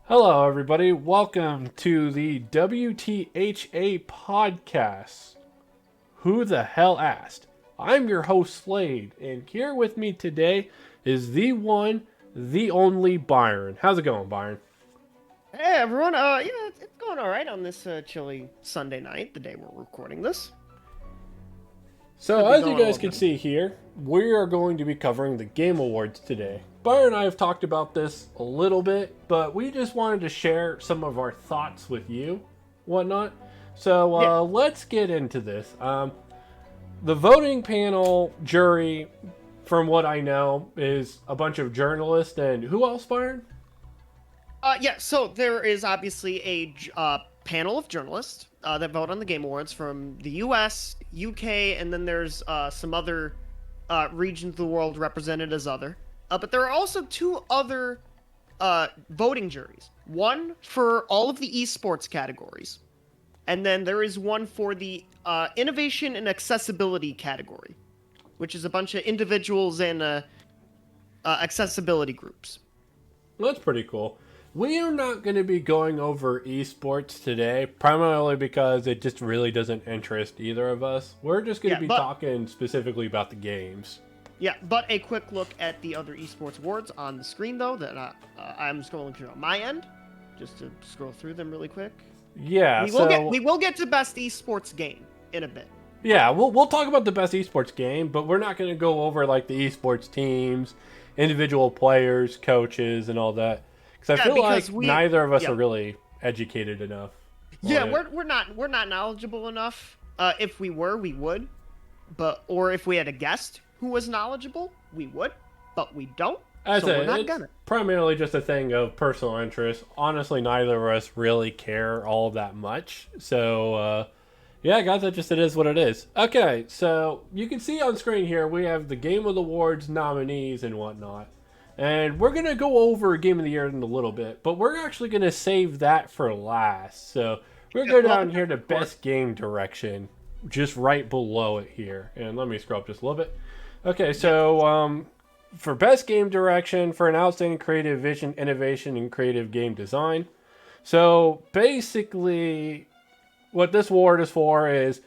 Hello, everybody. Welcome to the WTHA podcast. Who the hell asked? I'm your host, Slade, and here with me today is the one, the only Byron. How's it going, Byron? Hey everyone, it's going all right on this chilly Sunday night, the day we're recording this. So, Could be as you going a guys little can bit. see here, we are going to be covering the Game Awards today. Byron and I have talked about this a little bit, but we just wanted to share some of our thoughts with you, whatnot. So, Yeah, let's get into this. The voting panel jury, from what I know, is a bunch of journalists and who else, Byron? so there is obviously a panel of journalists that vote on the Game Awards from the US, UK, and then there's some other regions of the world represented as other. But there are also two other voting juries. One for all of the esports categories, and then there is one for the innovation and accessibility category, which is a bunch of individuals and accessibility groups. Well, that's pretty cool. We are not going to be going over esports today, primarily because it just really doesn't interest either of us. We're just going to Yeah, be but talking specifically about the games. but a quick look at the other esports awards on the screen though that I'm scrolling through on my end, just to scroll through them really quick. Yeah, We will get to best esports game in a bit. yeah, we'll talk about the best esports game, but we're not going to go over like the esports teams, individual players, coaches, and all that, because I Yeah, feel because like we neither of us yeah are really educated enough yeah on it. we're not knowledgeable enough. If we were, we would, or if we had a guest who was knowledgeable, we would, but we don't, As so we're I not it's gonna. primarily just a thing of personal interest. Honestly, neither of us really care all that much. So, yeah, guys, it is what it is. Okay, so you can see on screen here we have the Game of the Awards nominees and whatnot. And we're going to go over Game of the Year in a little bit, but we're actually going to save that for last. So, we're going to go Well, down here to of course. Best Game Direction, just right below it here. And let me scroll up just a little bit. Okay, so for best game direction for an outstanding creative vision, innovation, and creative game design. So basically, what this award is for is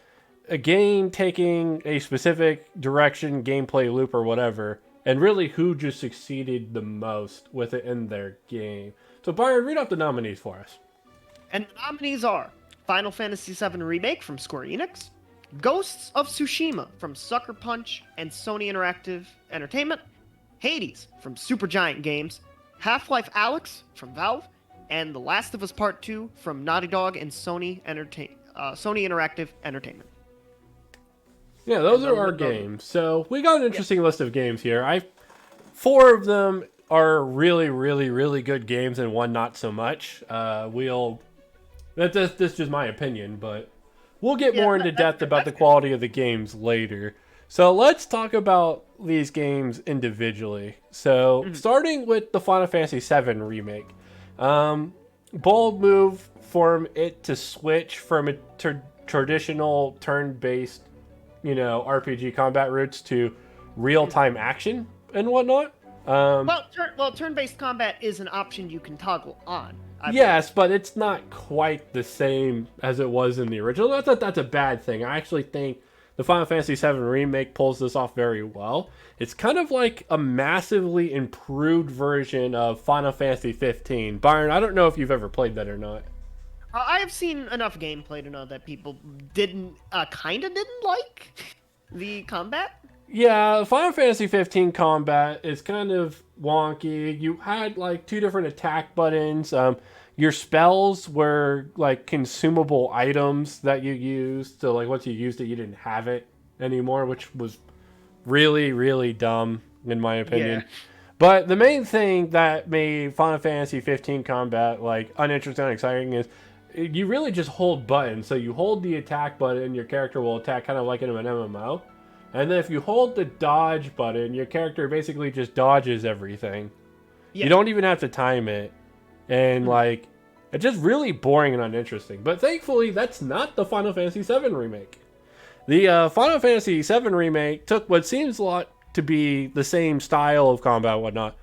a game taking a specific direction, gameplay loop, or whatever, and really who just succeeded the most with it in their game. So Byron, read out the nominees for us. And the nominees are Final Fantasy VII Remake from Square Enix, Ghosts of Tsushima from Sucker Punch and Sony Interactive Entertainment, Hades from Supergiant Games, Half-Life Alyx from Valve, and The Last of Us Part 2 from Naughty Dog and Sony Interactive Entertainment. Yeah, those And are our games. So we got an interesting list of games here. Four of them are really, really, really good games, and one not so much. That's just my opinion, but we'll get Yeah, more into depth about the quality of the games later. So let's talk about these games individually. So starting with the Final Fantasy VII remake, bold move for it to switch from a traditional turn-based, RPG combat routes to real-time action and whatnot. turn-based combat is an option you can toggle on. Yes, but it's not quite the same as it was in the original. Not that that's a bad thing. I actually think the Final Fantasy VII Remake pulls this off very well. It's kind of like a massively improved version of Final Fantasy 15. Byron, I don't know if you've ever played that or not. I have seen enough gameplay to know that people kind of didn't like the combat. Yeah, Final Fantasy 15 combat is kind of wonky. You had like two different attack buttons. Your spells were like consumable items that you used. So like once you used it, you didn't have it anymore, which was really, really dumb in my opinion. Yeah. But the main thing that made Final Fantasy 15 combat like uninteresting and exciting is you really just hold buttons. So you hold the attack button, your character will attack kind of like in an MMO. And then if you hold the dodge button, your character basically just dodges everything. Yeah. You don't even have to time it. And like, it's just really boring and uninteresting. But thankfully, that's not the Final Fantasy VII remake. The Final Fantasy VII remake took what seems a lot to be the same style of combat and whatnot,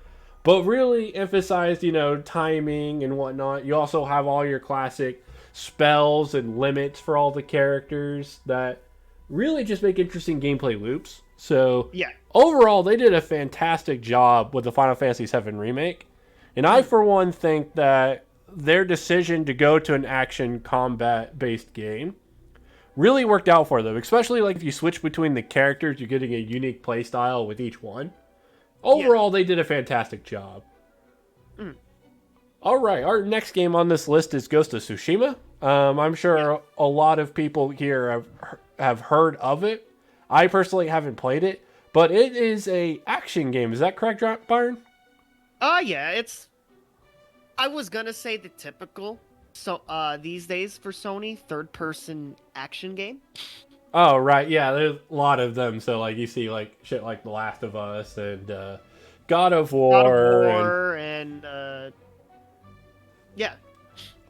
but really emphasized, timing and whatnot. You also have all your classic spells and limits for all the characters that really just make interesting gameplay loops. So Yeah. overall, they did a fantastic job with the Final Fantasy VII Remake. And I, for one, think that their decision to go to an action combat-based game really worked out for them. Especially like if you switch between the characters, you're getting a unique playstyle with each one. Overall, they did a fantastic job. All right, our next game on this list is Ghost of Tsushima. I'm sure a lot of people here have heard of it. I personally haven't played it, but it is a action game. Is that correct, Byron? Yeah, it's... I was gonna say the typical, these days for Sony, third-person action game. Oh, right, yeah, there's a lot of them. So, like, you see, like, shit like The Last of Us and God of War. Yeah.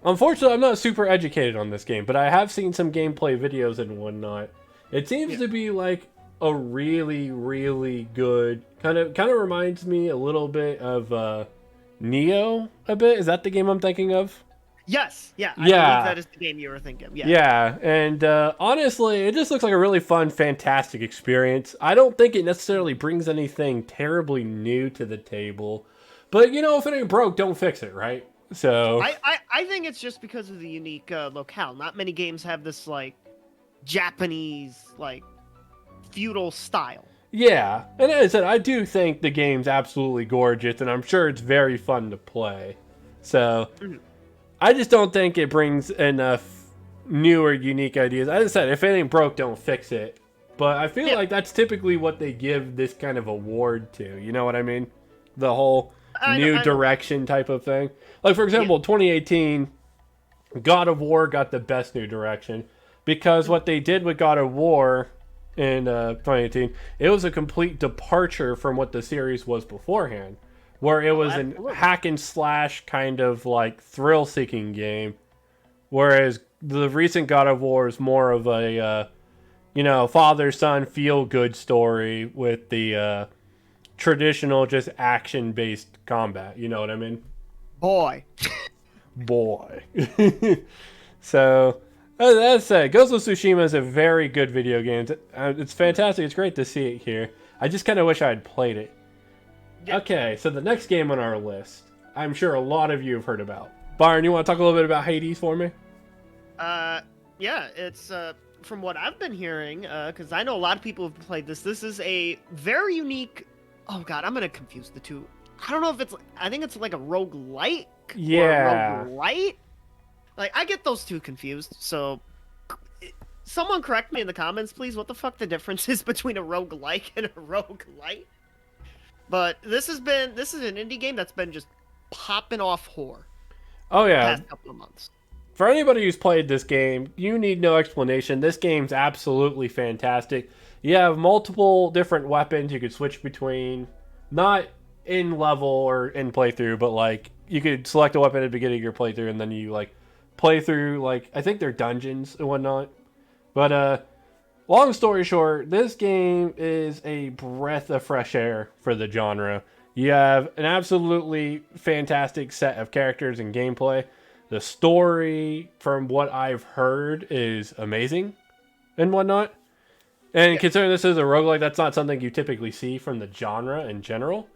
Unfortunately, I'm not super educated on this game, but I have seen some gameplay videos and whatnot. It seems to be like a really, really good kind of reminds me a little bit of Neo a bit. Is that the game I'm thinking of? Yes. Yeah. I believe that is the game you were thinking. Yeah. Yeah. And honestly, it just looks like a really fun, fantastic experience. I don't think it necessarily brings anything terribly new to the table, but if it ain't broke, don't fix it, right? So I think it's just because of the unique locale. Not many games have this like Japanese like feudal style. Yeah, and as I said, I do think the game's absolutely gorgeous, and I'm sure it's very fun to play. So I just don't think it brings enough new or unique ideas. As I said, if it ain't broke, don't fix it. But I feel like that's typically what they give this kind of award to. You know what I mean? The whole new direction type of thing. Like, for example, 2018, God of War got the best new direction because what they did with God of War in 2018, it was a complete departure from what the series was beforehand, where it was an hack and slash kind of like thrill-seeking game, whereas the recent God of War is more of a father-son feel-good story with the traditional just action-based combat. You know what I mean? Boy. So, as I said, Ghost of Tsushima is a very good video game. It's fantastic. It's great to see it here. I just kind of wish I had played it. Yeah. Okay, so the next game on our list, I'm sure a lot of you have heard about. Byron, you want to talk a little bit about Hades for me? Yeah, it's from what I've been hearing, because I know a lot of people have played this. This is a very unique. Oh God, I'm gonna confuse the two. I don't know if it's. I think it's like a roguelike. Yeah. Or a roguelite. Like I get those two confused. So, someone correct me in the comments, please. What the fuck the difference is between a roguelike and a roguelite? But this is an indie game that's been just popping off whore. Oh yeah. The past couple of months. For anybody who's played this game, you need no explanation. This game's absolutely fantastic. You have multiple different weapons you could switch between. Not in level or in playthrough, but like you could select a weapon at the beginning of your playthrough and then you like play through like I think they're dungeons and whatnot. But long story short, this game is a breath of fresh air for the genre. You have an absolutely fantastic set of characters and gameplay. The story, from what I've heard, is amazing and whatnot. And considering this is a roguelike, that's not something you typically see from the genre in general.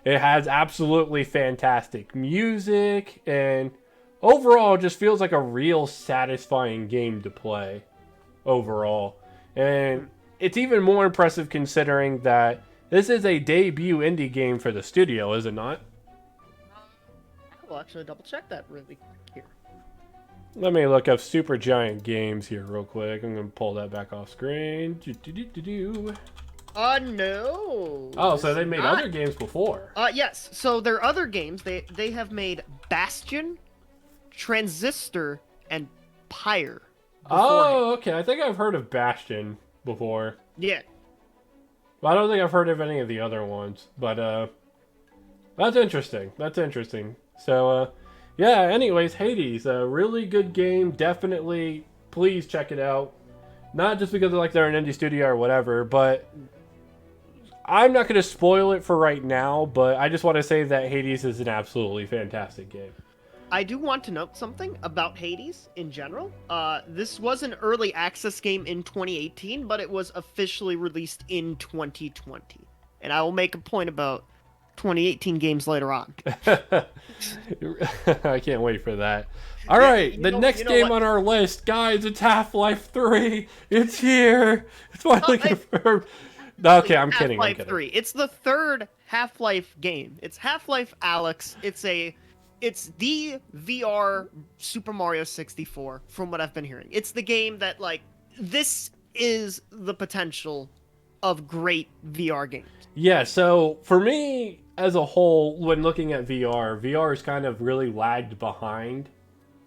It has absolutely fantastic music, and overall it just feels like a real satisfying game to play overall. And it's even more impressive considering that this is a debut indie game for the studio, is it not? I'll actually double check that really quick here. Let me look up Supergiant Games here real quick. I'm going to pull that back off screen. No. Oh, so they made other games before. Yes. So their other games, they have made Bastion, Transistor, and Pyre. Oh, okay. I think I've heard of Bastion before. Yeah. But I don't think I've heard of any of the other ones. But that's interesting. So, yeah, anyways, Hades, a really good game. Definitely, please check it out. Not just because they're an indie studio or whatever, but I'm not going to spoil it for right now, but I just want to say that Hades is an absolutely fantastic game. I do want to note something about Hades in general. This was an early access game in 2018, but it was officially released in 2020. And I will make a point about 2018 games later on. I can't wait for that. All right, the next game on our list, guys, it's Half-Life 3. It's here. It's finally confirmed. Okay, I'm kidding. Half-Life 3. It's the third Half-Life game. It's Half-Life Alyx. It's the VR Super Mario 64, from what I've been hearing. It's the game that, like, this is the potential of great VR games. Yeah, so for me, as a whole, when looking at VR has kind of really lagged behind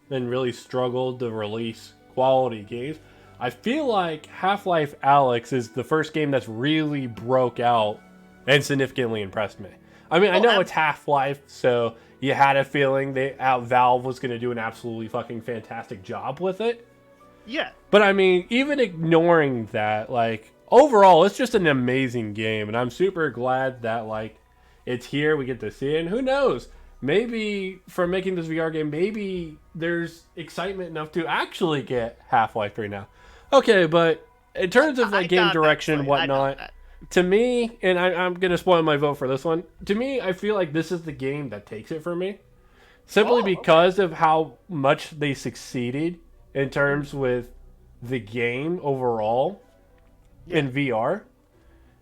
and really struggled to release quality games. I feel like Half-Life Alyx is the first game that's really broke out and significantly impressed me. I mean, I know it's Half-Life, so you had a feeling that Valve was going to do an absolutely fucking fantastic job with it. Yeah. But I mean, even ignoring that, like, overall, it's just an amazing game, and I'm super glad that, like, it's here, we get to see it, and who knows? Maybe from making this VR game, maybe there's excitement enough to actually get Half-Life 3 now. Okay, but in terms of like game direction and whatnot, to me, and I'm going to spoil my vote for this one, to me, I feel like this is the game that takes it for me. Simply because of how much they succeeded in terms with the game overall in VR.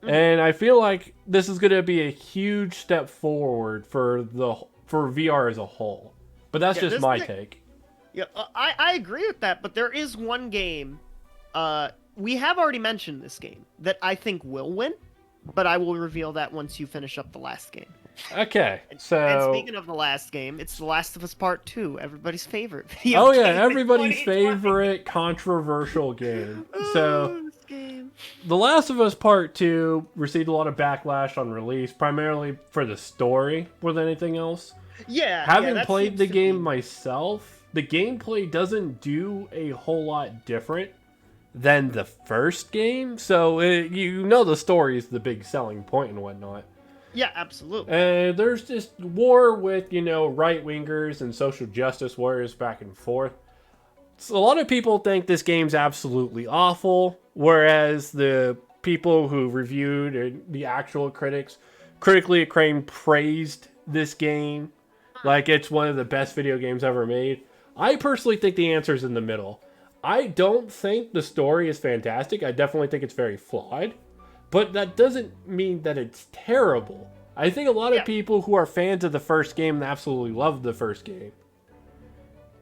And I feel like this is going to be a huge step forward for VR as a whole. But that's just my take. Yeah, I agree with that, but there is one game, we have already mentioned this game, that I think will win, but I will reveal that once you finish up the last game. Okay, so... And speaking of the last game, it's The Last of Us Part 2, everybody's favorite video Oh game yeah, everybody's favorite controversial game. So... The Last of Us Part 2 received a lot of backlash on release, primarily for the story more than anything else. Yeah. Having played the game myself, the gameplay doesn't do a whole lot different than the first game. So, you know, the story is the big selling point and whatnot. Yeah, absolutely. And there's this war with, you know, right-wingers and social justice warriors back and forth. So a lot of people think this game's absolutely awful, whereas the people who reviewed and the actual critics, critically acclaimed, praised this game like it's one of the best video games ever made. I personally think the answer's in the middle. I don't think the story is fantastic. I definitely think it's very flawed, but that doesn't mean that it's terrible. I think a lot of people who are fans of the first game absolutely loved the first game.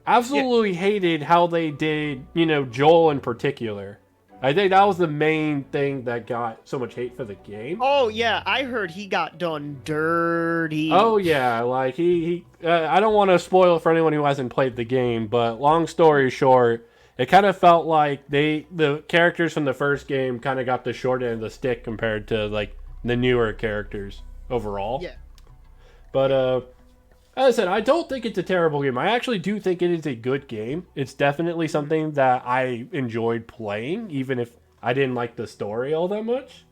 Absolutely hated how they did, you know, Joel in particular. I think that was the main thing that got so much hate for the game. Oh, yeah, I heard he got done dirty. Oh, yeah, like, he I don't want to spoil it for anyone who hasn't played the game, but long story short, it kind of felt like the characters from the first game kind of got the short end of the stick compared to, like, the newer characters overall. Yeah. But, as I said, I don't think it's a terrible game. I actually do think it is a good game. It's definitely something that I enjoyed playing, even if I didn't like the story all that much.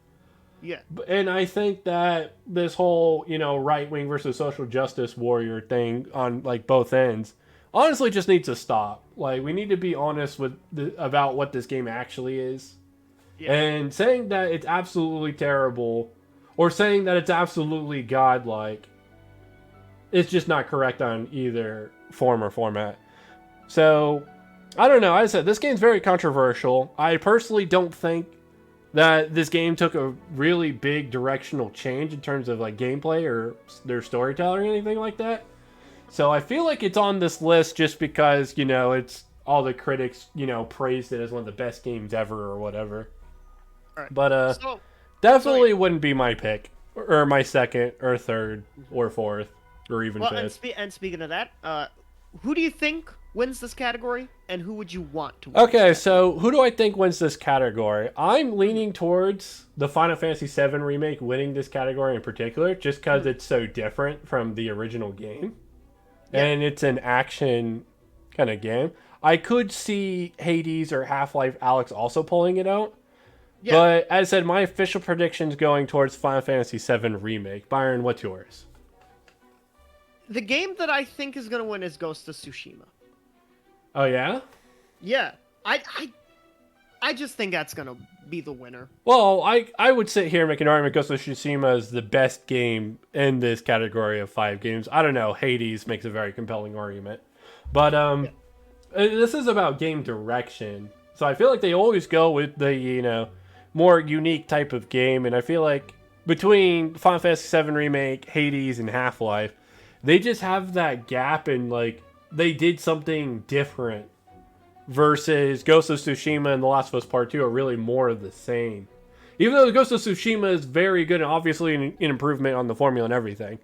Yeah. And I think that this whole, you know, right-wing versus social justice warrior thing on, like, both ends honestly just needs to stop. Like, we need to be honest about what this game actually is. Yeah. And saying that it's absolutely terrible or saying that it's absolutely godlike, it's just not correct on either form or format. So, I don't know. As I said, this game's very controversial. I personally don't think that this game took a really big directional change in terms of like gameplay or their storytelling or anything like that. So I feel like it's on this list just because, you know, it's all the critics, you know, praised it as one of the best games ever or whatever. Right. But definitely wouldn't be my pick or my second or third or fourth. Or even fifth. And speaking of that, who do you think wins this category, and who would you want to win? Okay, so who do I think wins this category? I'm leaning towards the Final Fantasy VII Remake winning this category in particular, just because it's so different from the original game. Yeah. And it's an action kind of game. I could see Hades or Half-Life Alyx also pulling it out. Yeah. But as I said, my official prediction's going towards Final Fantasy VII Remake. Byron, what's yours? The game that I think is gonna win is Ghost of Tsushima. Oh yeah? Yeah, I just think that's gonna be the winner. Well, I would sit here and make an argument Ghost of Tsushima is the best game in this category of 5 games. I don't know, Hades makes a very compelling argument. But this is about game direction. So I feel like they always go with the, more unique type of game, and I feel like between Final Fantasy VII Remake, Hades, and Half-Life, they just have that gap and like they did something different versus Ghost of Tsushima and The Last of Us Part 2 are really more of the same. Even though Ghost of Tsushima is very good and obviously an improvement on the formula and everything,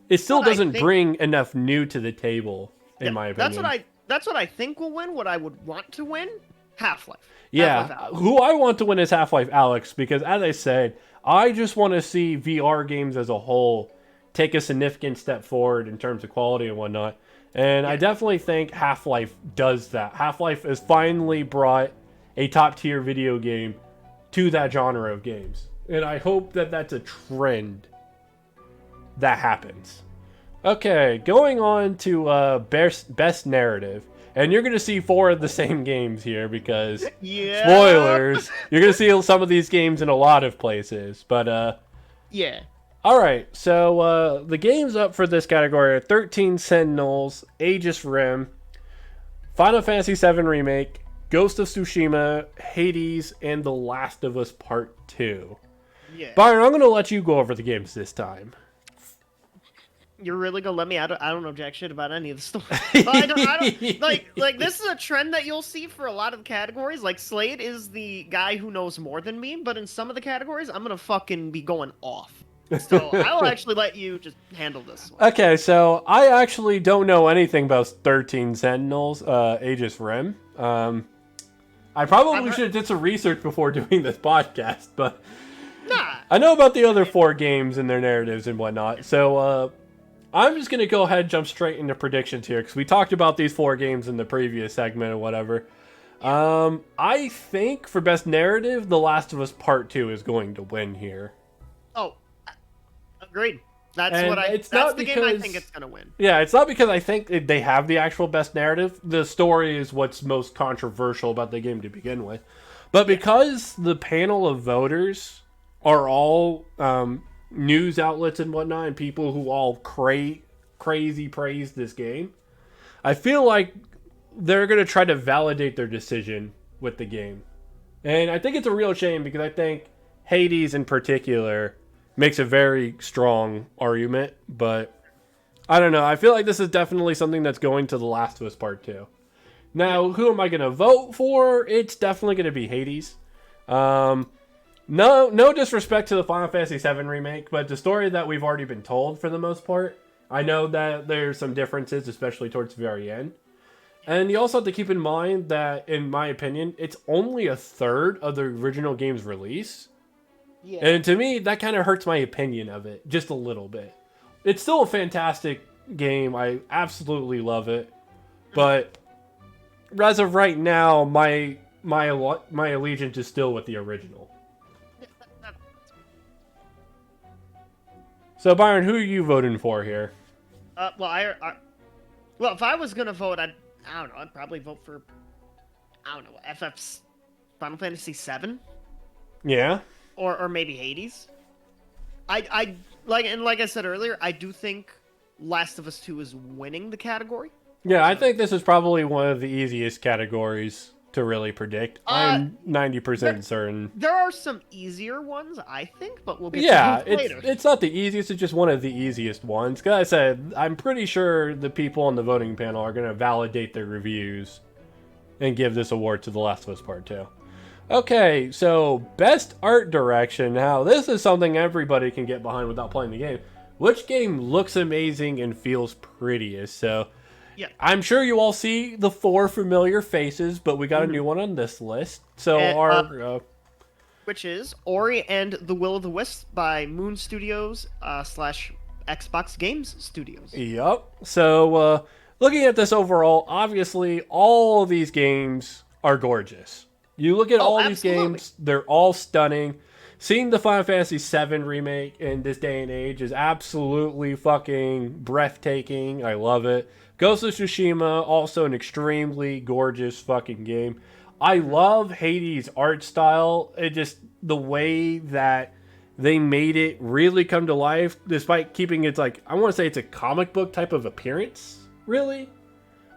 it still doesn't bring enough new to the table, in my opinion. That's what I think will win. What I would want to win, Half-Life. Yeah, Half-Life who I want to win is Half-Life Alyx, because as I said, I just want to see VR games as a whole take a significant step forward in terms of quality and whatnot. And I definitely think Half-Life does that. Half-Life has finally brought a top-tier video game to that genre of games. And I hope that that's a trend that happens. Okay, going on to best narrative. And you're going to see 4 of the same games here because, spoilers, you're going to see some of these games in a lot of places. But, yeah. All right, so the games up for this category are 13 Sentinels, Aegis Rim, Final Fantasy VII Remake, Ghost of Tsushima, Hades, and The Last of Us Part 2. Yeah. Byron, I'm going to let you go over the games this time. You're really gonna let me? I don't know jack shit about any of the story. I don't like this is a trend that you'll see for a lot of categories. Like Slade is the guy who knows more than me, but in some of the categories, I'm gonna fucking be going off. So I will actually let you just handle this one. Okay, so I actually don't know anything about 13 Sentinels, Aegis Rim. I probably should have did some research before doing this podcast, but I know about the other 4 games and their narratives and whatnot. So I'm just going to go ahead and jump straight into predictions here, because we talked about these 4 games in the previous segment or whatever. I think for best narrative, The Last of Us Part 2 is going to win here. Oh, agreed. That's the game I think it's going to win. Yeah, it's not because I think they have the actual best narrative. The story is what's most controversial about the game to begin with. But because the panel of voters are all news outlets and whatnot, and people who all crazy praise this game, I feel like they're going to try to validate their decision with the game. And I think it's a real shame, because I think Hades in particular makes a very strong argument, but I don't know. I feel like this is definitely something that's going to The Last of Us Part 2. Now, who am I going to vote for? It's definitely going to be Hades. No disrespect to the Final Fantasy VII Remake, but the story that we've already been told for the most part, I know that there's some differences, especially towards the very end. And you also have to keep in mind that, in my opinion, it's only a third of the original game's release. Yeah. And to me, that kind of hurts my opinion of it just a little bit. It's still a fantastic game. I absolutely love it. But as of right now, my allegiance is still with the original. So, Byron, who are you voting for here? Well, if I was gonna vote, I don't know. I'd probably vote for, FF's Final Fantasy VII. Yeah. Or maybe Hades. Like I said earlier, I do think Last of Us 2 is winning the category. Yeah, I think this is probably one of the easiest categories to really predict. I'm 90% certain. There are some easier ones, I think, but we'll get to those later. It's not the easiest, it's just one of the easiest ones. Because I said, I'm pretty sure the people on the voting panel are going to validate their reviews and give this award to The Last of Us Part 2. Okay, so best art direction. Now, this is something everybody can get behind without playing the game. Which game looks amazing and feels prettiest? So, yeah, I'm sure you all see the 4 familiar faces, but we got a new one on this list. So which is Ori and the Will of the Wisp by Moon Studios / Xbox Games Studios. Yep. So looking at this overall, obviously all of these games are gorgeous. You look at all these absolutely. games, they're all stunning. Seeing the Final Fantasy VII remake in this day and age is absolutely fucking breathtaking. I love it. Ghost of Tsushima, also an extremely gorgeous fucking game. I love Hades' art style. It just, the way that they made it really come to life, despite keeping its, like, I want to say it's a comic book type of appearance, really?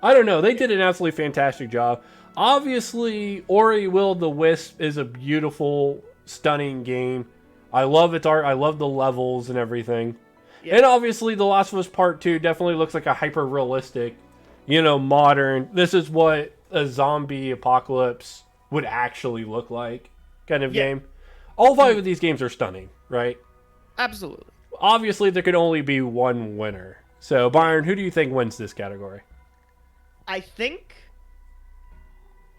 I don't know. They did an absolutely fantastic job. Obviously, Ori Will the Wisp is a beautiful, stunning game. I love its art. I love the levels and everything. Yeah. And obviously, The Last of Us Part 2 definitely looks like a hyper-realistic, modern, this is what a zombie apocalypse would actually look like kind of game. All 5 of these games are stunning, right? Absolutely. Obviously, there could only be one winner. So, Byron, who do you think wins this category? I think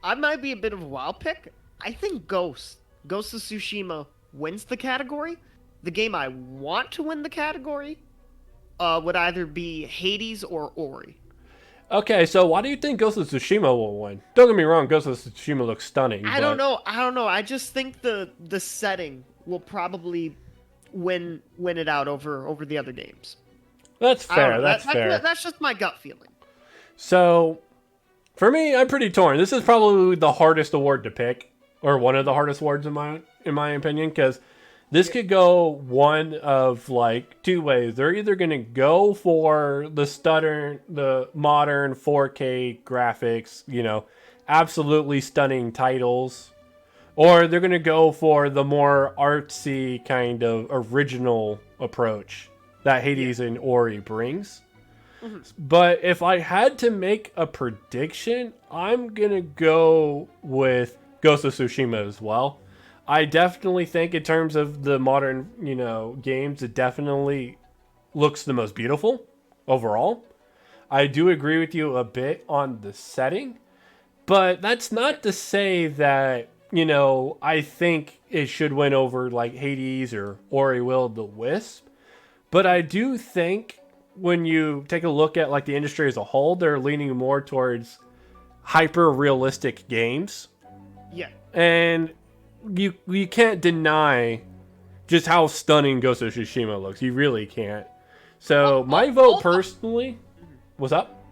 I might be a bit of a wild pick. I think Ghost of Tsushima wins the category. The game I want to win the category would either be Hades or Ori. Okay, so why do you think Ghost of Tsushima will win? Don't get me wrong, Ghost of Tsushima looks stunning. I don't know. I just think the setting will probably win it out over the other games. That's fair. That's fair. That's just my gut feeling. So, for me, I'm pretty torn. This is probably the hardest award to pick, or one of the hardest awards in my opinion, because this could go one of like 2 ways. They're either going to go for the modern 4K graphics, absolutely stunning titles, or they're going to go for the more artsy kind of original approach that Hades and Ori brings. Mm-hmm. But if I had to make a prediction, I'm going to go with Ghost of Tsushima as well. I definitely think in terms of the modern, games, it definitely looks the most beautiful overall. I do agree with you a bit on the setting, but that's not to say that, I think it should win over like Hades or Ori Will the Wisp. But I do think when you take a look at like the industry as a whole, they're leaning more towards hyper realistic games. Yeah. And you can't deny just how stunning Ghost of Tsushima looks. You really can't. So my vote personally, what's up?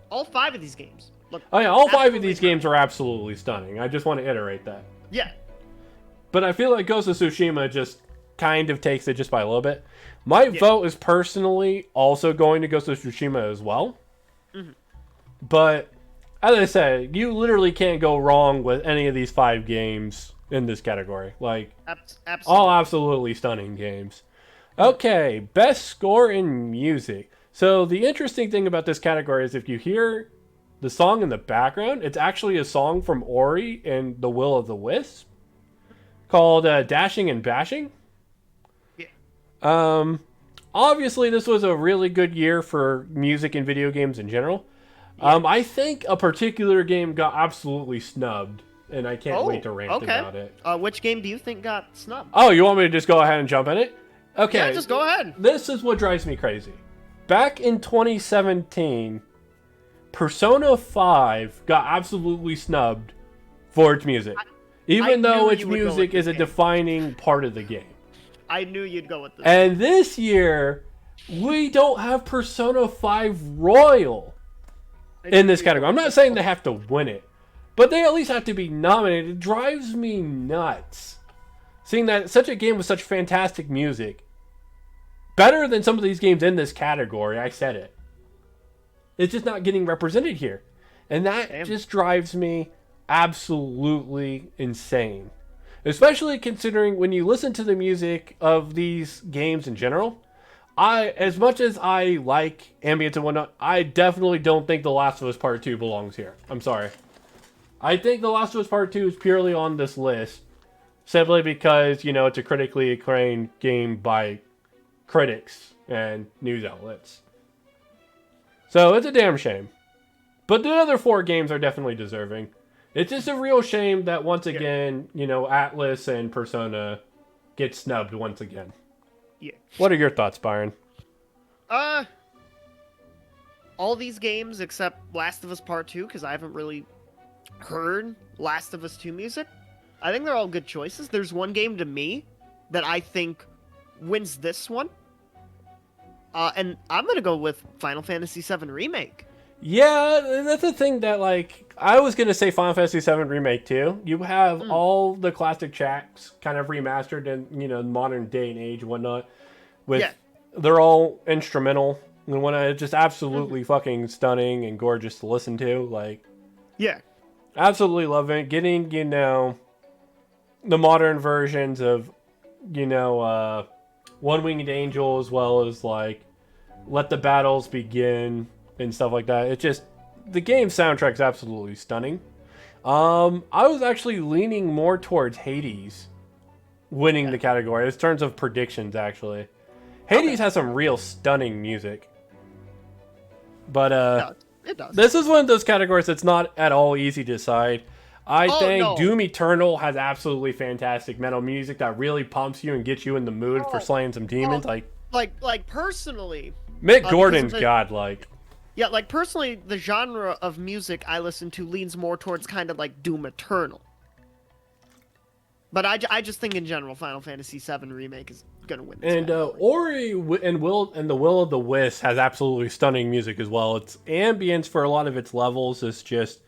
All 5 of these games look. Oh yeah, all 5 of these games are absolutely stunning. I just want to iterate that. Yeah. But I feel like Ghost of Tsushima just kind of takes it just by a little bit. My vote is personally also going to Ghost of Tsushima as well. Mm-hmm. But as I said, you literally can't go wrong with any of these 5 games in this category. Like, absolutely. All absolutely stunning games. Okay, best score in music. So the interesting thing about this category is if you hear the song in the background, it's actually a song from Ori and the Will of the Wisp called Dashing and Bashing. Yeah. Obviously, this was a really good year for music and video games in general. Yeah. I think a particular game got absolutely snubbed, and I can't wait to rant about it. Which game do you think got snubbed? Oh, you want me to just go ahead and jump in it? Okay. Yeah, just go ahead. This is what drives me crazy. Back in 2017, Persona 5 got absolutely snubbed for its music. Even though its music is a defining part of the game. I knew you'd go with this. And this year, we don't have Persona 5 Royal in this category. I'm not saying they have to win it, but they at least have to be nominated. It drives me nuts. Seeing that such a game with such fantastic music, better than some of these games in this category, I said it. It's just not getting represented here. And that just drives me absolutely insane. Especially considering when you listen to the music of these games in general, as much as I like ambience and whatnot, I definitely don't think The Last of Us Part 2 belongs here. I'm sorry. I think The Last of Us Part 2 is purely on this list simply because, it's a critically acclaimed game by critics and news outlets. So it's a damn shame. But the other 4 games are definitely deserving. It's just a real shame that once again, Atlas and Persona get snubbed once again. Yeah. What are your thoughts, Byron? All these games except Last of Us Part 2, because I haven't really heard Last of Us 2 music. I think they're all good choices. There's one game to me that I think wins this one. And I'm going to go with Final Fantasy VII Remake. Yeah, that's the thing that, like, I was going to say Final Fantasy VII Remake, too. You have all the classic tracks kind of remastered in, modern day and age and whatnot. They're all instrumental and whatnot. It's just absolutely fucking stunning and gorgeous to listen to. Like, yeah. Absolutely love it. Getting, the modern versions of, One Winged Angel, as well as, like, Let the Battles Begin and stuff like that. It's just, the game's soundtrack's absolutely stunning. I was actually leaning more towards Hades winning the category in terms of predictions, actually. Hades has some real stunning music. But, it does. This is one of those categories that's not at all easy to decide. I think Doom Eternal has absolutely fantastic metal music that really pumps you and gets you in the mood for slaying some demons. Like personally, Mick Gordon's godlike. Yeah, like personally, the genre of music I listen to leans more towards kind of like Doom Eternal. But I just think in general, Final Fantasy VII Remake is gonna win this category. Ori and the Will of the Wisp has absolutely stunning music as well. Its ambience for a lot of its levels is just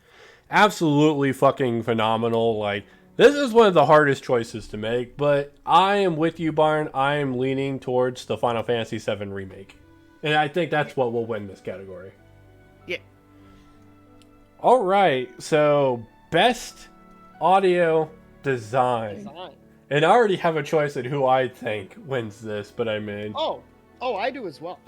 absolutely fucking phenomenal. Like, this is one of the hardest choices to make, but I am with you, Byron. I am leaning towards the Final Fantasy VII Remake. And I think that's what will win this category. Yeah. All right, so best audio design. And I already have a choice at who I think wins this, but I'm in. Oh, I do as well.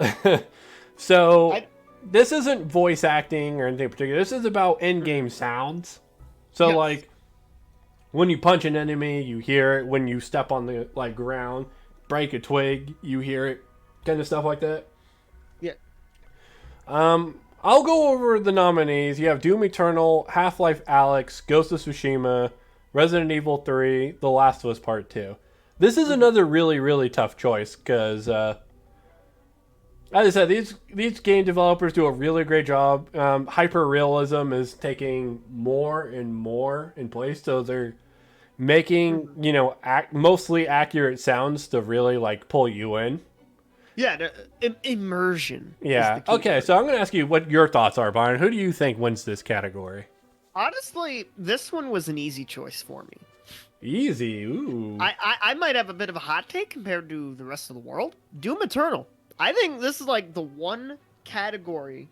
So, this isn't voice acting or anything particular. This is about in-game sounds. So, like, when you punch an enemy, you hear it. When you step on the ground, break a twig, you hear it. Kind of stuff like that. Yeah. I'll go over the nominees. You have Doom Eternal, Half-Life Alyx, Ghost of Tsushima, Resident Evil 3, The Last of Us Part 2. This is another really, really tough choice because, as I said, these game developers do a really great job. Hyper-realism is taking more and more in place, so they're making, mostly accurate sounds to really, pull you in. Yeah, immersion. Yeah. Okay, so I'm going to ask you what your thoughts are, Byron. Who do you think wins this category? Honestly, this one was an easy choice for me. Easy? Ooh. I might have a bit of a hot take compared to the rest of the world. Doom Eternal. I think this is the one category.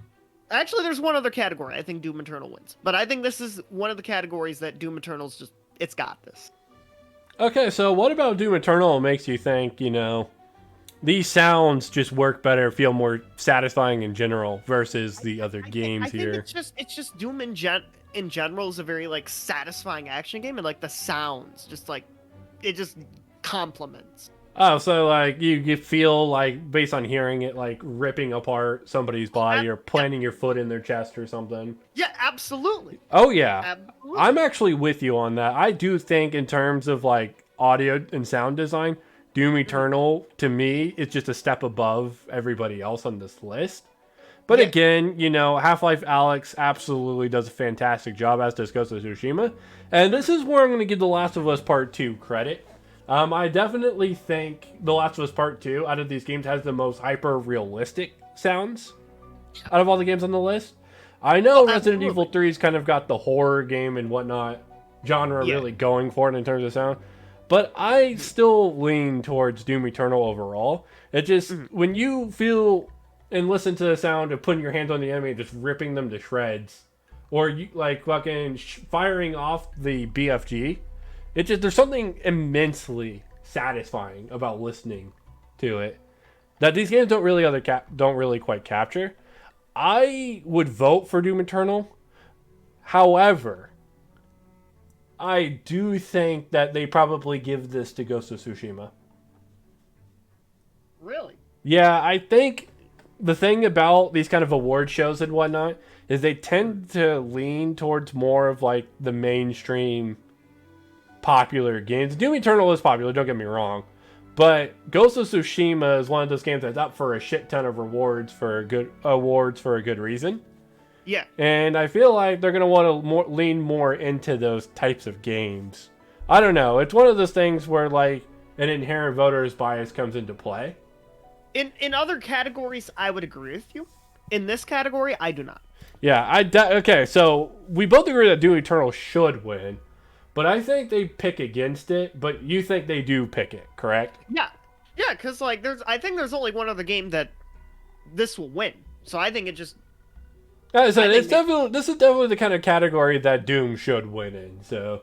Actually, there's one other category I think Doom Eternal wins. But I think this is one of the categories that Doom Eternal's it's got this. Okay, so what about Doom Eternal makes you think, these sounds just work better, feel more satisfying in general versus the other games here? I think it's just Doom in general is a very satisfying action game, and the sounds it just complements. Oh, so you feel based on hearing it ripping apart somebody's body or planting your foot in their chest or something. Yeah, absolutely. Oh yeah. Absolutely. I'm actually with you on that. I do think in terms of audio and sound design, Doom Eternal to me is just a step above everybody else on this list. But again, Half-Life Alyx absolutely does a fantastic job, as does Ghost of Tsushima. And this is where I'm going to give The Last of Us Part 2 credit. I definitely think The Last of Us Part 2, out of these games, has the most hyper-realistic sounds out of all the games on the list. I know Resident Evil 3's kind of got the horror game and whatnot genre really going for it in terms of sound. But I still lean towards Doom Eternal overall. It just, when you feel and listen to the sound of putting your hands on the enemy and just ripping them to shreds, or you fucking firing off the BFG, there's something immensely satisfying about listening to it that these games don't really quite capture. I would vote for Doom Eternal. However, I do think that they probably give this to Ghost of Tsushima. Really? Yeah, I think the thing about these kind of award shows and whatnot is they tend to lean towards more of the mainstream popular games. Doom Eternal is popular, don't get me wrong. But Ghost of Tsushima is one of those games that's up for a shit ton of awards for a good reason. Yeah. And I feel like they're going to want to lean more into those types of games. I don't know. It's one of those things where, like, an inherent voter's bias comes into play. In other categories, I would agree with you. In this category, I do not. Yeah, okay, so we both agree that Doom Eternal should win, but I think they pick against it, but you think they do pick it, correct? Yeah. Yeah, because, like, I think there's only one other game that this will win. So I think it just... This is definitely the kind of category that Doom should win in, so...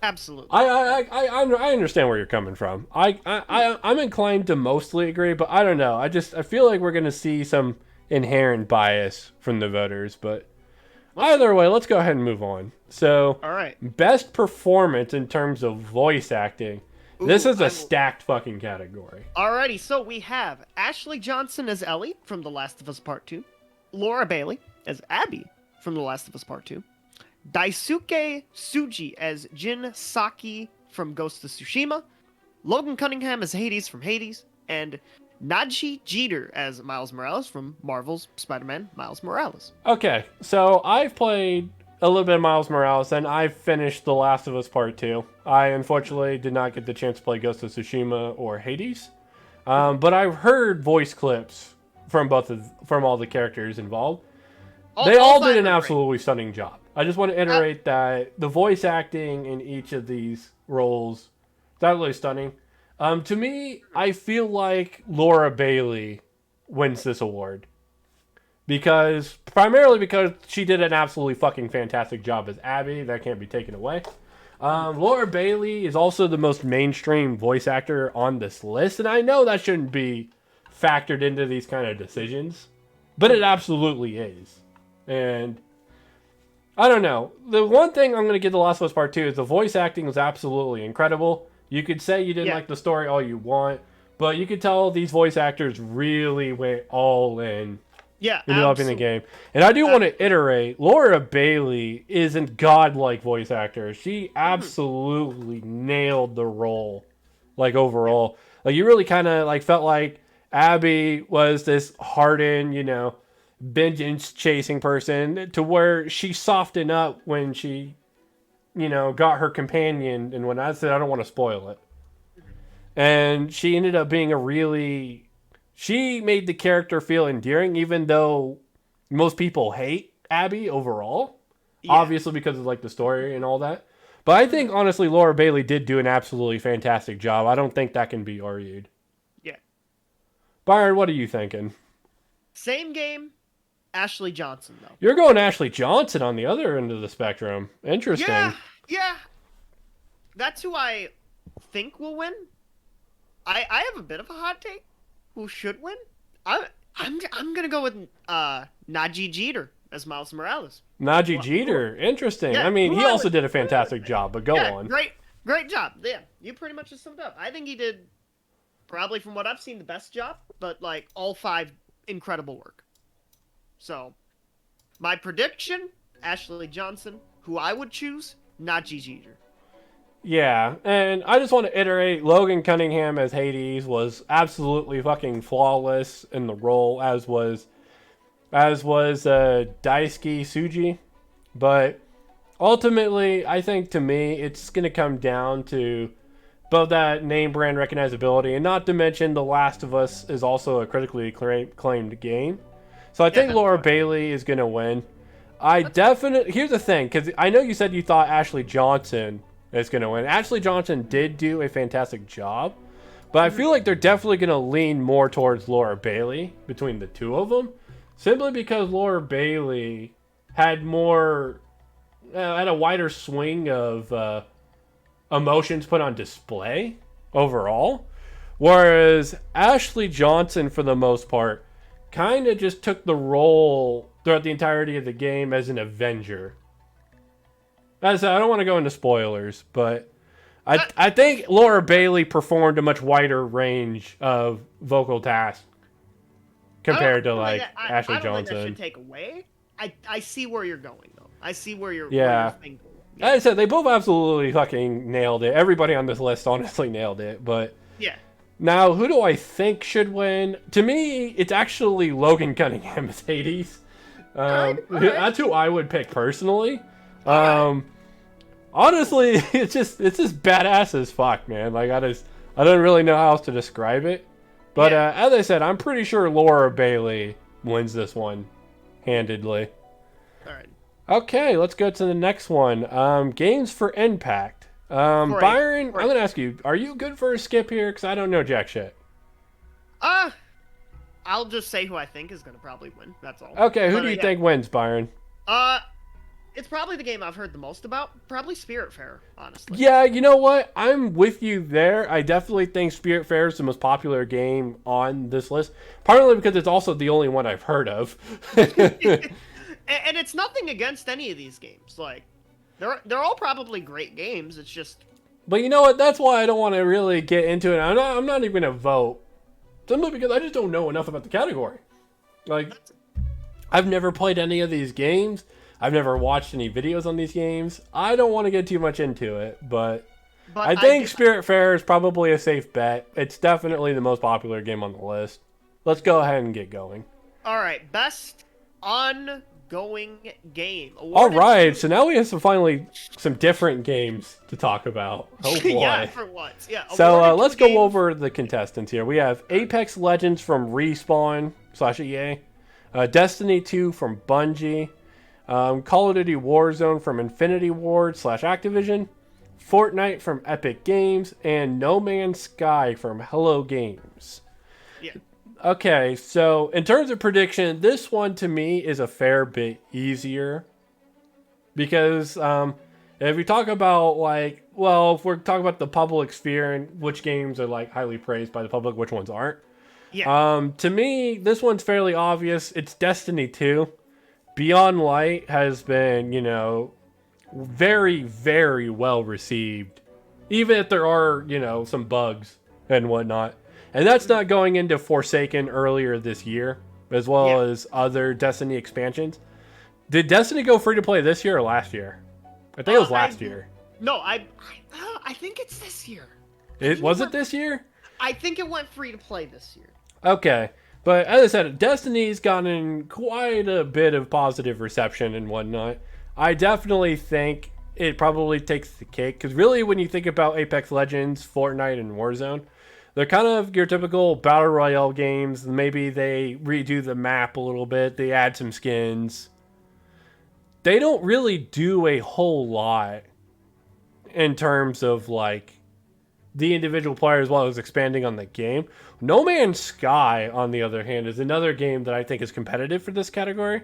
Absolutely. I understand where you're coming from. I'm inclined to mostly agree, but I don't know. I feel like we're going to see some inherent bias from the voters, but either way, let's go ahead and move on. So, all right. Best performance in terms of voice acting. Ooh, this is a stacked fucking category. Alrighty, so we have Ashley Johnson as Ellie from The Last of Us Part 2, Laura Bailey as Abby from The Last of Us Part 2, Daisuke Tsuji as Jin Saki from Ghost of Tsushima, Logan Cunningham as Hades from Hades, and Naji Jeter as Miles Morales from Marvel's Spider-Man Miles Morales. Okay, so I've played a little bit of Miles Morales, and I've finished The Last of Us Part 2. I unfortunately did not get the chance to play Ghost of Tsushima or Hades, but I've heard voice clips from all the characters involved. They all did an absolutely stunning job. I just want to iterate that the voice acting in each of these roles is absolutely stunning. To me, I feel like Laura Bailey wins this award. Primarily because she did an absolutely fucking fantastic job as Abby. That can't be taken away. Laura Bailey is also the most mainstream voice actor on this list. And I know that shouldn't be factored into these kind of decisions. But it absolutely is. And I don't know. The one thing I'm going to give The Last of Us Part 2 is the voice acting was absolutely incredible. You could say you didn't like the story all you want, but you could tell these voice actors really went all in developing the game. And I do want to iterate, Laura Bailey isn't godlike voice actor. She absolutely nailed the role, like, overall. Like, you really kind of, like, felt like Abby was this hardened, vengeance chasing person, to where she softened up when she got her companion. And when I said I don't want to spoil it, and she ended up being she made the character feel endearing, even though most people hate Abby overall, obviously because of, like, the story and all that. But I think honestly Laura Bailey did do an absolutely fantastic job. I don't think that can be argued. Yeah. Byron, what are you thinking? Same game, Ashley Johnson, though. You're going Ashley Johnson on the other end of the spectrum. Interesting. Yeah. That's who I think will win. I have a bit of a hot take. Who should win? I'm gonna go with Naji Jeter as Miles Morales. Naji Jeter, interesting. Yeah, I mean, he also did a fantastic job. But go on. Great job. Yeah, you pretty much just summed up. I think he did, probably from what I've seen, the best job. But, like, all 5, incredible work. So, my prediction, Ashley Johnson. Who I would choose, Naji Jeter. Yeah, and I just want to iterate, Logan Cunningham as Hades was absolutely fucking flawless in the role, as was Daisuke Tsuji. But ultimately, I think, to me, it's going to come down to both that name brand recognizability, and not to mention The Last of Us is also a critically acclaimed game. So I think Laura Bailey is going to win. Here's the thing, because I know you said you thought Ashley Johnson is going to win. Ashley Johnson did do a fantastic job, but I feel like they're definitely going to lean more towards Laura Bailey between the two of them, simply because Laura Bailey had a wider swing of emotions put on display overall, whereas Ashley Johnson, for the most part, kind of just took the role throughout the entirety of the game as an Avenger. As I don't want to go into spoilers, but I think Laura Bailey performed a much wider range of vocal tasks compared to, like, Ashley Johnson. I don't think that should take away. I see where you're going, though. I see where you're thinking. Yeah. As I said, they both absolutely fucking nailed it. Everybody on this list honestly nailed it, but now, who do I think should win? To me, it's actually Logan Cunningham as Hades. right. That's who I would pick personally. All Honestly, it's just badass as fuck, man. Like I don't really know how else to describe it. But as I said, I'm pretty sure Laura Bailey wins this one handedly. All right. Okay, let's go to the next one. Games for Impact. Byron, I'm going to ask you, are you good for a skip here? Because I don't know jack shit. I'll just say who I think is going to probably win. That's all. Okay, who do you think wins, Byron? It's probably the game I've heard the most about. Probably Spiritfarer, honestly. Yeah, you know what? I'm with you there. I definitely think Spiritfarer is the most popular game on this list. Partly because it's also the only one I've heard of. And it's nothing against any of these games. Like, they're all probably great games. It's just. But you know what? That's why I don't want to really get into it. I'm not even gonna vote. Simply because I just don't know enough about the category. Like, I've never played any of these games. I've never watched any videos on these games. I don't want to get too much into it, but I think Spiritfarer is probably a safe bet. It's definitely the most popular game on the list. Let's go ahead and get going. All right, best ongoing game. All right, so now we have some different games to talk about. Oh boy. Yeah, for once. Yeah. So let's go over the contestants here. We have Apex Legends from Respawn/EA, Destiny 2 from Bungie, Call of Duty Warzone from Infinity Ward/Activision, Fortnite from Epic Games, and No Man's Sky from Hello Games. Yeah. Okay, so in terms of prediction, this one to me is a fair bit easier. Because if we talk about if we're talking about the public sphere and which games are like highly praised by the public, which ones aren't. Yeah. To me, this one's fairly obvious. It's Destiny 2. Beyond Light has been, very, very well received. Even if there are, some bugs and whatnot. And that's not going into Forsaken earlier this year, as well as other Destiny expansions. Did Destiny go free to play this year or last year? I think it was last year. No, I think it's this year. Was it this year? I think it went free to play this year. Okay. But as I said, Destiny's gotten quite a bit of positive reception and whatnot. I definitely think it probably takes the cake. Because really, when you think about Apex Legends, Fortnite, and Warzone, they're kind of your typical Battle Royale games. Maybe they redo the map a little bit. They add some skins. They don't really do a whole lot in terms of, the individual player as well as expanding on the game. No Man's Sky, on the other hand, is another game that I think is competitive for this category.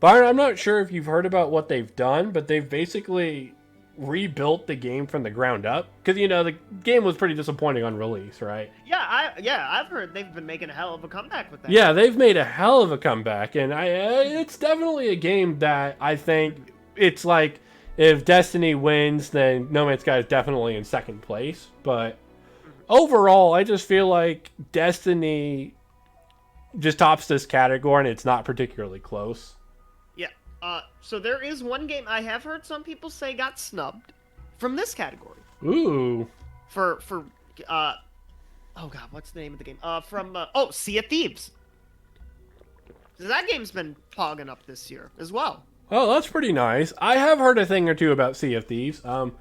Byron, I'm not sure if you've heard about what they've done, but they've basically rebuilt the game from the ground up. Because, the game was pretty disappointing on release, right? Yeah, I've heard they've been making a hell of a comeback with that. Yeah, they've made a hell of a comeback. And it's definitely a game that I think it's like, if Destiny wins, then No Man's Sky is definitely in second place. But overall, I just feel like Destiny just tops this category, and it's not particularly close. Yeah. So there is one game I have heard some people say got snubbed from this category. Ooh. For oh god, what's the name of the game? Sea of Thieves. That game's been pogging up this year as well. Oh, that's pretty nice. I have heard a thing or two about Sea of Thieves. I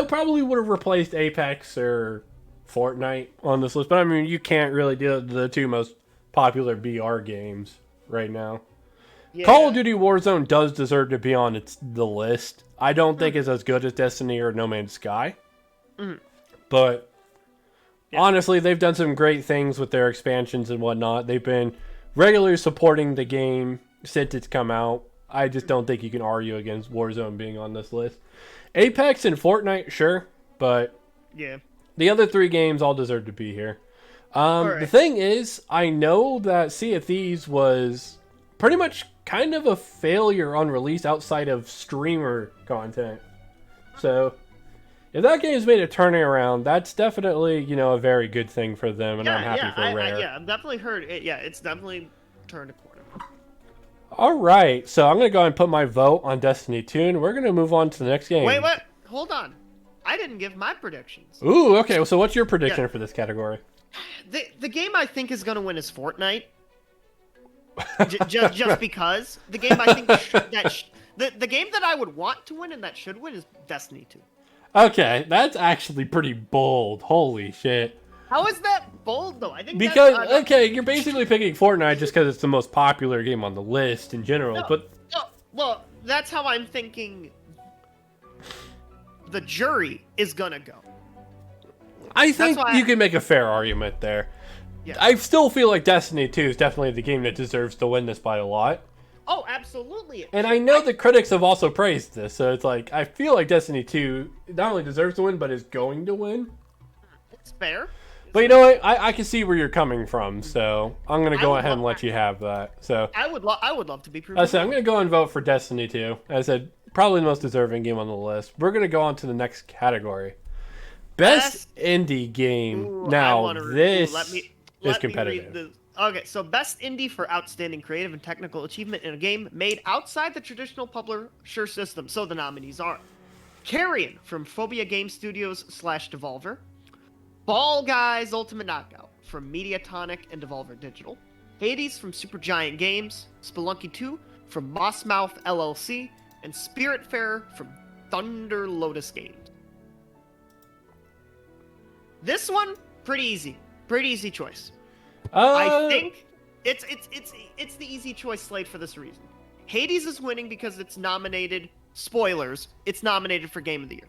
probably would have replaced Apex or Fortnite on this list, but I mean, you can't really do the two most popular BR games right now. Yeah. Call of Duty Warzone does deserve to be on the list. I don't think it's as good as Destiny or No Man's Sky, but honestly, they've done some great things with their expansions and whatnot. They've been regularly supporting the game since it's come out. I just don't think you can argue against Warzone being on this list. Apex and Fortnite, sure, but the other three games all deserve to be here. The thing is, I know that Sea of Thieves was pretty much kind of a failure on release outside of streamer content. So, if that game's made a turning around, that's definitely, a very good thing for them, and I'm happy for Rare. I've definitely heard it. Yeah, it's definitely turned a corner. All right, so I'm going to go ahead and put my vote on Destiny 2, and we're going to move on to the next game. Wait, hold on. I didn't give my predictions. Ooh, okay, so what's your prediction for this category? The game I think is going to win is Fortnite. just because the game I think the game that I would want to win and that should win is Destiny 2. Okay, that's actually pretty bold. Holy shit. How is that bold though? I think because okay, you're basically picking Fortnite just because it's the most popular game on the list in general. Well, that's how I'm thinking. The jury is gonna go. I think you can make a fair argument there. Yeah. I still feel like Destiny 2 is definitely the game that deserves to win this by a lot. Oh, absolutely. And I know the critics have also praised this, so it's like, I feel like Destiny 2 not only deserves to win, but is going to win. It's fair. But you know what? I can see where you're coming from, so I'm going to go ahead and let you have that. So I would love to be proven. I said, I'm going to go and vote for Destiny 2. I said, probably the most deserving game on the list. We're going to go on to the next category. Best indie game. Ooh, now, this is competitive. Okay, so best indie for outstanding creative and technical achievement in a game made outside the traditional publisher system. So the nominees are Carrion from Phobia Game Studios / Devolver, Fall Guys Ultimate Knockout from Mediatonic and Devolver Digital, Hades from Supergiant Games, Spelunky 2 from Mossmouth LLC, and Spiritfarer from Thunder Lotus Games. This one, pretty easy choice. I think it's the easy choice, Slade, for this reason. Hades is winning because it's nominated. Spoilers, it's nominated for Game of the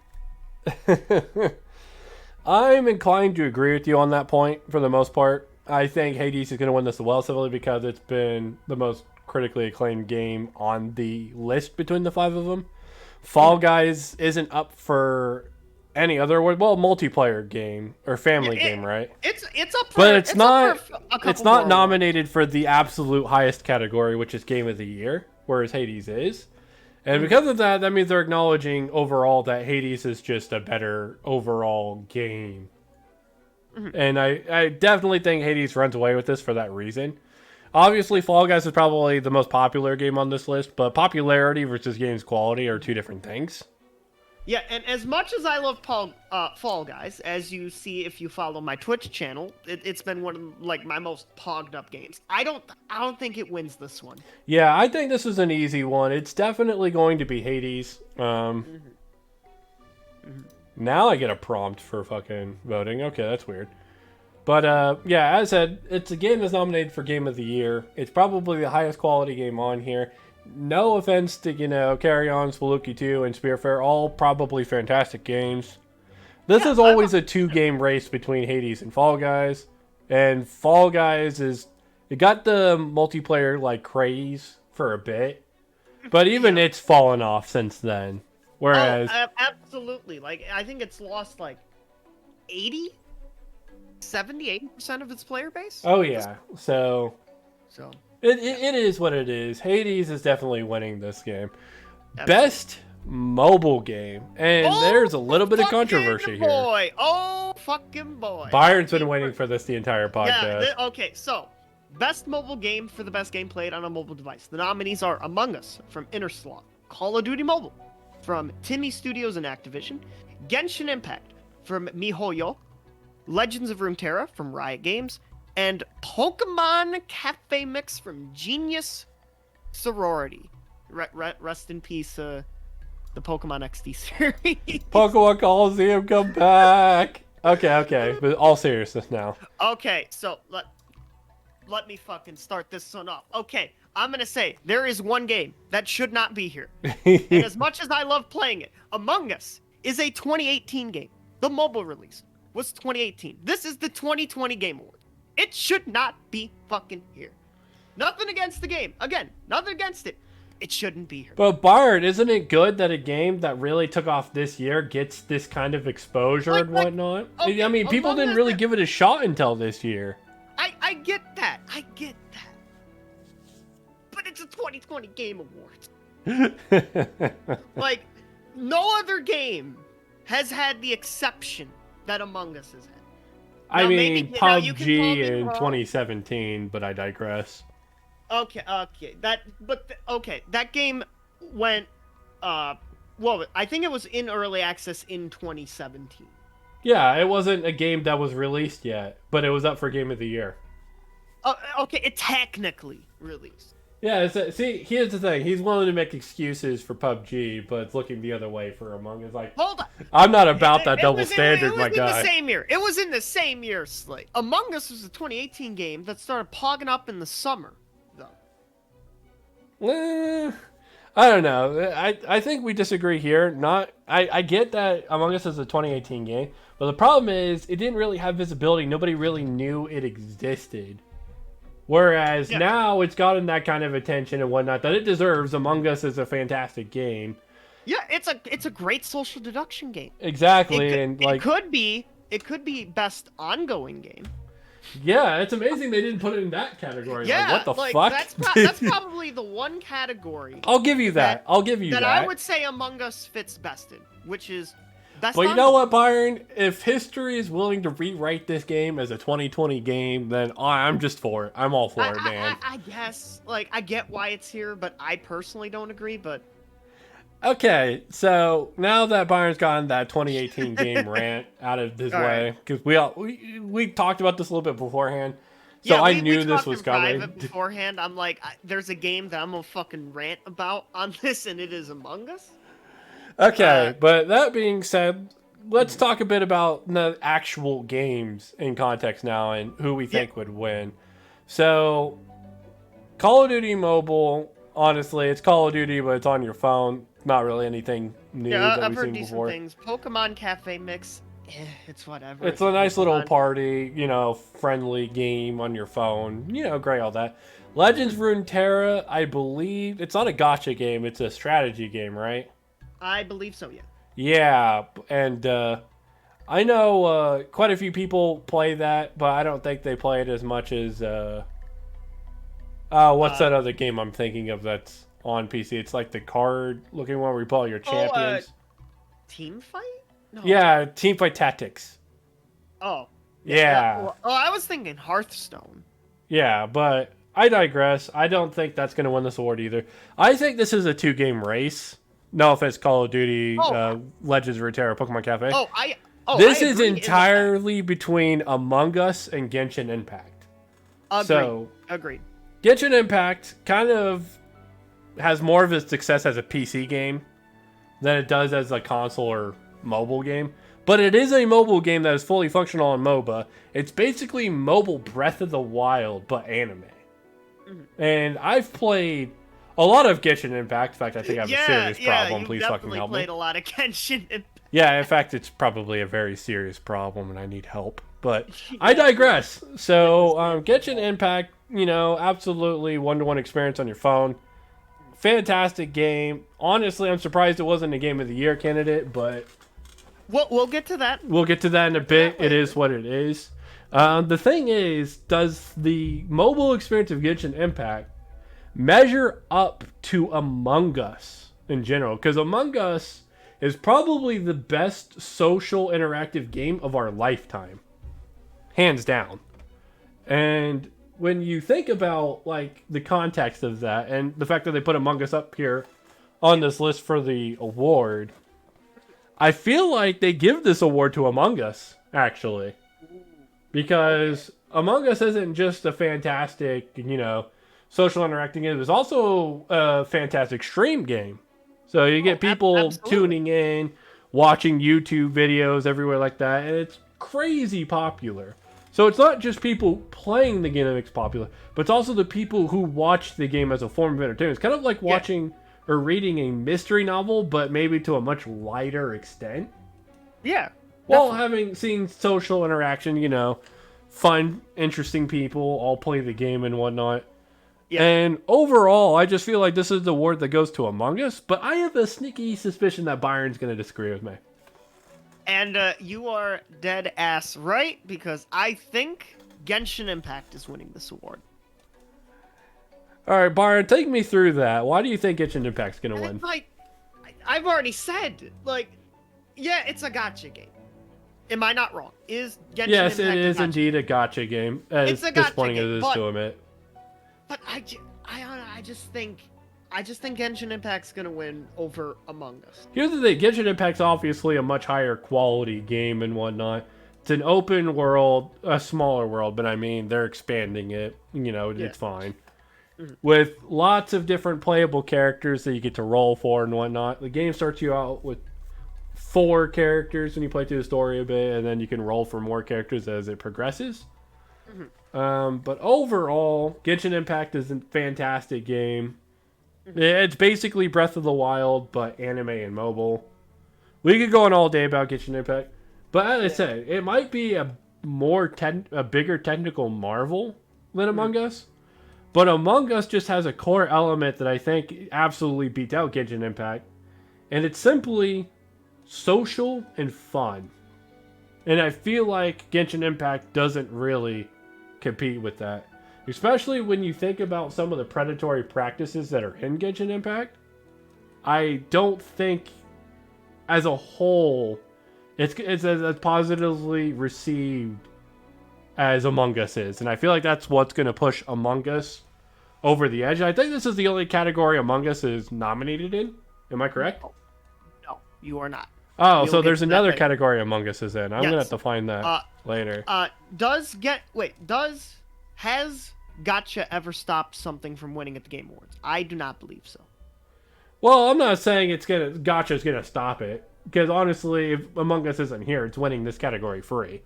Year. I'm inclined to agree with you on that point for the most part. I think Hades is going to win this as well, simply because it's been the most critically acclaimed game on the list between the 5 of them. Fall Guys isn't up for any other multiplayer game or family game, right? It's up for, but it's not nominated for the absolute highest category, which is Game of the Year, whereas Hades is. And because of that, that means they're acknowledging overall that Hades is just a better overall game. And I definitely think Hades runs away with this for that reason. Obviously, Fall Guys is probably the most popular game on this list, but popularity versus game's quality are two different things. Yeah, and as much as I love Fall Guys, as you see if you follow my Twitch channel, it's been one of my most pogged up games. I don't think it wins this one. Yeah, I think this is an easy one. It's definitely going to be Hades. Now I get a prompt for fucking voting. Okay, that's weird. But yeah, as I said, it's a game that's nominated for Game of the Year. It's probably the highest quality game on here. No offense to, Carry On, Spelunky 2, and Spiritfarer, all probably fantastic games. This is always a 2-game race between Hades and Fall Guys. And Fall Guys it got the multiplayer, craze for a bit. But even it's fallen off since then. Whereas... absolutely. I think it's lost, 80? 70-80% of its player base? Oh, yeah. So... It is what it is. Hades is definitely winning this game. Absolutely. Best mobile game. And there's a little bit of controversy here. Oh, fucking boy. Byron's been waiting for this the entire podcast. Yeah, okay, so, best mobile game for the best game played on a mobile device. The nominees are Among Us from Innersloth, Call of Duty Mobile from Timmy Studios and Activision, Genshin Impact from MiHoYo, Legends of Runeterra from Riot Games, and Pokemon Cafe Mix from Genius Sorority. Rest in peace, the Pokemon XD series. Pokemon Coliseum, come back! Okay, but all seriousness now. Okay, so let me fucking start this one off. Okay, I'm gonna say, there is one game that should not be here. And as much as I love playing it, Among Us is a 2018 game. The mobile release was 2018. This is the 2020 Game Awards. It should not be fucking here. Nothing against the game. Again, nothing against it. It shouldn't be here. But Byron, isn't it good that a game that really took off this year gets this kind of exposure and whatnot? Okay, I mean, people didn't really give it a shot until this year. I get that. But it's a 2020 Game Awards. No other game has had the exception that Among Us has had. I mean, PUBG in 2017, but I digress. Okay. That game went, I think it was in early access in 2017. Yeah, it wasn't a game that was released yet, but it was up for Game of the Year. Okay, it technically released. Yeah, see, here's the thing. He's willing to make excuses for PUBG, but it's looking the other way for Among Us. Like, Hold on. I'm not about that double It standard, was my in the guy. same year. It was in the same year, Slade. Among Us was a 2018 game that started pogging up in the summer, though. I don't know. I think we disagree here. I get that Among Us is a 2018 game, but the problem is it didn't really have visibility. Nobody really knew it existed. Whereas now it's gotten that kind of attention and whatnot that it deserves. Among Us is a fantastic game. Yeah, it's a great social deduction game. Exactly, It could be best ongoing game. Yeah, it's amazing they didn't put it in that category. Yeah, like, what the fuck? That's probably the one category. I'll give you that. I'll give you that. I would say Among Us fits best in, which is best. But you know what, Byron? If history is willing to rewrite this game as a 2020 game, then I'm just for it. I'm all for it, man. I guess, I get why it's here, but I personally don't agree. But okay, so now that Byron's gotten that 2018 game rant out of his way, because we talked about this a little bit beforehand, so yeah, I knew this was coming. Beforehand, I'm like, there's a game that I'm gonna fucking rant about on this, and it is Among Us. Okay, but that being said, let's talk a bit about the actual games in context now and who we think would win. So, Call of Duty Mobile, honestly, it's Call of Duty, but it's on your phone. Not really anything new that I've we've heard seen decent before. Things. Pokemon Cafe Mix, it's whatever. It's a nice little party, friendly game on your phone. Great, all that. Legends Runeterra, I believe, it's not a gacha game, it's a strategy game, right? I believe so, yeah. Yeah, and I know quite a few people play that, but I don't think they play it as much as what's that other game I'm thinking of that's on PC? It's like the card-looking one where you pull all your champions. Team Fight? No. Yeah, Team Fight Tactics. Oh. Yeah. Well, I was thinking Hearthstone. Yeah, but I digress. I don't think that's going to win this award either. I think this is a two-game race. No offense, Call of Duty, Legends of Runeterra, Pokemon Cafe. This is entirely between Among Us and Genshin Impact. Agreed. Genshin Impact kind of has more of a success as a PC game than it does as a console or mobile game. But it is a mobile game that is fully functional on MOBA. It's basically mobile Breath of the Wild, but anime. Mm-hmm. And I've played a lot of Genshin Impact. In fact, I think I have a serious problem. Please fucking help me. Played a lot of Genshin Impact. Yeah, in fact, it's probably a very serious problem, and I need help. But I digress. So, Genshin Impact, absolutely one-to-one experience on your phone. Fantastic game. Honestly, I'm surprised it wasn't a Game of the Year candidate, but we'll get to that. We'll get to that in a bit. It is what it is. The thing is, does the mobile experience of Genshin Impact measure up to Among Us in general? Because Among Us is probably the best social interactive game of our lifetime. Hands down. And when you think about the context of that and the fact that they put Among Us up here on this list for the award, I feel like they give this award to Among Us, actually. Because Among Us isn't just a fantastic, social interacting game. It's also a fantastic stream game. So you get people tuning in, watching YouTube videos everywhere like that, and it's crazy popular. So it's not just people playing the game that makes popular, but it's also the people who watch the game as a form of entertainment. It's kind of like watching or reading a mystery novel, but maybe to a much lighter extent. Yeah. While having seen social interaction, fun, interesting people all play the game and whatnot. Yeah. And overall, I just feel like this is the award that goes to Among Us, but I have a sneaky suspicion that Byron's going to disagree with me. And you are dead ass right, because I think Genshin Impact is winning this award. All right, Byron, take me through that. Why do you think Genshin Impact's going to win? I've already said, it's a gacha game. Am I not wrong? Is Genshin Yes, Impact it is indeed a gacha game. As disappointing as it is to admit. But I just think Genshin Impact's gonna win over Among Us. Here's the thing: Genshin Impact's obviously a much higher quality game and whatnot. It's an open world, a smaller world, but I mean, they're expanding it. Yeah. It's fine. With lots of different playable characters that you get to roll for and whatnot. The game starts you out with 4 characters when you play through the story a bit, and then you can roll for more characters as it progresses. But overall, Genshin Impact is a fantastic game. It's basically Breath of the Wild, but anime and mobile. We could go on all day about Genshin Impact, but as I said, it might be a bigger technical marvel than Among Us. But Among Us just has a core element that I think absolutely beats out Genshin Impact, and it's simply social and fun. And I feel like Genshin Impact doesn't really compete with that. Especially when you think about some of the predatory practices that are in Genshin Impact. I don't think, as a whole, it's as positively received as Among Us is. And I feel like that's what's going to push Among Us over the edge. I think this is the only category Among Us is nominated in. Am I correct? No, you are not. Oh, so there's another category Among Us is in. I'm going to have to find that later. Has Gotcha ever stopped something from winning at the Game Awards? I do not believe so. Well, I'm not saying Gotcha's gonna stop it, because honestly, if Among Us isn't here, it's winning this category free.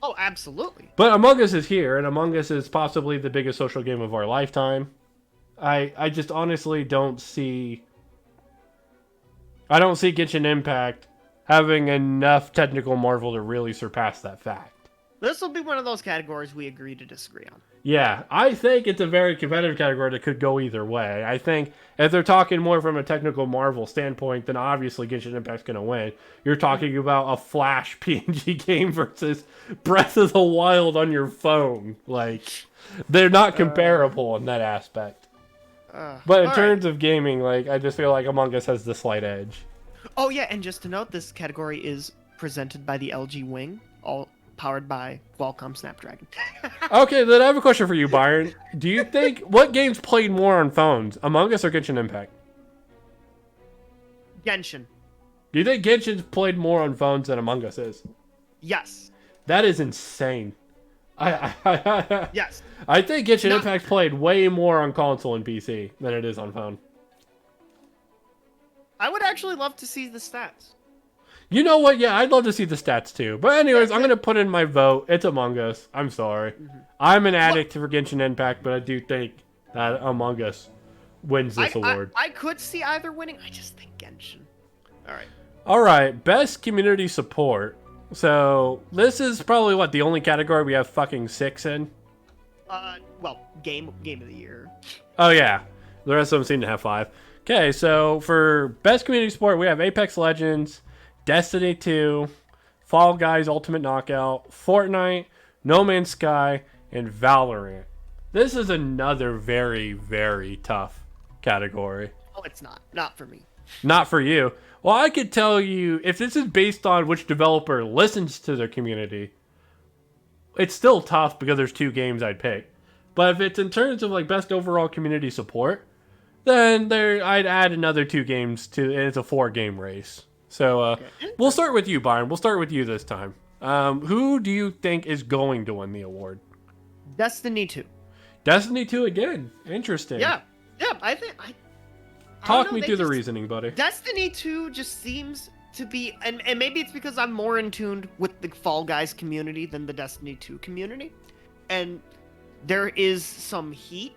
Oh, absolutely. But Among Us is here, and Among Us is possibly the biggest social game of our lifetime. I just honestly don't see Genshin Impact having enough technical marvel to really surpass that fact. This will be one of those categories we agree to disagree on. Yeah, I think it's a very competitive category that could go either way. I think if they're talking more from a technical marvel standpoint, then obviously Genshin Impact's going to win. You're talking about a Flash PNG game versus Breath of the Wild on your phone. Like, they're not comparable in that aspect. But in terms of gaming, like, I just feel like Among Us has the slight edge. Oh, yeah, and just to note, this category is presented by the LG Wing, all powered by Qualcomm Snapdragon. Okay, then I have a question for you, Byron. Do you think, what games played more on phones, Among Us or Genshin Impact? Genshin. Do you think Genshin's played more on phones than Among Us is? Yes. That is insane. Yes. I think Genshin Impact played way more on console and PC than it is on phone. I would actually love to see the stats. You know what? Yeah, I'd love to see the stats too. But anyways, I'm going to put in my vote. It's Among Us. I'm sorry. I'm an addict for Genshin Impact, but I do think that Among Us wins this award. I could see either winning. I just think Genshin. All right. Best community support. So this is probably the only category we have fucking 6 in? Well, game of the year. Oh yeah. The rest of them seem to have 5. Okay, so for best community support, we have Apex Legends, Destiny 2, Fall Guys Ultimate Knockout, Fortnite, No Man's Sky, and Valorant. This is another very, very tough category. Oh, it's not. Not for me. Not for you. Well, I could tell you, if this is based on which developer listens to their community, it's still tough because there's 2 games I'd pick. But if it's in terms of like best overall community support, then I'd add another 2 games to, and it's a 4-game race. So we'll start with you, Byron. We'll start with you this time. Who do you think is going to win the award? Destiny 2. Destiny 2 again. Interesting. Yeah. I think. Talk me through the reasoning, buddy. Destiny 2 just seems to be, and maybe it's because I'm more in tune with the Fall Guys community than the Destiny 2 community, and there is some heat.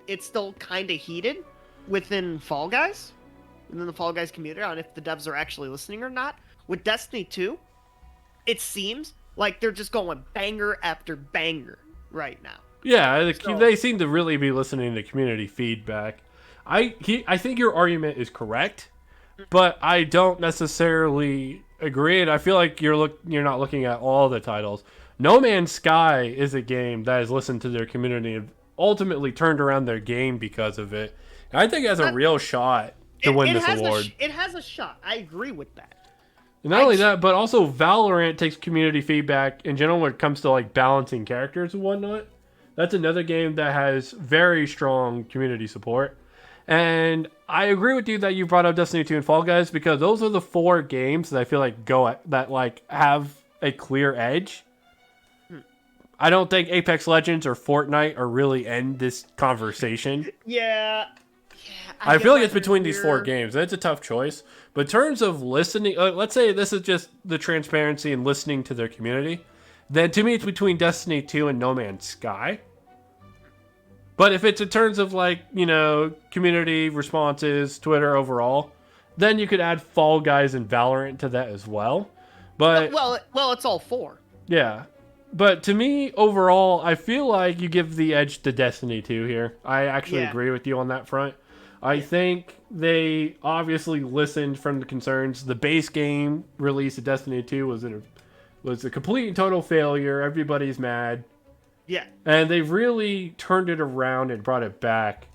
It's still kind of heated within Fall Guys. And then the Fall Guys community on if the devs are actually listening or not. With Destiny 2, it seems like they're just going banger after banger right now. Yeah, they seem to really be listening to community feedback. I think your argument is correct, but I don't necessarily agree. And I feel like you're not looking at all the titles. No Man's Sky is a game that has listened to their community and ultimately turned around their game because of it. And I think it has a real shot to win this award. It has a shot. I agree with that. And not only that, but also Valorant takes community feedback in general when it comes to like balancing characters and whatnot. That's another game that has very strong community support. And I agree with you that you brought up Destiny 2 and Fall Guys because those are the 4 games that I feel like have a clear edge. I don't think Apex Legends or Fortnite are really end this conversation. Yeah. I feel like it's between these 4 games. That's a tough choice. But in terms of listening, let's say this is just the transparency and listening to their community, then to me it's between Destiny 2 and No Man's Sky. But if it's in terms of like, you know, community responses, Twitter overall, then you could add Fall Guys and Valorant to that as well. But well, it's all 4. Yeah. But to me, overall, I feel like you give the edge to Destiny 2 here. I actually agree with you on that front. I think they obviously listened from the concerns. The base game release of Destiny 2 was a complete and total failure. Everybody's mad. Yeah. And they've really turned it around and brought it back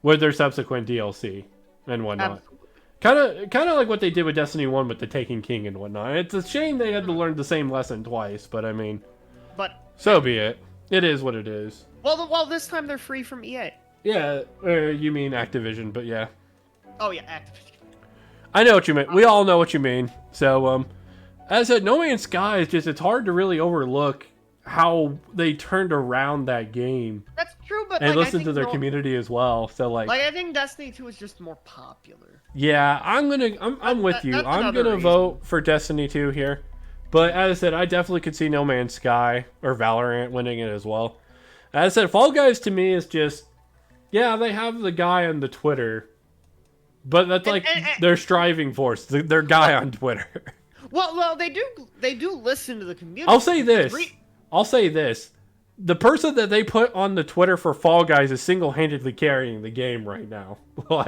with their subsequent DLC and whatnot. Kind of like what they did with Destiny 1 with the Taken King and whatnot. It's a shame they had to learn the same lesson twice, but I mean, so be it. It is what it is. Well, this time they're free from EA. Yeah, you mean Activision, but yeah. Oh yeah, Activision. I know what you mean. We all know what you mean. So, as I said, No Man's Sky is it's hard to really overlook how they turned around that game. That's true, but and listen to their community as well. So I think Destiny 2 is just more popular. Yeah, I'm with you. I'm gonna vote for Destiny 2 here. But as I said, I definitely could see No Man's Sky or Valorant winning it as well. As I said, Fall Guys to me is just, yeah, they have the guy on the Twitter, but that's their striving force, their guy on Twitter. Well, they do listen to the community. I'll say this. The person that they put on the Twitter for Fall Guys is single-handedly carrying the game right now. Well,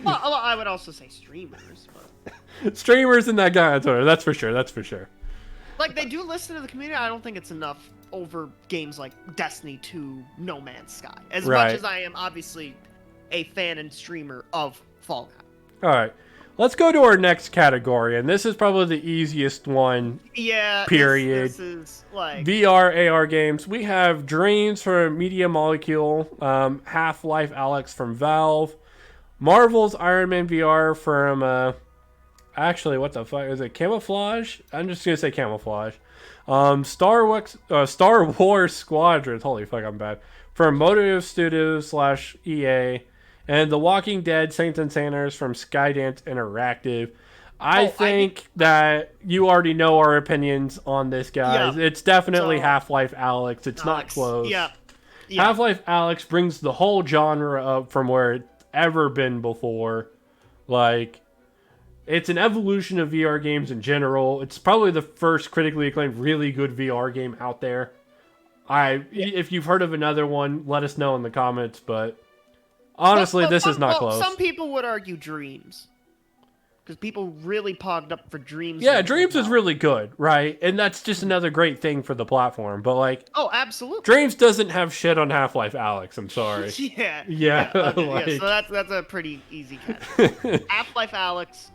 I would also say streamers. But... Streamers and that guy on Twitter, that's for sure. Like, they do listen to the community. I don't think it's enough over games like Destiny 2, No Man's Sky. As much as I am obviously a fan and streamer of Fall Guys. All right. Let's go to our next category, and this is probably the easiest one. Yeah. Period. This is like VR, AR games. We have Dreams from Media Molecule, Half-Life Alyx from Valve, Marvel's Iron Man VR from actually, what the fuck is it? Camouflage? I'm just gonna say Camouflage. Star Wars Squadrons. Holy fuck, I'm bad. From Motive Studios / EA. And The Walking Dead Saints and Sinners from Skydance Interactive. I think that you already know our opinions on this, guys. Yeah. It's definitely Half-Life Alyx. It's not close. Yeah. Half-Life Alyx brings the whole genre up from where it's ever been before. Like, it's an evolution of VR games in general. It's probably the first critically acclaimed really good VR game out there. If you've heard of another one, let us know in the comments, but... honestly, this is not close. Some people would argue Dreams. Because people really pogged up for Dreams. Yeah, Dreams is really good, right? And that's just another great thing for the platform. But, like... oh, absolutely. Dreams doesn't have shit on Half-Life Alyx, I'm sorry. Yeah. Okay, so that's a pretty easy category. Half-Life Alyx,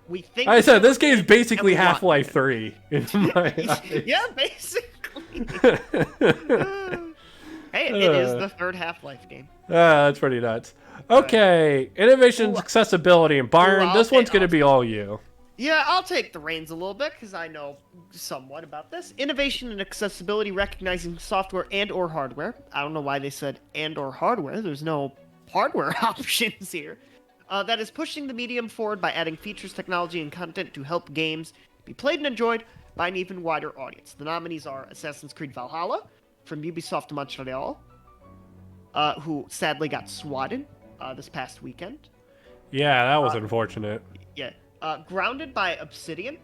we think... I said, this game's basically Half-Life 3. In my eyes. Yeah, basically. Hey, it is the third Half-Life game. That's pretty nuts. Okay, innovation and accessibility. And Byron, this one's going to be all you. Yeah, I'll take the reins a little bit because I know somewhat about this. Innovation and accessibility, recognizing software and or hardware. I don't know why they said and or hardware. There's no hardware options here. That is pushing the medium forward by adding features, technology, and content to help games be played and enjoyed by an even wider audience. The nominees are Assassin's Creed Valhalla from Ubisoft Montreal, who sadly got swatted this past weekend. Yeah, that was unfortunate. Yeah. Grounded by Obsidian,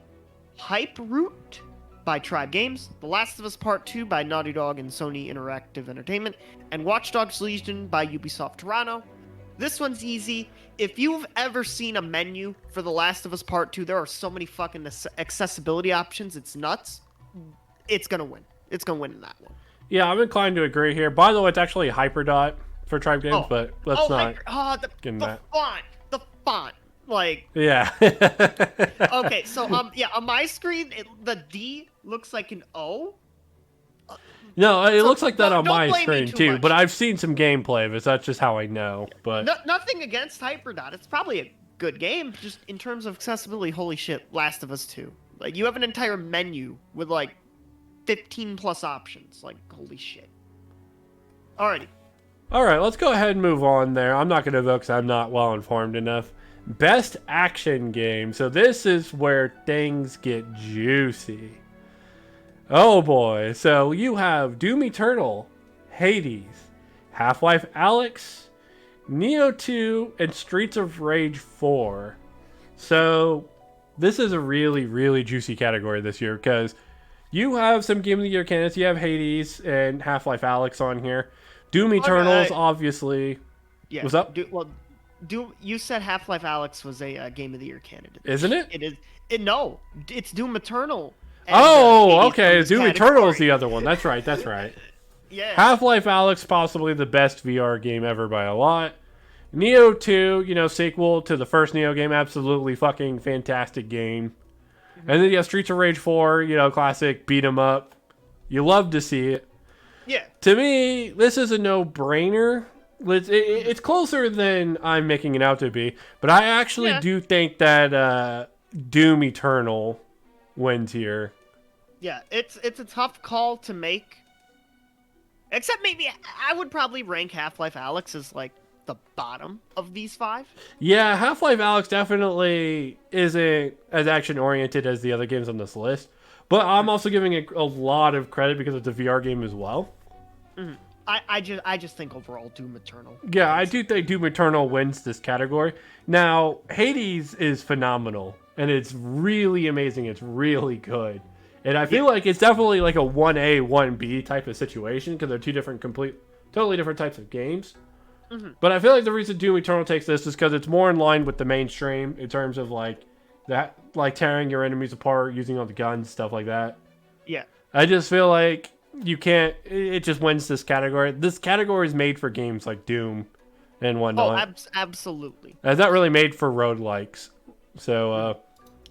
Hype Root by Tribe Games, The Last of Us Part 2 by Naughty Dog and Sony Interactive Entertainment, and Watch Dogs Legion by Ubisoft Toronto. This one's easy. If you've ever seen a menu for The Last of Us Part 2, there are so many fucking accessibility options. It's nuts. It's going to win. It's going to win in that one. Yeah, I'm inclined to agree here. By the way, it's actually Hyperdot for Tribe Games, but let's not get in that. The font. Like... yeah. okay, so, on my screen, the D looks like an O. No, it looks like that on my screen, too, but I've seen some gameplay of it, so that's just how I know. But nothing against Hyperdot. It's probably a good game, just in terms of accessibility, holy shit, Last of Us 2. Like, you have an entire menu with, like, 15 plus options. Like, holy shit. Alrighty. All right, let's go ahead and move on there. I'm not going to vote because I'm not well informed enough. Best action game. So this is where things get juicy. Oh boy. So you have Doom Eternal, Hades, Half-Life Alyx, Neo 2, and Streets of Rage 4. So this is a really, really juicy category this year because you have some Game of the Year candidates. You have Hades and Half-Life Alyx on here. Doom Eternals, obviously. Yeah. What's up? You said Half-Life Alyx was a Game of the Year candidate. Isn't it? It is. No, it's Doom Eternal. And, okay. Doom Eternal is the other one. That's right. Yeah. Half-Life Alyx, possibly the best VR game ever by a lot. Neo 2, sequel to the first Neo game, absolutely fucking fantastic game. Mm-hmm. And then you have Streets of Rage 4, classic beat 'em up. You love to see it. Yeah. To me, this is a no-brainer. It's closer than I'm making it out to be, but I actually do think that Doom Eternal wins here. Yeah, it's a tough call to make. Except maybe I would probably rank Half-Life Alyx as like the bottom of these 5. Yeah, Half-Life Alyx definitely isn't as action-oriented as the other games on this list, but I'm also giving it a lot of credit because it's a VR game as well. Mm-hmm. I just think overall Doom Eternal. Yeah, I do think Doom Eternal wins this category. Now, Hades is phenomenal, and it's really amazing. It's really good. And I feel like it's definitely like a 1A, 1B type of situation because they're two different, totally different types of games. Mm-hmm. But I feel like the reason Doom Eternal takes this is because it's more in line with the mainstream in terms of like that, like tearing your enemies apart, using all the guns, stuff like that. Yeah. I just feel like it just wins this category. This category is made for games like Doom and whatnot. Oh, absolutely. It's not really made for roguelikes. So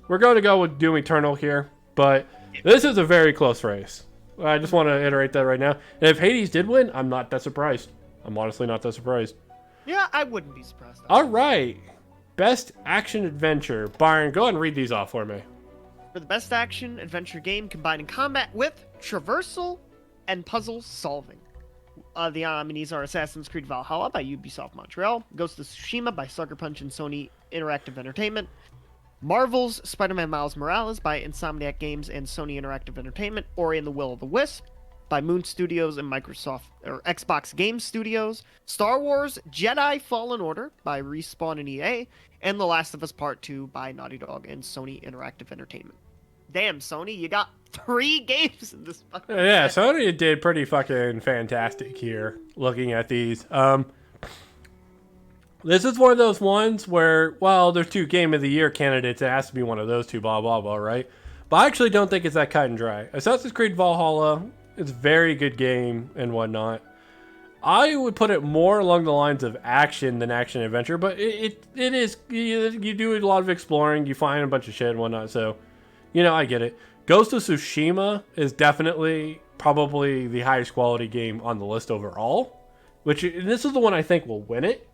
we're going to go with Doom Eternal here. But this is a very close race. I just want to iterate that right now. And if Hades did win, I'm not that surprised. I'm honestly not that surprised. Yeah, I wouldn't be surprised. All right. Best action adventure. Byron, go ahead and read these off for me. For the best action adventure game combining combat with traversal and puzzle solving. The nominees are Assassin's Creed Valhalla by Ubisoft Montreal, Ghost of Tsushima by Sucker Punch and Sony Interactive Entertainment, Marvel's Spider-Man Miles Morales by Insomniac Games and Sony Interactive Entertainment, Ori and the Will of the Wisp by Moon Studios and Xbox Game Studios, Star Wars Jedi Fallen Order by Respawn and EA, and The Last of Us Part 2 by Naughty Dog and Sony Interactive Entertainment. Damn, Sony, you got 3 games in this fucking Yeah, Sony did pretty fucking fantastic here, looking at these. This is one of those ones where, well, there's 2 Game of the Year candidates. It has to be one of those 2, blah, blah, blah, right? But I actually don't think it's that cut and dry. Assassin's Creed Valhalla, it's a very good game and whatnot. I would put it more along the lines of action than action adventure, but it is, you do a lot of exploring, you find a bunch of shit and whatnot, so, I get it. Ghost of Tsushima is definitely probably the highest quality game on the list overall, and this is the one I think will win it.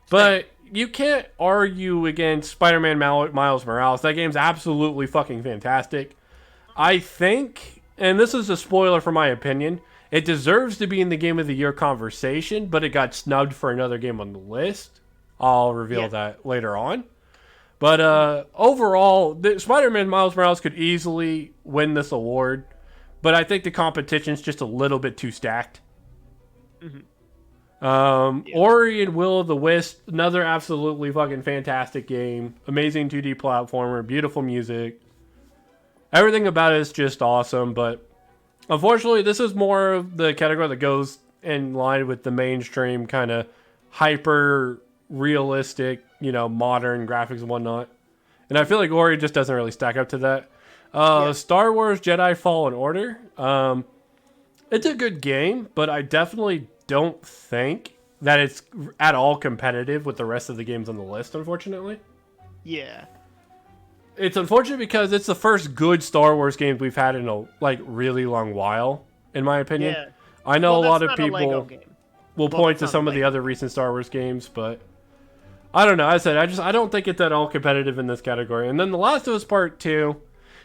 But you can't argue against Spider-Man Miles Morales. That game's absolutely fucking fantastic. I think, and this is a spoiler for my opinion, it deserves to be in the Game of the Year conversation, but it got snubbed for another game on the list. I'll reveal that later on. But overall, Spider-Man Miles Morales could easily win this award, but I think the competition's just a little bit too stacked. Mm-hmm. Ori and Will of the Wisp, another absolutely fucking fantastic game. Amazing 2D platformer, beautiful music. Everything about it is just awesome, but unfortunately, this is more of the category that goes in line with the mainstream kind of hyper realistic, modern graphics and whatnot. And I feel like Ori just doesn't really stack up to that. Star Wars Jedi Fallen Order. It's a good game, but I definitely don't think that it's at all competitive with the rest of the games on the list, unfortunately. Yeah. It's unfortunate because it's the first good Star Wars game we've had in a really long while, in my opinion. Yeah. I know a lot of people will point to some of the other recent Star Wars games, but I don't know. I don't think it's at all competitive in this category. And then The Last of Us Part 2,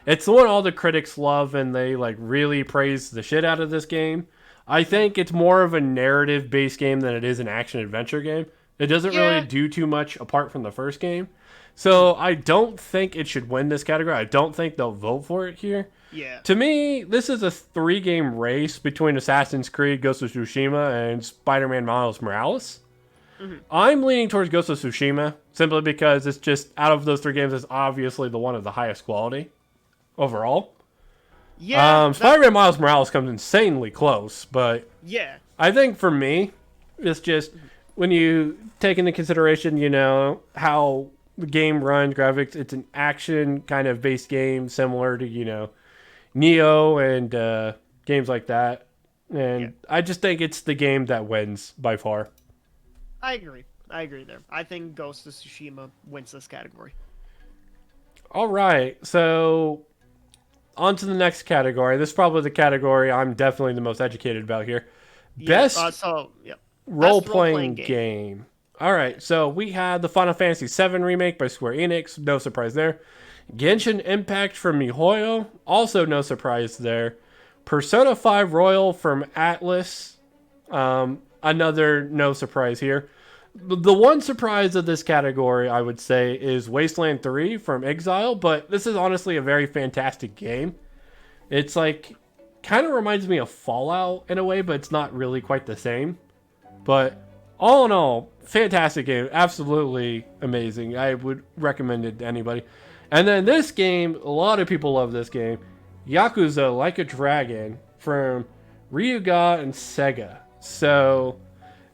It's the one all the critics love and they like really praise the shit out of this game. I think it's more of a narrative-based game than it is an action-adventure game. It doesn't really do too much apart from the first game. So I don't think it should win this category. I don't think they'll vote for it here. Yeah. To me, this is a 3-game race between Assassin's Creed, Ghost of Tsushima, and Spider-Man Miles Morales. I'm leaning towards Ghost of Tsushima simply because it's just, out of those 3 games, it's obviously the one of the highest quality overall. Yeah. Spider-Man Miles Morales comes insanely close, but Yeah. I think for me, it's just when you take into consideration, how the game runs, graphics, it's an action kind of based game similar to, Neo and games like that. And I just think it's the game that wins by far. I agree there. I think Ghost of Tsushima wins this category. All right, so on to the next category. This is probably the category I'm definitely the most educated about here. Best role-playing game. All right, so we had the Final Fantasy VII Remake by Square Enix. No surprise there. Genshin Impact from MiHoYo. Also no surprise there. Persona 5 Royal from Atlas. Another no surprise here. The one surprise of this category, I would say, is Wasteland 3 from Exile, but this is honestly a very fantastic game. It's like, kind of reminds me of Fallout in a way, but it's not really quite the same. But all in all, fantastic game. Absolutely amazing. I would recommend it to anybody. And then this game, a lot of people love this game. Yakuza Like a Dragon from Ryuga and Sega. So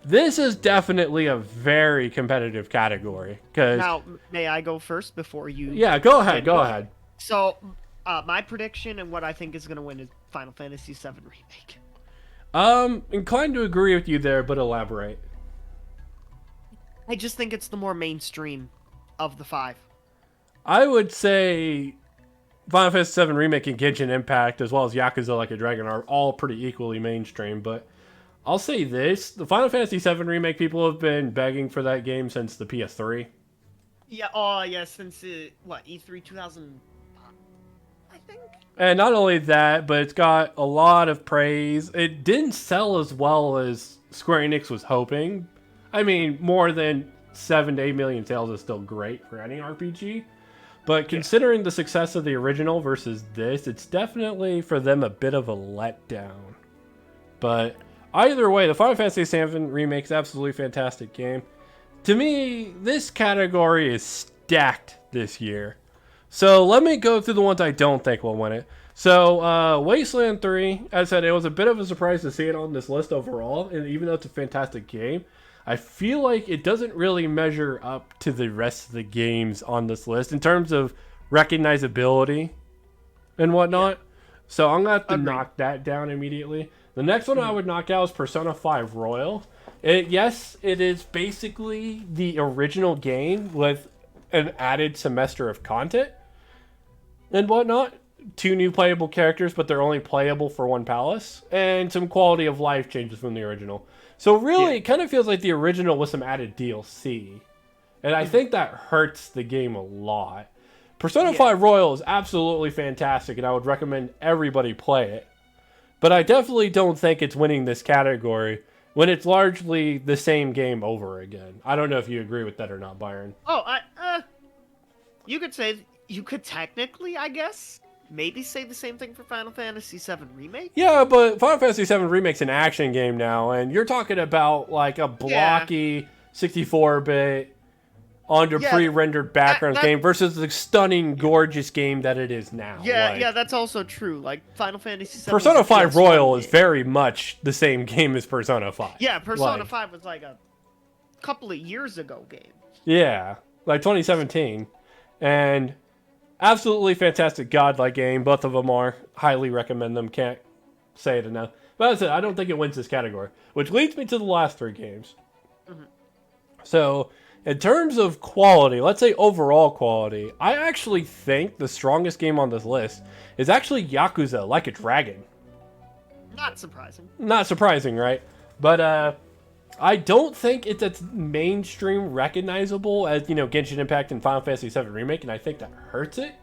this is definitely a very competitive category. Now, may I go first before you? Yeah, go ahead. So, my prediction and what I think is going to win is Final Fantasy VII Remake. Inclined to agree with you there, but elaborate. I just think it's the more mainstream of the 5. I would say Final Fantasy VII Remake and Genshin Impact, as well as Yakuza Like a Dragon, are all pretty equally mainstream, but I'll say this. The Final Fantasy VII Remake, people have been begging for that game since the PS3. Yeah, since, E3 2000, I think? And not only that, but it's got a lot of praise. It didn't sell as well as Square Enix was hoping. I mean, more than 7 to 8 million sales is still great for any RPG. But considering the success of the original versus this, it's definitely for them a bit of a letdown. But either way, the Final Fantasy VII Remake is absolutely fantastic game. To me, this category is stacked this year. So let me go through the ones I don't think will win it. So Wasteland 3, as I said, it was a bit of a surprise to see it on this list overall. And even though it's a fantastic game, I feel like it doesn't really measure up to the rest of the games on this list in terms of recognizability and whatnot. So I'm going to have to knock that down immediately. The next one I would knock out is Persona 5 Royal. Yes, it is basically the original game with an added semester of content and whatnot. 2 new playable characters, but they're only playable for 1 palace. And some quality of life changes from the original. So really, it kind of feels like the original with some added DLC. And I think that hurts the game a lot. Persona 5 Royal is absolutely fantastic, and I would recommend everybody play it. But I definitely don't think it's winning this category when it's largely the same game over again. I don't know if you agree with that or not, Byron. You could technically, I guess, maybe say the same thing for Final Fantasy VII Remake? Yeah, but Final Fantasy VII Remake's an action game now, and you're talking about like a blocky 64-bit under pre-rendered background game versus the stunning, gorgeous game that it is now. Yeah, that's also true. Like Final Fantasy VII. Persona 5 Royal is very much the same game as Persona 5. Yeah, Persona 5 was like a couple of years ago game. Yeah, like 2017, and absolutely fantastic godlike game. Both of them are. Highly recommend them. Can't say it enough. But that's it. I don't think it wins this category. Which leads me to the last 3 games. So, in terms of quality, let's say overall quality, I actually think the strongest game on this list is actually Yakuza Like a Dragon. Not surprising. Not surprising, right? But I don't think it's as mainstream recognizable as, Genshin Impact and Final Fantasy VII Remake, and I think that hurts it.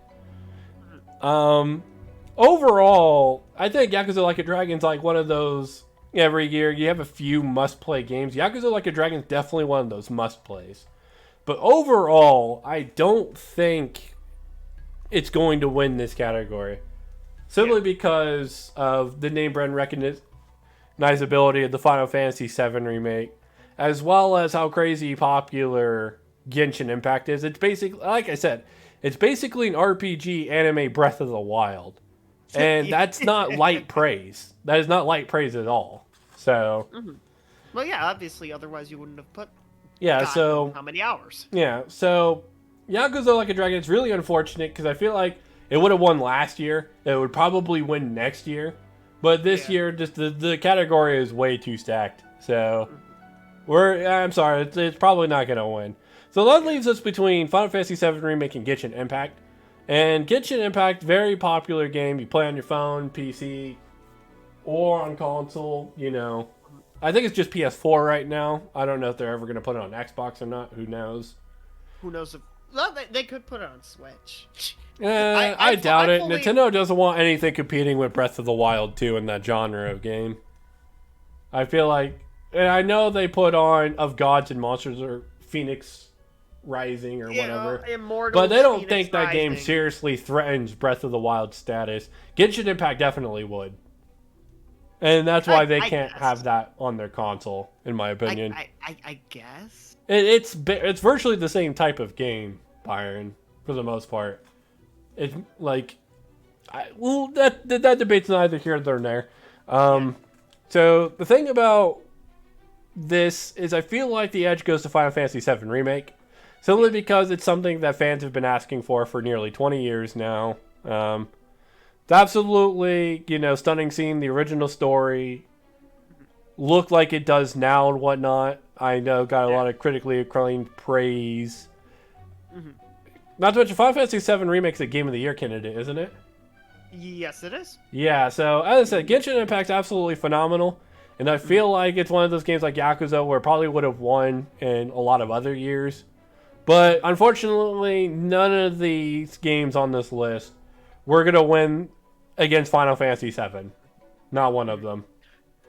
Overall, I think Yakuza Like a Dragon's like one of those every year you have a few must-play games. Yakuza Like a Dragon's definitely one of those must-plays. But overall, I don't think it's going to win this category. Simply because of the name brand recognizability of the Final Fantasy VII Remake, as well as how crazy popular Genshin Impact is. It's basically, like I said, it's basically an RPG anime Breath of the Wild. And that's not light praise. That is not light praise at all. So, well, yeah, obviously, otherwise you wouldn't have put. Yeah, God so knows how many hours? Yeah, so Yakuza Like a Dragon. It's really unfortunate because I feel like it would have won last year. It would probably win next year, but this year, just the category is way too stacked. So I'm sorry, it's probably not gonna win. So that leaves us between Final Fantasy VII Remake and Genshin Impact. And Genshin Impact, very popular game. You play on your phone, PC, or on console. You know, I think it's just PS4 right now. I don't know if they're ever going to put it on Xbox or not. Who knows? Who knows if... Well, they could put it on Switch. I doubt it. Nintendo doesn't want anything competing with Breath of the Wild 2 in that genre of game. I feel like... And I know they put on Of Gods and Monsters or Phoenix Rising or whatever. Immortals, but they don't Phoenix think that Rising. game seriously threatens Breath of the Wild status. Genshin Impact definitely would. And that's why they can't have that on their console, in my opinion. I guess. It's virtually the same type of game, Byron, for the most part. It's like... that debate's neither here nor there. So, the thing about this is I feel like the edge goes to Final Fantasy VII Remake. Simply because it's something that fans have been asking for nearly 20 years now. It's absolutely, stunning seeing the original story look like it does now and whatnot. I know got a lot of critically acclaimed praise. Not to mention, Final Fantasy VII Remake's a Game of the Year candidate, isn't it? Yes, it is. Yeah, so as I said, Genshin Impact's absolutely phenomenal. And I feel like it's one of those games like Yakuza where it probably would have won in a lot of other years. But unfortunately, none of these games on this list were going to win against Final Fantasy VII. Not one of them.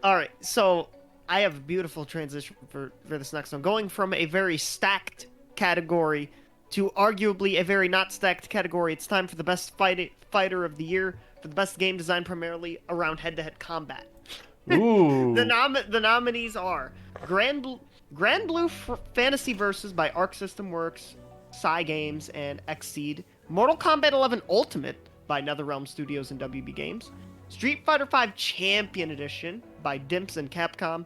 All right, so I have a beautiful transition for this next one. Going from a very stacked category to arguably a very not stacked category, it's time for the best fighter of the year, for the best game design primarily around head-to-head combat. Ooh. The nominees are Grand Blue Fantasy Versus by Arc System Works, Psy Games, and Xseed. Mortal Kombat 11 Ultimate by NetherRealm Studios and WB Games. Street Fighter V Champion Edition by Dimps and Capcom.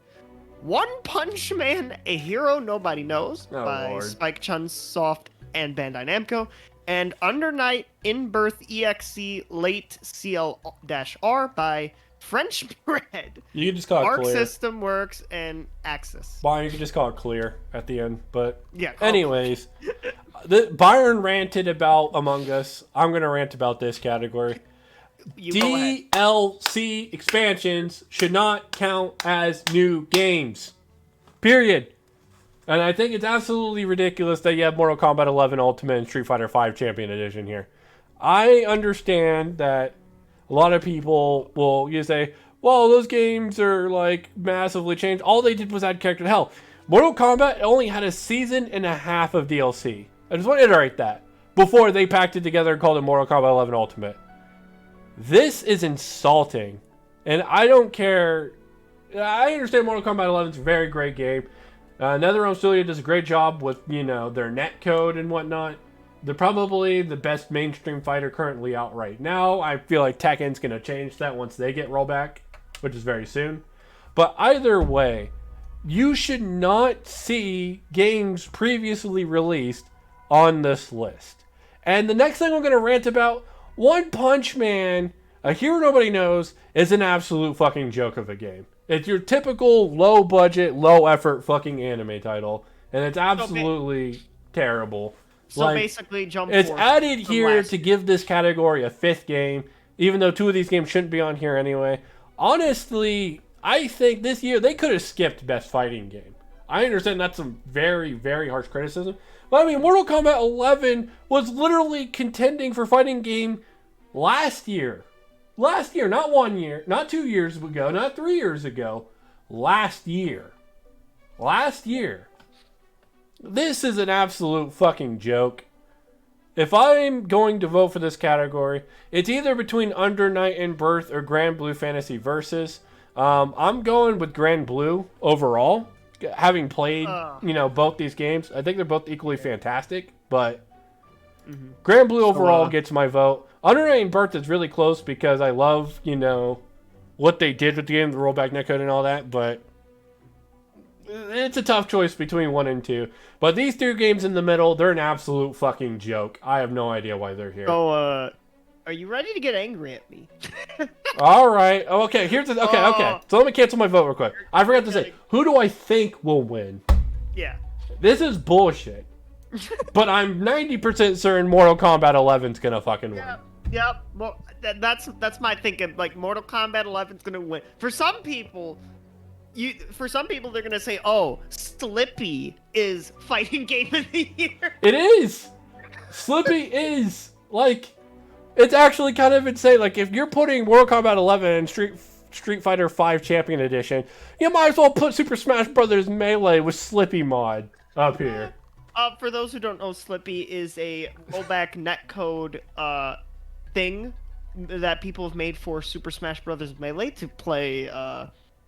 One Punch Man, A Hero Nobody Knows by Lord. Spike Chunsoft and Bandai Namco. And Under Night In Birth EXE Late CL-R by French Bread. You can just call it Arc Clear. System Works and Axis. Byron, you can just call it Clear at the end. But Yeah. anyways, Byron ranted about Among Us. I'm going to rant about this category. You go ahead. DLC expansions should not count as new games. Period. And I think it's absolutely ridiculous that you have Mortal Kombat 11 Ultimate and Street Fighter V Champion Edition here. I understand that a lot of people will say, well, those games are like massively changed. All they did was add character. Hell, Mortal Kombat only had a season and a half of DLC. I just want to iterate that before they packed it together and called it Mortal Kombat 11 Ultimate. This is insulting. And I don't care. I understand Mortal Kombat 11 is a very great game. NetherRealm Studio does a great job with, their net code and whatnot. They're probably the best mainstream fighter currently out right now. I feel like Tekken's going to change that once they get rollback, which is very soon. But either way, you should not see games previously released on this list. And the next thing I'm going to rant about, One Punch Man, A Hero Nobody Knows, is an absolute fucking joke of a game. It's your typical low-budget, low-effort fucking anime title. And it's absolutely terrible. So basically, Jump It's Force added from here last to give this category a fifth game, even though two of these games shouldn't be on here anyway. Honestly, I think this year they could have skipped Best Fighting Game. I understand that's some very, very harsh criticism. But I mean, Mortal Kombat 11 was literally contending for Fighting Game Last year, not 1 year, not 2 years ago, not 3 years ago. Last year. This is an absolute fucking joke. If I'm going to vote for this category, it's either between Under Night and Birth or Grand Blue Fantasy Versus. I'm going with Grand Blue overall. Having played, both these games, I think they're both equally fantastic. But Grand Blue overall gets my vote. Under Night and Birth is really close because I love, what they did with the game, the rollback netcode and all that. But it's a tough choice between 1 and 2. But these 2 games in the middle, they're an absolute fucking joke. I have no idea why they're here. So, are you ready to get angry at me? All right. Okay, okay. So let me cancel my vote real quick. I forgot to say, who do I think will win? Yeah. This is bullshit. But I'm 90% certain Mortal Kombat 11's gonna fucking win. Yep. Well, that's my thinking. Like, Mortal Kombat 11's gonna win. For some people, they're gonna say, "Oh, Slippy is fighting game of the year." It is. Slippy is like, it's actually kind of insane. Like, if you're putting Mortal Kombat 11 and Street Fighter 5 Champion Edition, you might as well put Super Smash Bros. Melee with Slippy mod up here. For those who don't know, Slippy is a rollback netcode thing that people have made for Super Smash Bros. Melee to play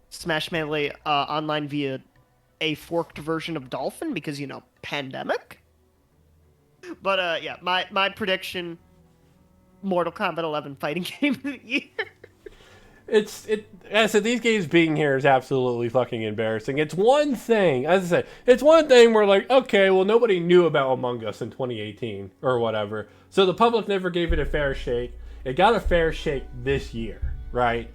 Smash Melee online via a forked version of Dolphin because, pandemic. But yeah, my prediction, Mortal Kombat 11 fighting game of the year. As I said, these games being here is absolutely fucking embarrassing. It's one thing, as I said, it's one thing where like, okay, well, nobody knew about Among Us in 2018 or whatever. So the public never gave it a fair shake. It got a fair shake this year, right?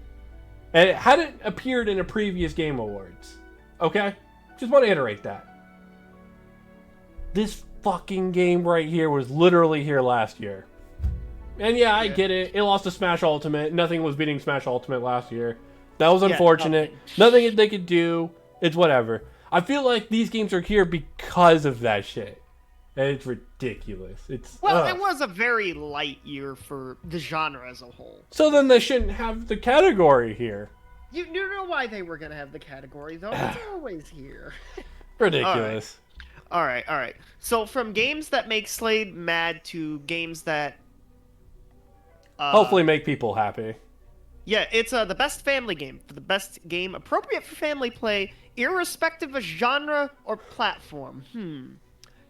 And it hadn't appeared in a previous Game Awards. Okay? Just want to iterate that. This fucking game right here was literally here last year. And yeah, I get it. It lost to Smash Ultimate. Nothing was beating Smash Ultimate last year. That was unfortunate. Nothing they could do. It's whatever. I feel like these games are here because of that shit. And it's ridiculous. It was a very light year for the genre as a whole. So then they shouldn't have the category here. You know why they were going to have the category, though? It's always here. Ridiculous. All right. So from games that make Slade mad to games that hopefully make people happy. Yeah, it's the best family game. For the best game appropriate for family play, irrespective of genre or platform.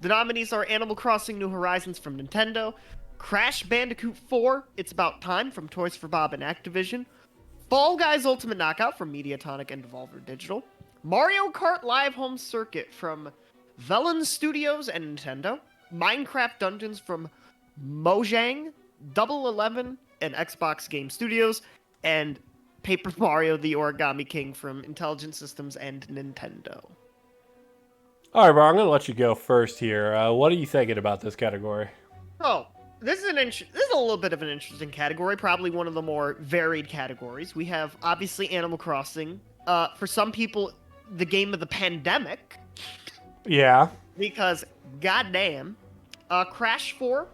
The nominees are Animal Crossing New Horizons from Nintendo, Crash Bandicoot 4, It's About Time from Toys for Bob and Activision, Fall Guys Ultimate Knockout from Mediatonic and Devolver Digital, Mario Kart Live Home Circuit from Velan Studios and Nintendo, Minecraft Dungeons from Mojang, Double 11 and Xbox Game Studios, and Paper Mario the Origami King from Intelligent Systems and Nintendo. All right, bro, I'm going to let you go first here. What are you thinking about this category? Oh, this is a little bit of an interesting category, probably one of the more varied categories. We have, obviously, Animal Crossing. For some people, the game of the pandemic. Yeah. Because, goddamn, Crash 4,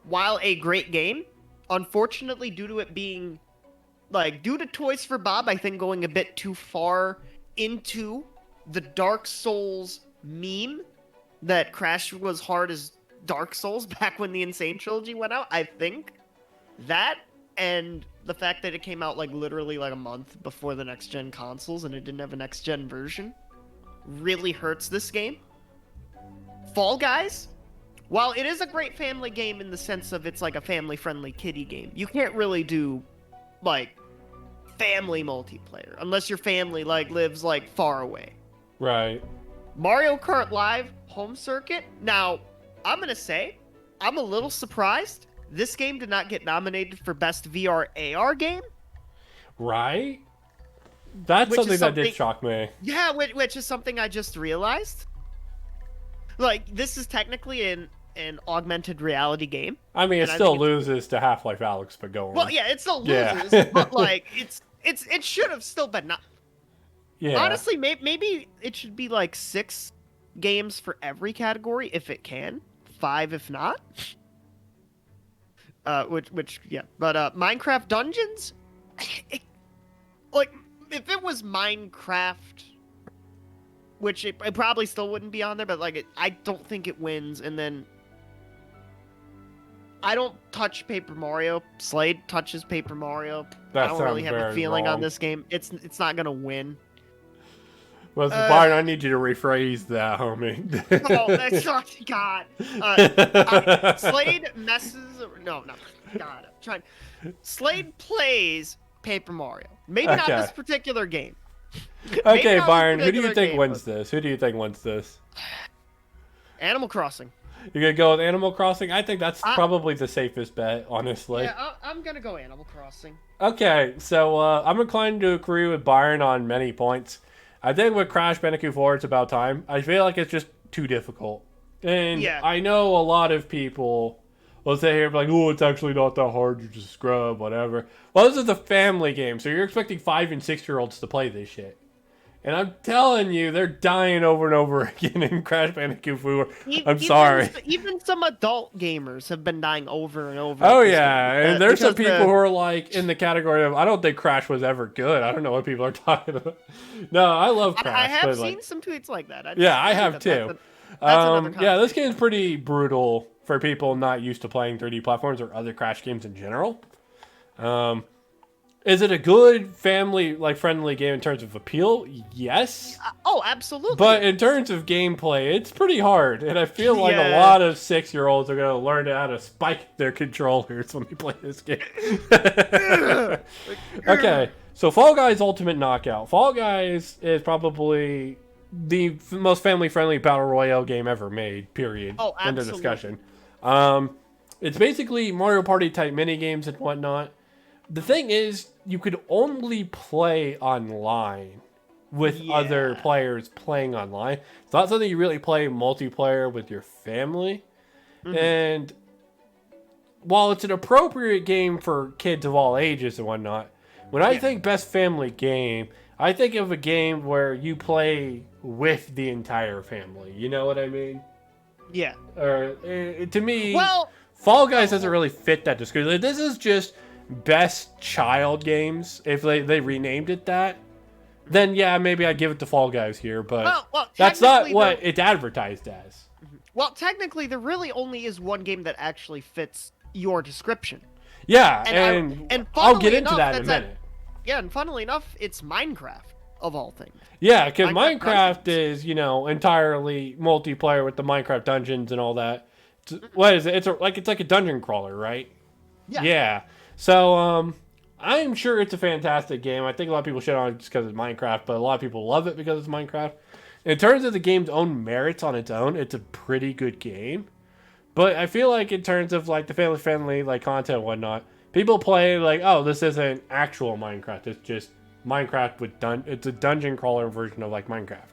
while a great game, unfortunately, due to Toys for Bob, I think going a bit too far into the Dark Souls meme that Crash was hard as Dark Souls back when the Insane Trilogy went out, I think that, and the fact that it came out literally a month before the next gen consoles and it didn't have a next gen version, really hurts this game. Fall Guys, while it is a great family game in the sense of it's a family-friendly kiddie game, you can't really do, family multiplayer unless your family, lives, far away. Right. Mario Kart Live Home Circuit. Now, I'm going to say, I'm a little surprised this game did not get nominated for Best VR AR Game. Right? That's something that did shock me. Yeah, which is something I just realized. This is technically an augmented reality game. I mean, it still loses to Half-Life Alyx, but go on. Well, yeah, it still loses, but it should have still been not. Yeah. Honestly, maybe it should be 6 games for every category if it can, 5 if not. which yeah, but Minecraft Dungeons, like if it was Minecraft, which it probably still wouldn't be on there, but like I don't think it wins. And then I don't touch Paper Mario. Slade touches Paper Mario. That I don't really sounds have a very feeling wrong. on this game. It's not gonna win. Well, Byron, I need you to rephrase that, homie. Oh, that's not God. Slade messes. No, God. I'm trying. Slade plays Paper Mario. Maybe not Okay. this particular game. Okay, not Byron, this who do you particular think game, wins but- this? Who do you think wins this? Animal Crossing. You're gonna go with Animal Crossing? I think that's probably the safest bet, honestly. Yeah, I'm gonna go Animal Crossing. Okay, so I'm inclined to agree with Byron on many points. I think with Crash Bandicoot 4, it's about time. I feel like it's just too difficult. And Yeah. I know a lot of people will say here, like, oh, it's actually not that hard, you just scrub, whatever. Well, this is a family game, so you're expecting 5 and 6-year-olds to play this shit. And I'm telling you, they're dying over and over again in Crash Bandicoot 4. I'm sorry. Even some adult gamers have been dying over and over. Oh at this yeah, game. and there's some Because people who are like in the category of I don't think Crash was ever good. I don't know what people are talking about. No, I love Crash. I have but, seen like, some tweets like that. yeah, I have that's too. another Yeah, this conversation. game's pretty brutal for people not used to playing 3D platforms or other Crash games in general. Is it a good family friendly game in terms of appeal? Yes. Oh, absolutely. But in terms of gameplay, it's pretty hard, and I feel like a Yeah. lot of 6-year-olds are going to learn how to spike their controllers when they play this game. Okay, so Fall Guys Ultimate Knockout. Fall Guys is probably the most family-friendly battle royale game ever made. Period. Oh, End of absolutely. discussion. It's basically Mario Party type mini games and whatnot. The thing is, you could only play online with other Yeah. players playing online. It's not something you really play multiplayer with your family. Mm-hmm. And while it's an appropriate game for kids of all ages and whatnot, when I think best family game, I think of a game where you play with the entire family. You know what I mean? Yeah. Or to me, Well, Fall Guys doesn't really fit that description. Like, this is just best child games. If they renamed it that, then yeah, maybe I'd give it to Fall Guys here. But well, that's not technically, what it's advertised as. Well, technically, there really only is one game that actually fits your description. Yeah, And I'll get funnily into enough, that in a that's minute. Yeah, and funnily enough, it's Minecraft of all things. Yeah, because Minecraft Minecraft is, entirely multiplayer with the Minecraft dungeons and all that. What is it? It's like a dungeon crawler, right? Yeah. So, I'm sure it's a fantastic game. I think a lot of people shit on it just because it's Minecraft, but a lot of people love it because it's Minecraft. In terms of the game's own merits on its own, it's a pretty good game. But I feel like in terms of the family-friendly content and whatnot, people play oh, this isn't actual Minecraft. It's just Minecraft with it's a dungeon crawler version of Minecraft.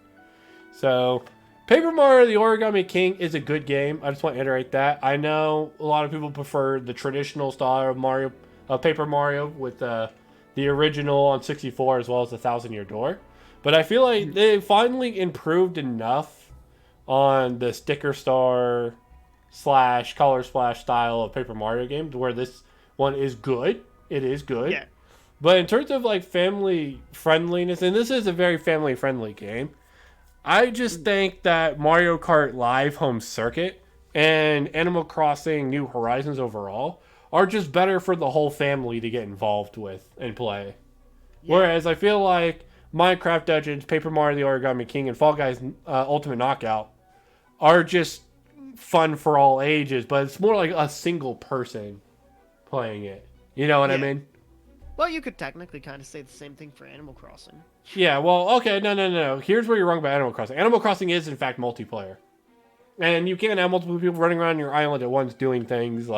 So, Paper Mario: The Origami King is a good game. I just want to iterate that. I know a lot of people prefer the traditional style of Paper Mario with the original on 64 as well as the Thousand Year Door. But I feel like they finally improved enough on the sticker star / color splash style of Paper Mario games where this one is good. It is good. Yeah. But in terms of family friendliness, and this is a very family friendly game, I just think that Mario Kart Live Home Circuit and Animal Crossing New Horizons overall are just better for the whole family to get involved with and play. Yeah. Whereas I feel like Minecraft Dungeons, Paper Mario: The Origami King, and Fall Guys Ultimate Knockout are just fun for all ages, but it's more like a single person playing it. You know what I mean? Well, you could technically kind of say the same thing for Animal Crossing. Yeah, well, okay, no. Here's where you're wrong about Animal Crossing. Animal Crossing is, in fact, multiplayer. And you can't have multiple people running around your island at once doing things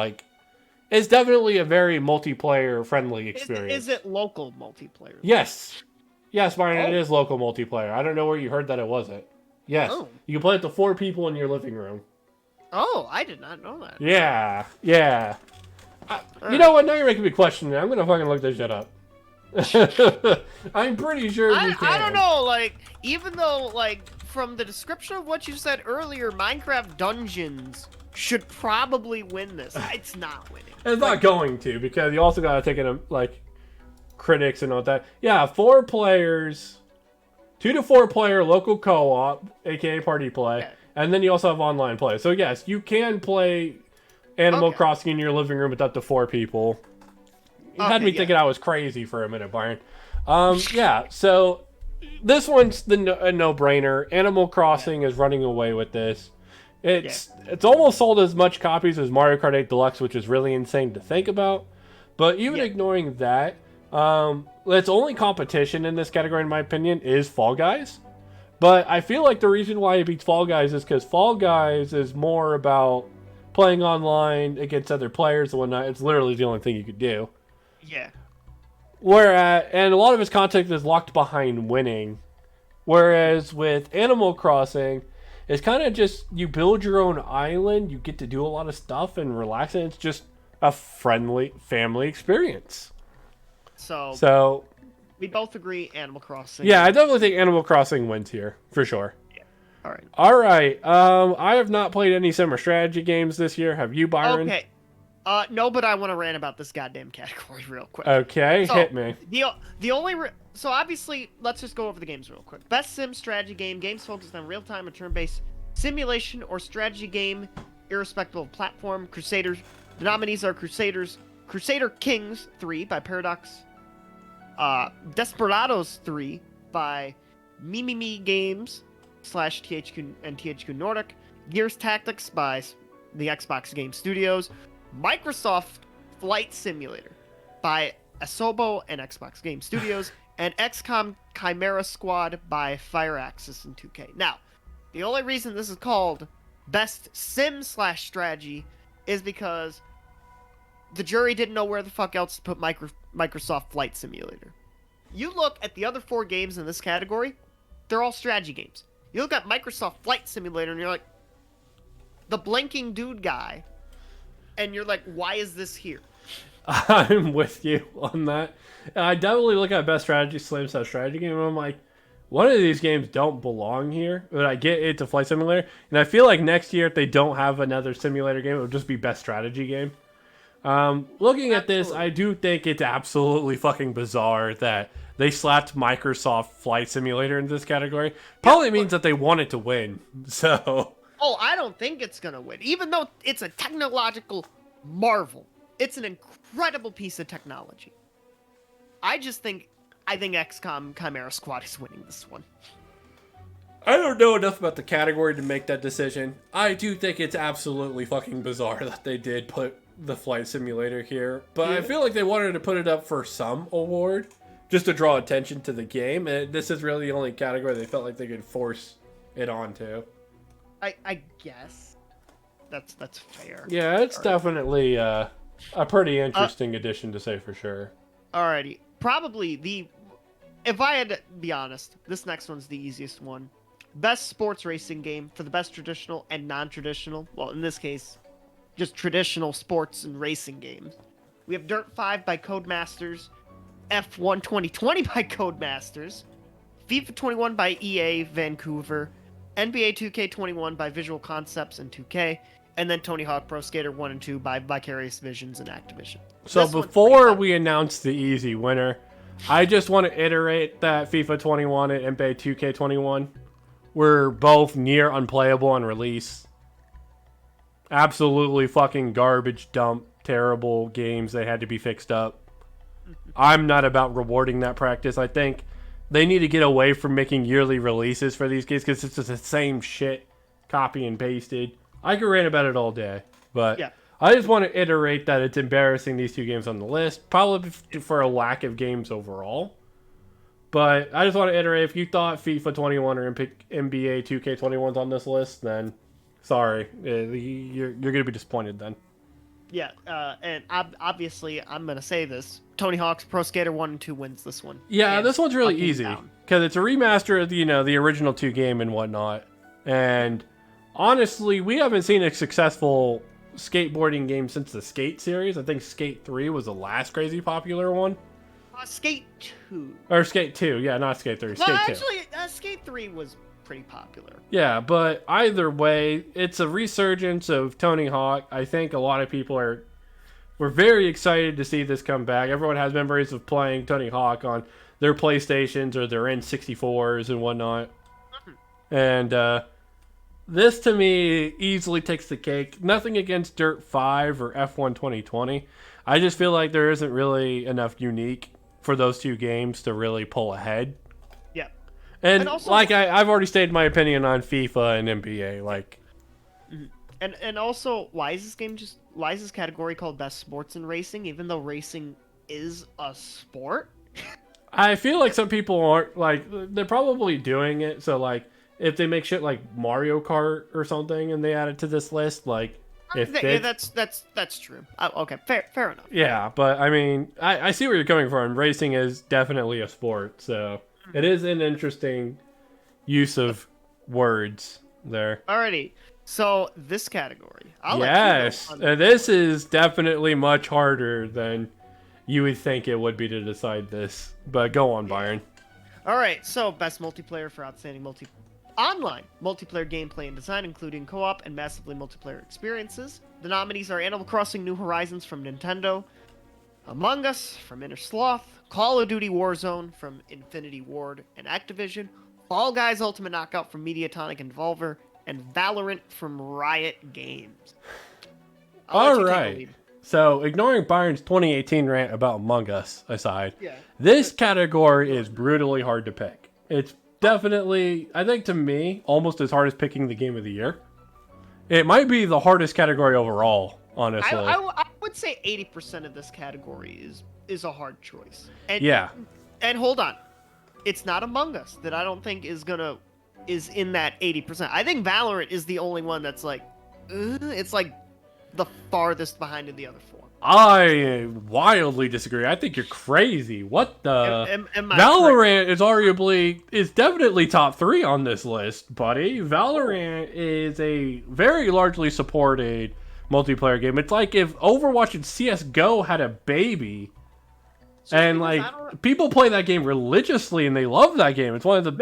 It's definitely a very multiplayer-friendly experience. Is it local multiplayer? Yes. Yes, Byron, it Oh. is local multiplayer. I don't know where you heard that it wasn't. Yes. Oh. You can play it to 4 people in your living room. Oh, I did not know that. Yeah. You know what? Now you're making me question it. I'm going to fucking look this shit up. I'm pretty sure you can. I don't know, even though, from the description of what you said earlier, Minecraft Dungeons should probably win this. It's not winning. It's not going to, because you also got to take in like critics and all that. Yeah, 4 players, 2 to 4 player local co-op, aka party play, Yeah. and then you also have online play. So yes, you can play Animal Crossing in your living room with up to 4 people. You had me thinking I was crazy for a minute, Byron. Yeah, so this one's a no-brainer. Animal Crossing is running away with this. It's almost sold as much copies as Mario Kart 8 Deluxe, which is really insane to think about. But even ignoring that, its only competition in this category, in my opinion, is Fall Guys. But I feel like the reason why it beats Fall Guys is because Fall Guys is more about playing online against other players and whatnot. It's literally the only thing you could do. Yeah. And a lot of its content is locked behind winning. Whereas with Animal Crossing, it's kind of just, you build your own island, you get to do a lot of stuff and relax, and it's just a friendly family experience. So we both agree Animal Crossing. Yeah, I definitely think Animal Crossing wins here, for sure. Yeah. All right. I have not played any summer strategy games this year. Have you, Byron? Okay. No, but I want to rant about this goddamn category real quick. Okay, so, hit me. The only so obviously, let's just go over the games real quick. Best sim strategy game, games focused on real-time and turn-based simulation or strategy game, irrespective of platform. Crusaders. The nominees are Crusader Kings 3 by Paradox, Desperados 3 by Mimimi Games / THQ and THQ Nordic, Gears Tactics by the Xbox Game Studios, Microsoft Flight Simulator by Asobo and Xbox Game Studios, and XCOM Chimera Squad by Fireaxis and 2K. Now, the only reason this is called Best Sim / Strategy is because the jury didn't know where the fuck else to put Microsoft Flight Simulator. You look at the other 4 games in this category, they're all strategy games. You look at Microsoft Flight Simulator and you're like, the blinking dude guy, and you're like, why is this here? I'm with you on that. I definitely look at Best Strategy Slam Set Strategy Game, and I'm like, one of these games don't belong here. But I get it's a Flight Simulator, and I feel like next year if they don't have another simulator game, it would just be Best Strategy Game. Looking at this, I do think it's absolutely fucking bizarre that they slapped Microsoft Flight Simulator in this category. Probably means that they want it to win. So. Oh, I don't think it's gonna win. Even though it's a technological marvel, it's an incredible piece of technology. I think XCOM Chimera Squad is winning this one. I don't know enough about the category to make that decision. I do think it's absolutely fucking bizarre that they did put the Flight Simulator here, but I feel like they wanted to put it up for some award just to draw attention to the game, and this is really the only category they felt like they could force it onto. I guess that's fair. Yeah, it's definitely a pretty interesting addition to say for sure. Alrighty, probably if I had to be honest, this next one's the easiest one. Best sports racing game for the best traditional and non-traditional. Well, in this case, just traditional sports and racing games. We have Dirt 5 by Codemasters, F1 2020 by Codemasters, FIFA 21 by EA Vancouver, NBA 2K21 by Visual Concepts and 2K, and then Tony Hawk Pro Skater 1 and 2 by Vicarious Visions and Activision. So before we announce the easy winner, I just want to iterate that FIFA 21 and NBA 2K21 were both near unplayable on release. Absolutely fucking garbage dump, terrible games. They had to be fixed up. I'm not about rewarding that practice. I think they need to get away from making yearly releases for these games because it's just the same shit, copy and pasted. I could rant about it all day, but yeah. I just want to iterate that it's embarrassing these 2 games on the list, probably for a lack of games overall. But I just want to iterate, if you thought FIFA 21 or NBA 2K21's on this list, then sorry, you're going to be disappointed then. Yeah, and obviously, I'm going to say this. Tony Hawk's Pro Skater 1 and 2 wins this one. Yeah, this one's really easy. Because it's a remaster of the original 2 game and whatnot. And honestly, we haven't seen a successful skateboarding game since the Skate series. I think Skate 3 was the last crazy popular one. Skate 2. Or Skate 2, yeah, not Skate 3, Skate 2. Actually, Skate 3 was pretty popular. Yeah, but either way, it's a resurgence of Tony Hawk. I think a lot of people were very excited to see this come back. Everyone has memories of playing Tony Hawk on their PlayStations or their N64s and whatnot. And this, to me, easily takes the cake. Nothing against Dirt 5 or F1 2020. I just feel like there isn't really enough unique for those two games to really pull ahead. Yeah. And also, like I've already stated my opinion on FIFA and NBA. Like, and also, why is this category called Best Sports in Racing, even though racing is a sport? I feel like some people aren't, like, they're probably doing it. So like, if they make shit like Mario Kart or something and they add it to this list, like, that's true. Okay, fair enough. Yeah, but I mean, I see where you're coming from. Racing is definitely a sport, so it is an interesting use of words there. Alrighty, so this category. Yes, this is definitely much harder than you would think it would be to decide this. But go on, Byron. Alright, so best multiplayer for outstanding online multiplayer gameplay and design, including co-op and massively multiplayer experiences. The nominees are Animal Crossing New Horizons from Nintendo, Among Us from Inner Sloth, Call of Duty Warzone from Infinity Ward and Activision, Fall Guys Ultimate Knockout from Mediatonic and Devolver, and Valorant from Riot Games. All right. So, ignoring Byron's 2018 rant about Among Us aside, this category is brutally hard to pick. It's definitely, I think to me, almost as hard as picking the game of the year. It might be the hardest category overall, honestly. I would say 80% of this category is a hard choice. And, yeah. And hold on. It's not Among Us that I don't think is in that 80%. I think Valorant is the only one that's like, it's like the farthest behind in the other four. I wildly disagree. I think you're crazy. What the? Valorant is definitely top 3 on this list, buddy. Valorant is a very largely supported multiplayer game. It's like if Overwatch and CS:GO had a baby, and like people play that game religiously and they love that game. It's one of the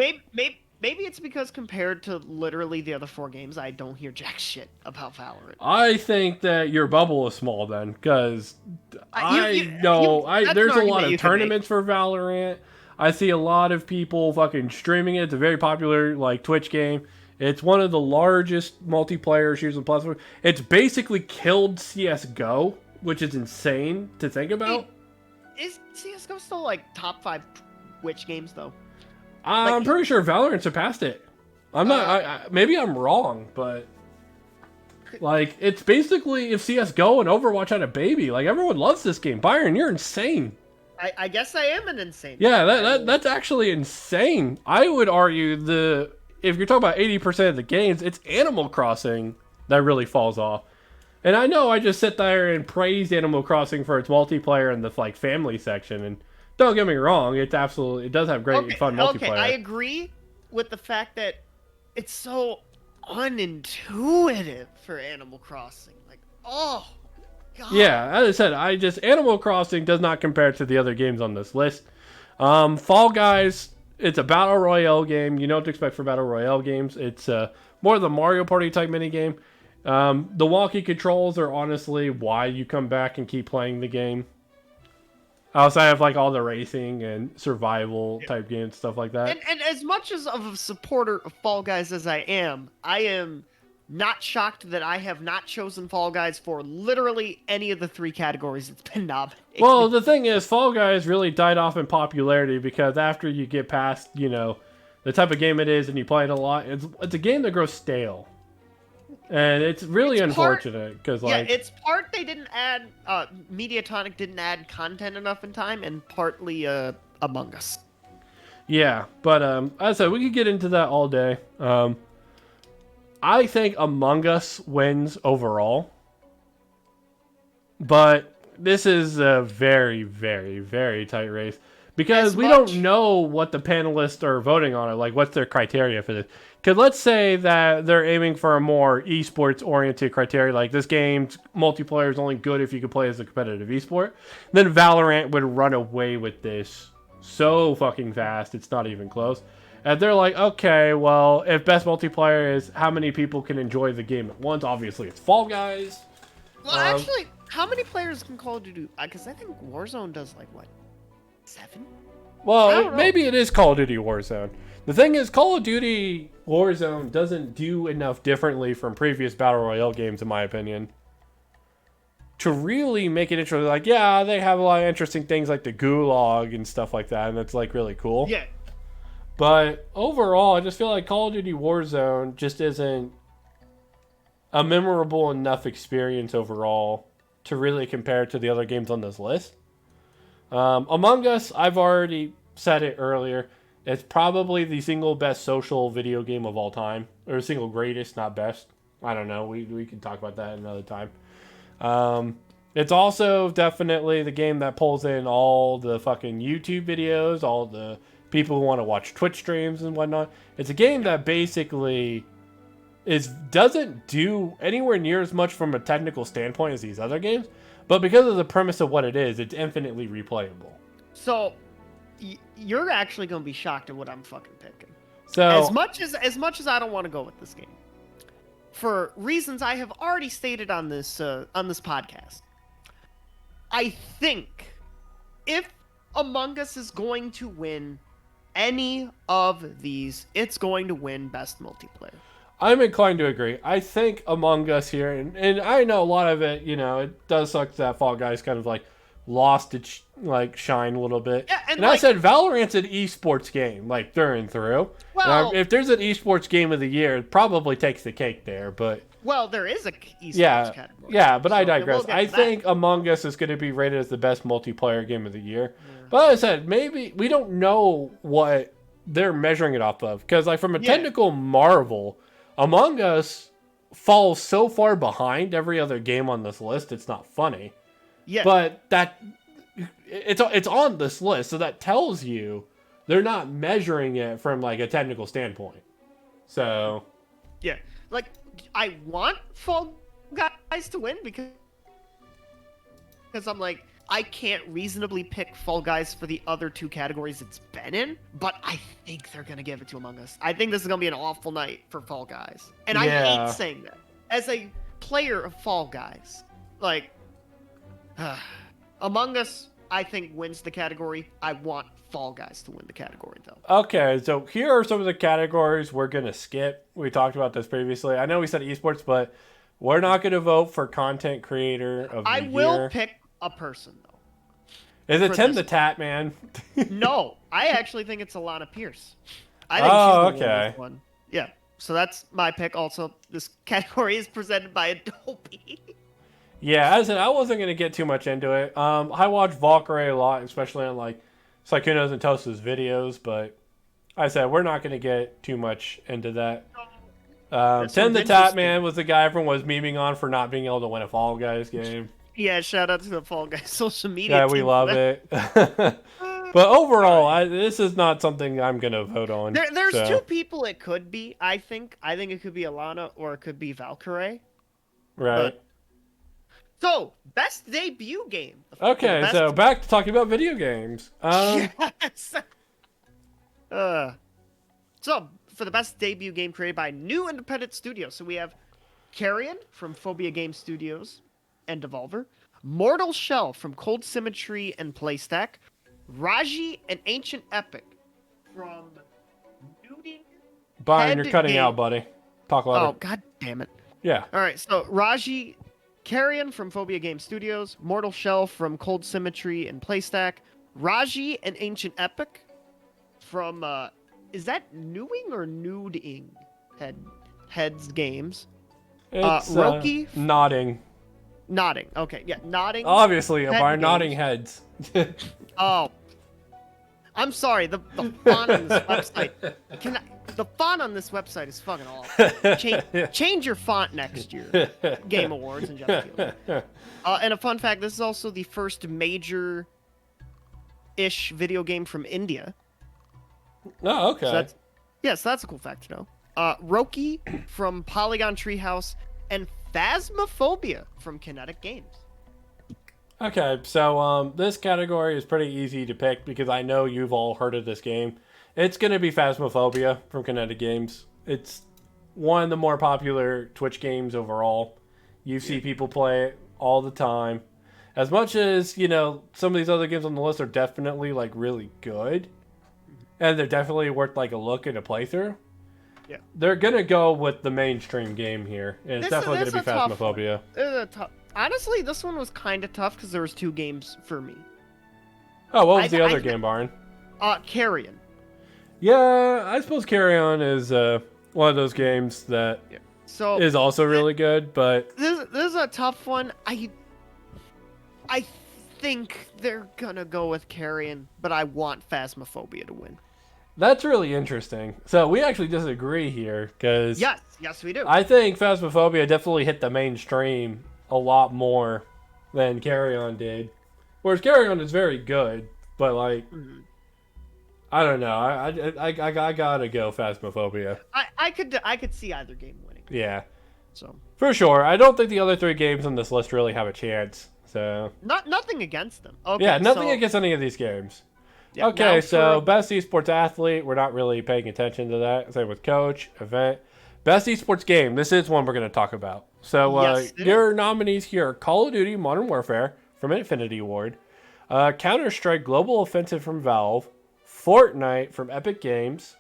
Maybe it's because compared to literally the other 4 games, I don't hear jack shit about Valorant. I think that your bubble is small then, because there's a lot of tournaments for Valorant. I see a lot of people fucking streaming it. It's a very popular like Twitch game. It's one of the largest multiplayer shooters on platform. It's basically killed CS:GO, which is insane to think about. Is CS:GO still like top 5 Twitch games though? I'm pretty sure Valorant surpassed it. I'm not. Maybe I'm wrong, but like it's basically if CS:GO and Overwatch had a baby. Like everyone loves this game. Byron, you're insane. I guess I am an insane. Yeah, that's actually insane. I would argue if you're talking about 80% of the games, it's Animal Crossing that really falls off. And I know I just sit there and praise Animal Crossing for its multiplayer and the like family section and. Don't get me wrong, it does have great fun multiplayer. Okay, I agree with the fact that it's so unintuitive for Animal Crossing. Like, oh, God. Yeah, as I said, Animal Crossing does not compare to the other games on this list. Fall Guys, it's a battle royale game. You know what to expect for battle royale games. It's more of the Mario Party type minigame. The wonky controls are honestly why you come back and keep playing the game. Outside of like all the racing and survival type games, stuff like that. And as much as of a supporter of Fall Guys as I am not shocked that I have not chosen Fall Guys for literally any of the 3 categories it's been nominated. Well, the thing is, Fall Guys really died off in popularity because after you get past, the type of game it is and you play it a lot, it's a game that grows stale. And it's really unfortunate because it's part they didn't add Mediatonic didn't add content enough in time, and partly Among Us. Yeah, but as I said, we could get into that all day. I think Among Us wins overall, but this is a very, very, very tight race because we don't know what the panelists are voting on. Like, what's their criteria for this? Because let's say that they're aiming for a more esports-oriented criteria, like this game's multiplayer is only good if you can play as a competitive esport, then Valorant would run away with this so fucking fast, it's not even close. And they're like, okay, well, if best multiplayer is how many people can enjoy the game at once, obviously it's Fall Guys. Well, actually, how many players can Call of Duty? Because I think Warzone does like what, 7? Well, maybe it is Call of Duty Warzone. The thing is, Call of Duty Warzone doesn't do enough differently from previous Battle Royale games, in my opinion, to really make it interesting. Like, yeah, they have a lot of interesting things like the Gulag and stuff like that, and it's like really cool. Yeah. But overall, I just feel like Call of Duty Warzone just isn't a memorable enough experience overall to really compare to the other games on this list. Among Us, I've already said it earlier. It's probably the single best social video game of all time. Or single greatest, not best. I don't know. We can talk about that another time. It's also definitely the game that pulls in all the fucking YouTube videos, all the people who want to watch Twitch streams and whatnot. It's a game that basically doesn't do anywhere near as much from a technical standpoint as these other games, but because of the premise of what it is, it's infinitely replayable. So you're actually going to be shocked at what I'm fucking picking. So as much as I don't want to go with this game, for reasons I have already stated on this podcast, I think if Among Us is going to win any of these, it's going to win best multiplayer. I'm inclined to agree. I think Among Us here, and I know a lot of it, it does suck that Fall Guys kind of like lost its like shine a little bit. Yeah, and I said Valorant's an esports game, like through and through. Well, if there's an esports game of the year, it probably takes the cake there, but well, there is a esports category. Yeah, but I digress. I think Among Us is going to be rated as the best multiplayer game of the year. Yeah. But like I said, maybe we don't know what they're measuring it off of, because like from a technical marvel, Among Us falls so far behind every other game on this list, it's not funny. Yeah. But it's on this list, so that tells you they're not measuring it from like a technical standpoint. So yeah, like I want Fall Guys to win because I'm like, I can't reasonably pick Fall Guys for the other two categories it's been in, but I think they're going to give it to Among Us. I think this is going to be an awful night for Fall Guys. And I hate saying that. As a player of Fall Guys, like, Among Us, I think, wins the category. I want Fall Guys to win the category, though. Okay, so here are some of the categories we're going to skip. We talked about this previously. I know we said esports, but we're not going to vote for content creator of the year. I will pick a person, though. Is it Tim the Tat Man? No, I actually think it's Alana Pierce. I think she's the one. Yeah, so that's my pick. Also, this category is presented by Adobe. Yeah, as I said, I wasn't going to get too much into it. I watch Valkyrie a lot, especially on like Sykuno's and Tosa's videos, but I said we're not going to get too much into that. Tim the Tat Man was the guy everyone was memeing on for not being able to win a Fall Guys game. Yeah, shout out to the Fall Guys social media. Yeah, we love it. But overall, this is not something I'm going to vote on. There's two people it could be, I think. I think it could be Alana or it could be Valkyrie. Right. So, best debut game. Okay, so back to talking about video games. Yes! So, for the best debut game created by a new independent studio, so we have Carrion from Phobia Game Studios and Devolver, Mortal Shell from Cold Symmetry and Playstack, Raji and Ancient Epic from Nuding. Byron, you're cutting out, buddy. Talk louder. Oh, god damn it. Yeah. All right, so Raji, Carrion from Phobia Game Studios, Mortal Shell from Cold Symmetry and Playstack, Raji and Ancient Epic from, is that Newing or Nuding Heads Games? It's Roki. Nodding. Nodding. Okay, yeah, Nodding. Obviously, by nodding heads. Oh. I'm sorry, the font on this website. The font on this website is fucking awful. Change your font next year. Game Awards and Jeff Field. And a fun fact, this is also the first major-ish video game from India. Oh, okay. So that's a cool fact to know. Roki from Polygon Treehouse and Phasmophobia from Kinetic Games. Okay, so this category is pretty easy to pick because I know you've all heard of this game. It's going to be Phasmophobia from Kinetic Games. It's one of the more popular Twitch games overall. You see people play it all the time. As much as, you know, some of these other games on the list are definitely, like, really good, and they're definitely worth, like, a look and a playthrough, they're going to go with the mainstream game here, and it's definitely going to be Phasmophobia. Honestly, this one was kind of tough because there was 2 games for me. Oh, what was the other game, Byron? Carrion. Yeah, I suppose Carrion is one of those games that is also really good, but... This is a tough one. I think they're gonna go with Carrion, but I want Phasmophobia to win. That's really interesting. So we actually disagree here, because... Yes, we do. I think Phasmophobia definitely hit the mainstream a lot more than Carrion did. Whereas Carrion is very good, but, like... I don't know. I gotta go Phasmophobia. I could see either game winning. Yeah. So for sure. I don't think the other 3 games on this list really have a chance. So nothing against them. Okay, yeah, nothing against any of these games. Yeah, okay, so best esports athlete, we're not really paying attention to that. Same with coach, event. Best esports game. This is one we're going to talk about. So your nominees here are Call of Duty Modern Warfare from Infinity Ward, Counter-Strike Global Offensive from Valve, Fortnite from Epic Games,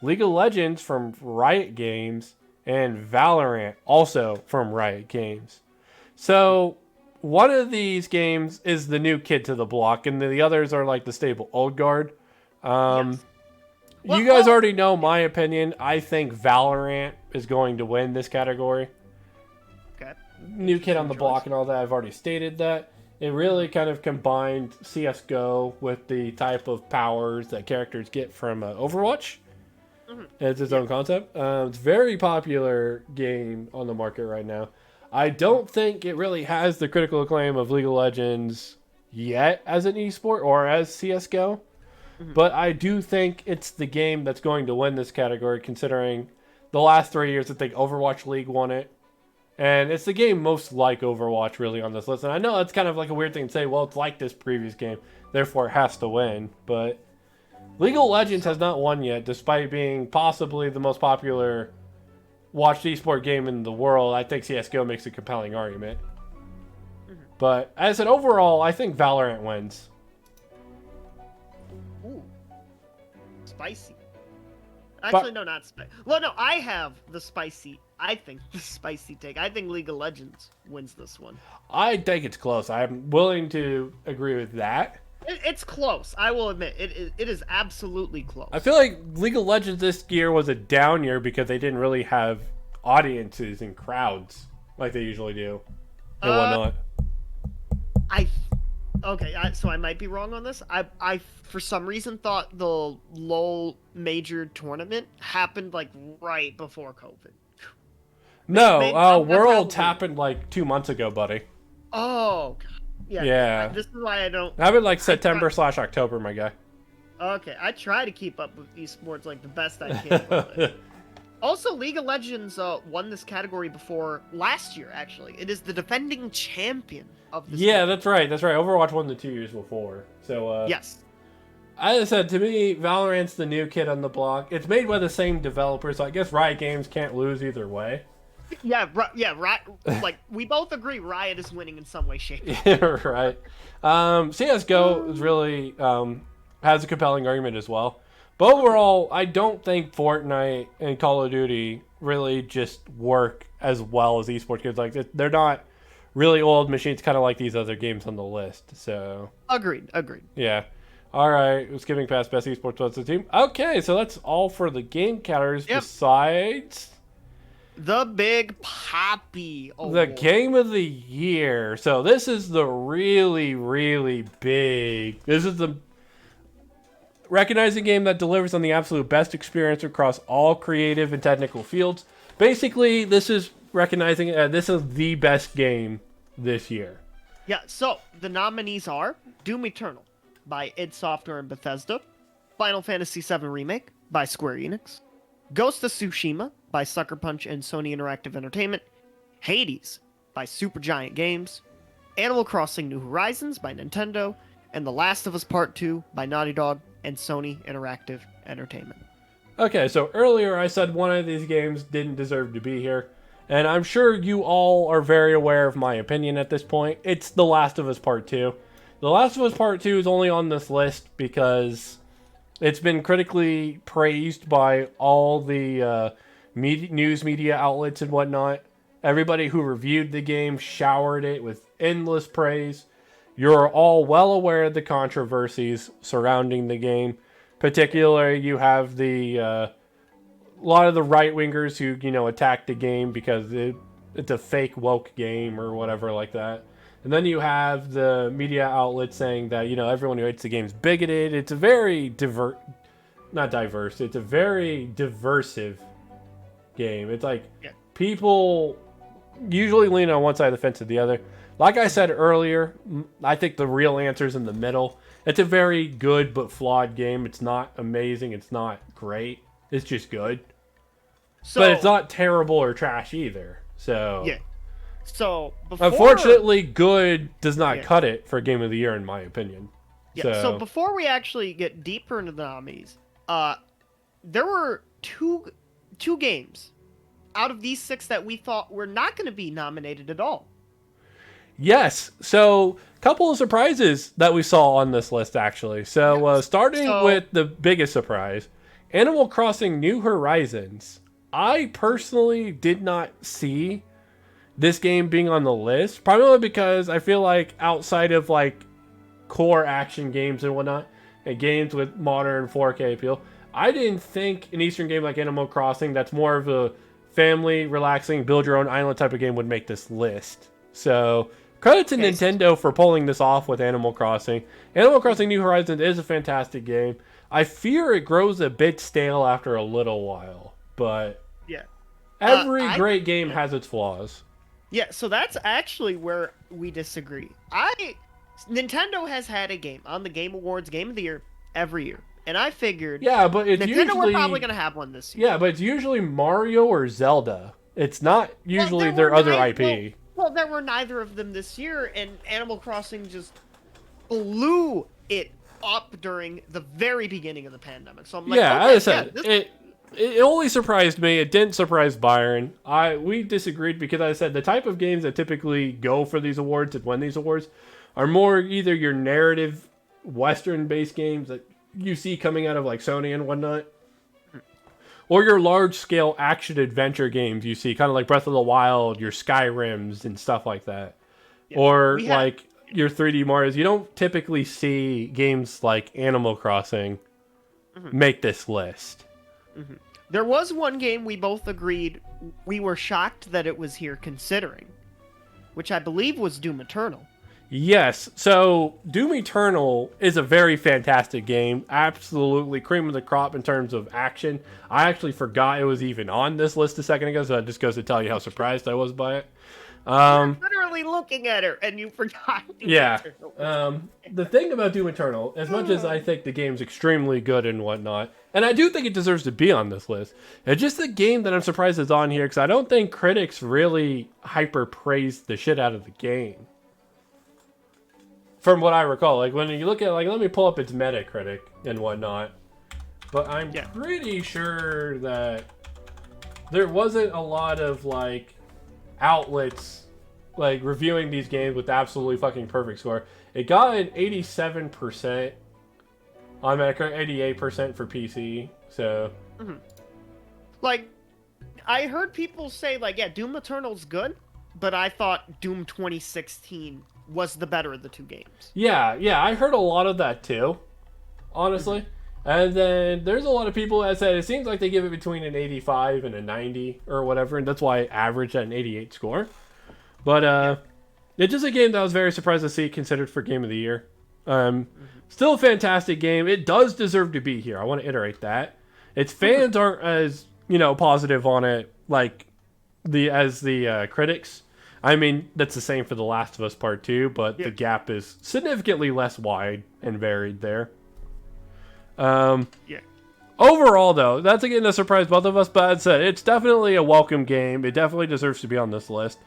League of Legends from Riot Games, and Valorant also from Riot Games. So one of these games is the new kid to the block, and the others are like the stable old guard. You guys already know my opinion. I think Valorant is going to win this category. Okay. New kid on the block and all that. I've already stated that. It really kind of combined CSGO with the type of powers that characters get from Overwatch. It's its own concept. It's a very popular game on the market right now. I don't think it really has the critical acclaim of League of Legends yet as an esport or as CSGO. But I do think it's the game that's going to win this category, considering the last 3 years I think Overwatch League won it. And it's the game most like Overwatch, really, on this list. And I know it's kind of like a weird thing to say, well, it's like this previous game, therefore it has to win. But League of Legends has not won yet, despite being possibly the most popular watched esport game in the world. I think CSGO makes a compelling argument. But as an overall, I think Valorant wins. Ooh. Spicy. Actually, no, not spicy. Well, no, I have the spicy take. I think League of Legends wins this one. I think it's close. I'm willing to agree with that. It's close. I will admit, it is absolutely close. I feel like League of Legends this year was a down year because they didn't really have audiences and crowds like they usually do and whatnot. So I might be wrong on this. I for some reason thought the LoL major tournament happened like right before COVID. No, Worlds happened like 2 months ago, buddy. Oh, God. Yeah. This is why I don't... Happened like September/October, my guy. Okay, I try to keep up with esports like the best I can. Also, League of Legends won this category before last year, actually. It is the defending champion of this category. That's right. Overwatch won the 2 years before. So, yes. As I said, to me, Valorant's the new kid on the block. It's made by the same developer, so I guess Riot Games can't lose either way. Like, we both agree Riot is winning in some way, shape. Right. CSGO is really has a compelling argument as well. But overall, I don't think Fortnite and Call of Duty really just work as well as esports games. Like, they're not really old machines, kind of like these other games on the list. So agreed. Yeah. All right. Skipping past best esports what's the team. Okay, so that's all for the game categories. Besides the Big Poppy Award. The game of the year. So this is the really, really big. This is the recognizing game that delivers on the absolute best experience across all creative and technical fields. Basically, this is recognizing this is the best game this year. Yeah, so the nominees are Doom Eternal by id Software and Bethesda, Final Fantasy VII Remake by Square Enix, Ghost of Tsushima by Sucker Punch and Sony Interactive Entertainment, Hades by Supergiant Games, Animal Crossing New Horizons by Nintendo, and The Last of Us Part 2 by Naughty Dog and Sony Interactive entertainment. Okay, so earlier I said one of these games didn't deserve to be here, and I'm sure you all are very aware of my opinion at this point. It's The Last of Us Part 2. The Last of Us Part 2 is only on this list because it's been critically praised by all the news media outlets and whatnot. Everybody who reviewed the game showered it with endless praise. You're all well aware of the controversies surrounding the game. Particularly, you have a lot of the right-wingers who, attack the game because it's a fake woke game or whatever like that. And then you have the media outlets saying that, everyone who hates the game is bigoted. It's a very not diverse, it's a very diversive game. It's like people usually lean on one side of the fence or the other. Like I said earlier, I think the real answer's in the middle. It's a very good but flawed game. It's not amazing. It's not great. It's just good. But it's not terrible or trash either. So yeah. So unfortunately, good does not cut it for Game of the Year, in my opinion. Yeah. So before we actually get deeper into the nominees, there were two games out of these 6 that we thought were not going to be nominated at all. Yes. So, a couple of surprises that we saw on this list, actually. So, starting with the biggest surprise, Animal Crossing New Horizons. I personally did not see this game being on the list, primarily because I feel like outside of, core action games and whatnot, and games with modern 4K appeal, I didn't think an Eastern game like Animal Crossing, that's more of a family, relaxing, build your own island type of game, would make this list. So, credit to Nintendo for pulling this off with Animal Crossing. Animal Crossing New Horizons is a fantastic game. I fear it grows a bit stale after a little while, but every great game has its flaws. Yeah, so that's actually where we disagree. Nintendo has had a game on the Game Awards Game of the Year every year, and I figured but it's Nintendo were probably going to have one this year. Yeah, but it's usually Mario or Zelda. It's not usually their other IP. Well, there were neither of them this year, and Animal Crossing just blew it up during the very beginning of the pandemic. So I'm like, as I said, it only surprised me. It didn't surprise Byron. We disagreed because I said the type of games that typically go for these awards and win these awards are more either your narrative Western-based games that you see coming out of Sony and whatnot, or your large-scale action-adventure games you see, kind of like Breath of the Wild, your Skyrims, and stuff like that. Yeah, or your 3D Marios. You don't typically see games like Animal Crossing make this list. Mm-hmm. There was one game we both agreed we were shocked that it was here considering, which I believe was Doom Eternal. Yes, so Doom Eternal is a very fantastic game. Absolutely cream of the crop in terms of action. I actually forgot it was even on this list a second ago, so that just goes to tell you how surprised I was by it. You're literally looking at her, and you forgot Doom Eternal. The thing about Doom Eternal, as much as I think the game's extremely good and whatnot, and I do think it deserves to be on this list, it's just the game that I'm surprised is on here, because I don't think critics really hyper-praised the shit out of the game. From what I recall, when you look at let me pull up its Metacritic and whatnot, but I'm pretty sure that there wasn't a lot of outlets reviewing these games with absolutely fucking perfect score. It got an 87% on Metacritic, 88% for PC. So, I heard people say Doom Eternal's good, but I thought Doom 2016 was the better of the two games. Yeah, I heard a lot of that too, honestly. And then there's a lot of people that said it seems like they give it between an 85 and a 90 or whatever, and that's why I averaged at an 88 score. But it's just a game that I was very surprised to see considered for Game of the Year. Still a fantastic game. It does deserve to be here. I want to iterate that. Its fans aren't as positive on it as the critics. I mean, that's the same for The Last of Us Part 2, but the gap is significantly less wide and varied there. Overall, though, that's again a surprise both of us, but as I said, it's definitely a welcome game. It definitely deserves to be on this list.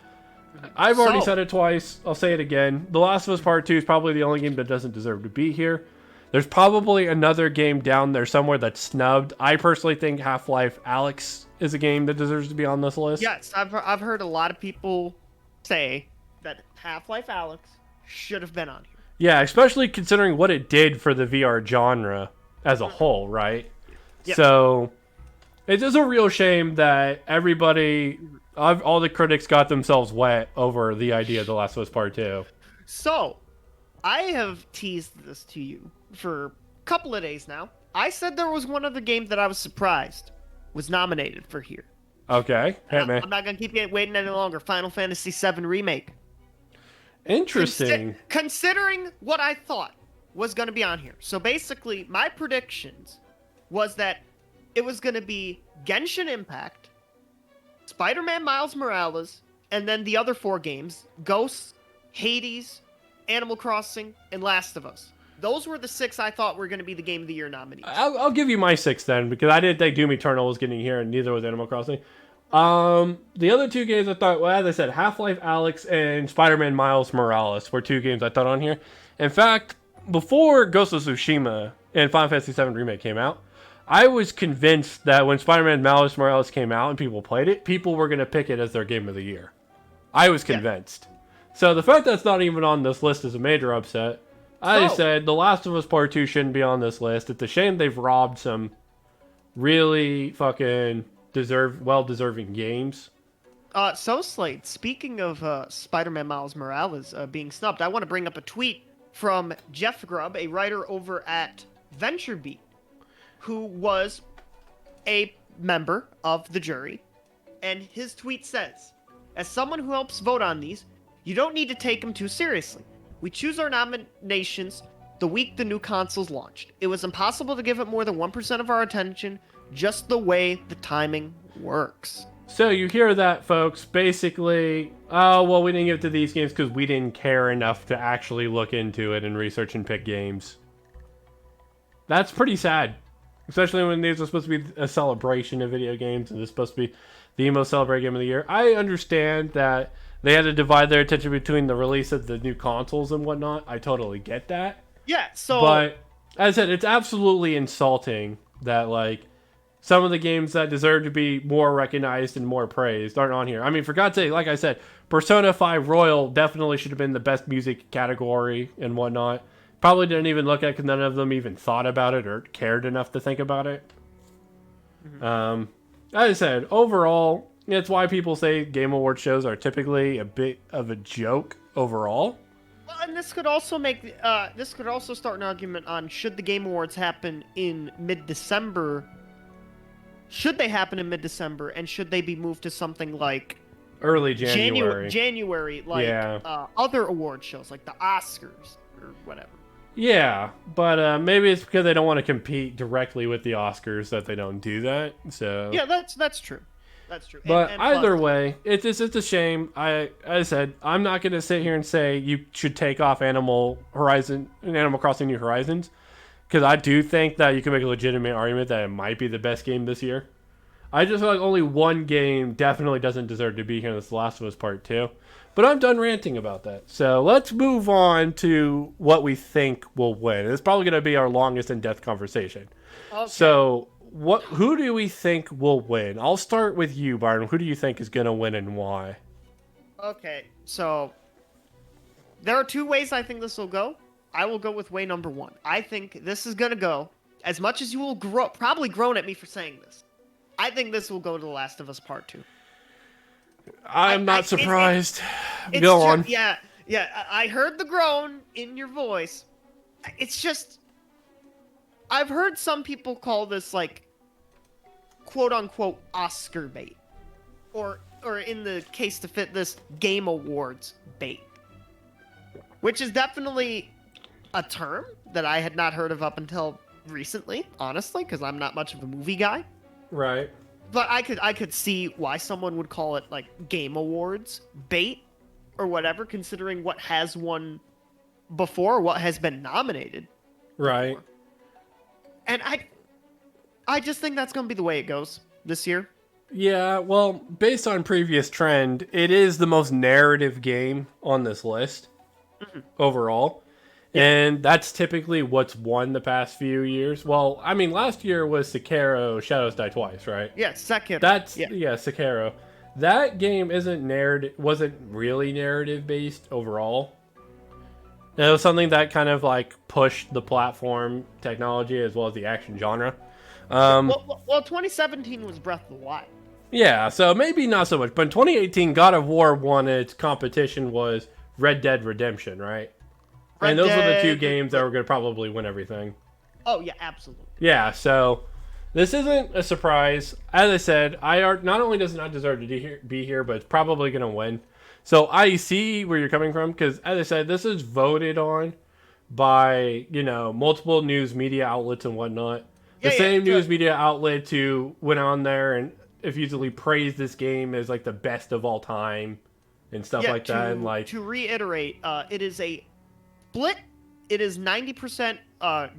I've already said it twice. I'll say it again. The Last of Us Part 2 is probably the only game that doesn't deserve to be here. There's probably another game down there somewhere that's snubbed. I personally think Half-Life Alyx is a game that deserves to be on this list. Yes, I've heard a lot of people say that Half-Life Alyx should have been on here. Yeah, especially considering what it did for the VR genre as a whole, right? Yeah. So it is a real shame that everybody, all the critics got themselves wet over the idea of The Last of Us Part 2. So, I have teased this to you for a couple of days now. I said there was one other game that I was surprised was nominated for here. Okay, hit me. I'm not going to keep you waiting any longer. Final Fantasy VII Remake. Interesting. Considering what I thought was going to be on here. So basically, my predictions was that it was going to be Genshin Impact, Spider-Man Miles Morales, and then the other 4 games, Ghosts, Hades, Animal Crossing, and Last of Us. Those were the 6 I thought were going to be the Game of the Year nominees. I'll give you my 6 then, because I didn't think Doom Eternal was getting here, and neither was Animal Crossing. The other 2 games I thought, well, as I said, Half-Life Alyx and Spider-Man Miles Morales were 2 games I thought on here. In fact, before Ghost of Tsushima and Final Fantasy VII Remake came out, I was convinced that when Spider-Man Miles Morales came out and people played it, people were going to pick it as their Game of the Year. I was convinced. Yeah. So the fact that it's not even on this list is a major upset. I said The Last of Us Part 2 shouldn't be on this list. It's a shame they've robbed some really fucking well-deserving games. So Slade, speaking of Spider-Man Miles Morales being snubbed, I want to bring up a tweet from Jeff Grubb, a writer over at VentureBeat, who was a member of the jury, and his tweet says, "As someone who helps vote on these, you don't need to take them too seriously. We choose our nominations the week the new consoles launched. It was impossible to give it more than 1% of our attention, just the way the timing works." So you hear that, folks. Basically, oh, well, we didn't give it to these games because we didn't care enough to actually look into it and research and pick games. That's pretty sad. Especially when these are supposed to be a celebration of video games and it's supposed to be the most celebrated game of the year. I understand that they had to divide their attention between the release of the new consoles and whatnot. I totally get that. Yeah, so... But, as I said, it's absolutely insulting that, like, some of the games that deserve to be more recognized and more praised aren't on here. I mean, for God's sake, like I said, Persona 5 Royal definitely should have been the best music category and whatnot. Probably didn't even look at it because none of them even thought about it or cared enough to think about it. Mm-hmm. As I said, overall, it's why people say Game Award shows are typically a bit of a joke overall. Well, and this could also start an argument on should the Game Awards happen in mid-December. Should they happen in mid-December, and should they be moved to something like early January? January, like other award shows, like the Oscars or whatever. Yeah, but maybe it's because they don't want to compete directly with the Oscars that they don't do that. So yeah, that's true. That's true. But and either way, it's a shame. I said I'm not going to sit here and say you should take off Animal Crossing New Horizons, because I do think that you can make a legitimate argument that it might be the best game this year. I just feel like only one game definitely doesn't deserve to be here. This Last of Us Part 2. But I'm done ranting about that. So let's move on to what we think will win. It's probably going to be our longest in-depth conversation. Okay. So who do we think will win? I'll start with you, Byron. Who do you think is going to win and why? Okay, so there are 2 ways I think this will go. I will go with way number 1. I think this is going to go, as much as you will probably groan at me for saying this, I think this will go to The Last of Us Part 2. I'm not surprised. Go on. Yeah, I heard the groan in your voice. It's just, I've heard some people call this, like, quote-unquote Oscar bait. Or in the case to fit this, Game Awards bait. Which is definitely a term that I had not heard of up until recently, honestly, because I'm not much of a movie guy. Right. But I could see why someone would call it, like, Game Awards bait or whatever, considering what has won before, what has been nominated. Right. Before. And I just think that's going to be the way it goes this year. Yeah, well, based on previous trend, it is the most narrative game on this list overall. Yeah. And that's typically what's won the past few years. Well, I mean, last year was Sekiro Shadows Die Twice, right? Yeah, Sekiro. That's Yeah. Sekiro. That game wasn't really narrative based overall. It was something that kind of like pushed the platform technology as well as the action genre. Well, 2017 was Breath of the Wild. Yeah, so maybe not so much. But in 2018, God of War won its competition was Red Dead Redemption, right? And those were the two games that were going to probably win everything. Oh, yeah, absolutely. Yeah, so this isn't a surprise. As I said, not only does it not deserve to be here, but it's probably going to win. So I see where you're coming from, because as I said, this is voted on by, multiple news media outlets and whatnot. The same news media outlet who went on there and effusively praised this game as like the best of all time and stuff like that. And like to reiterate, it is a split. It is 90%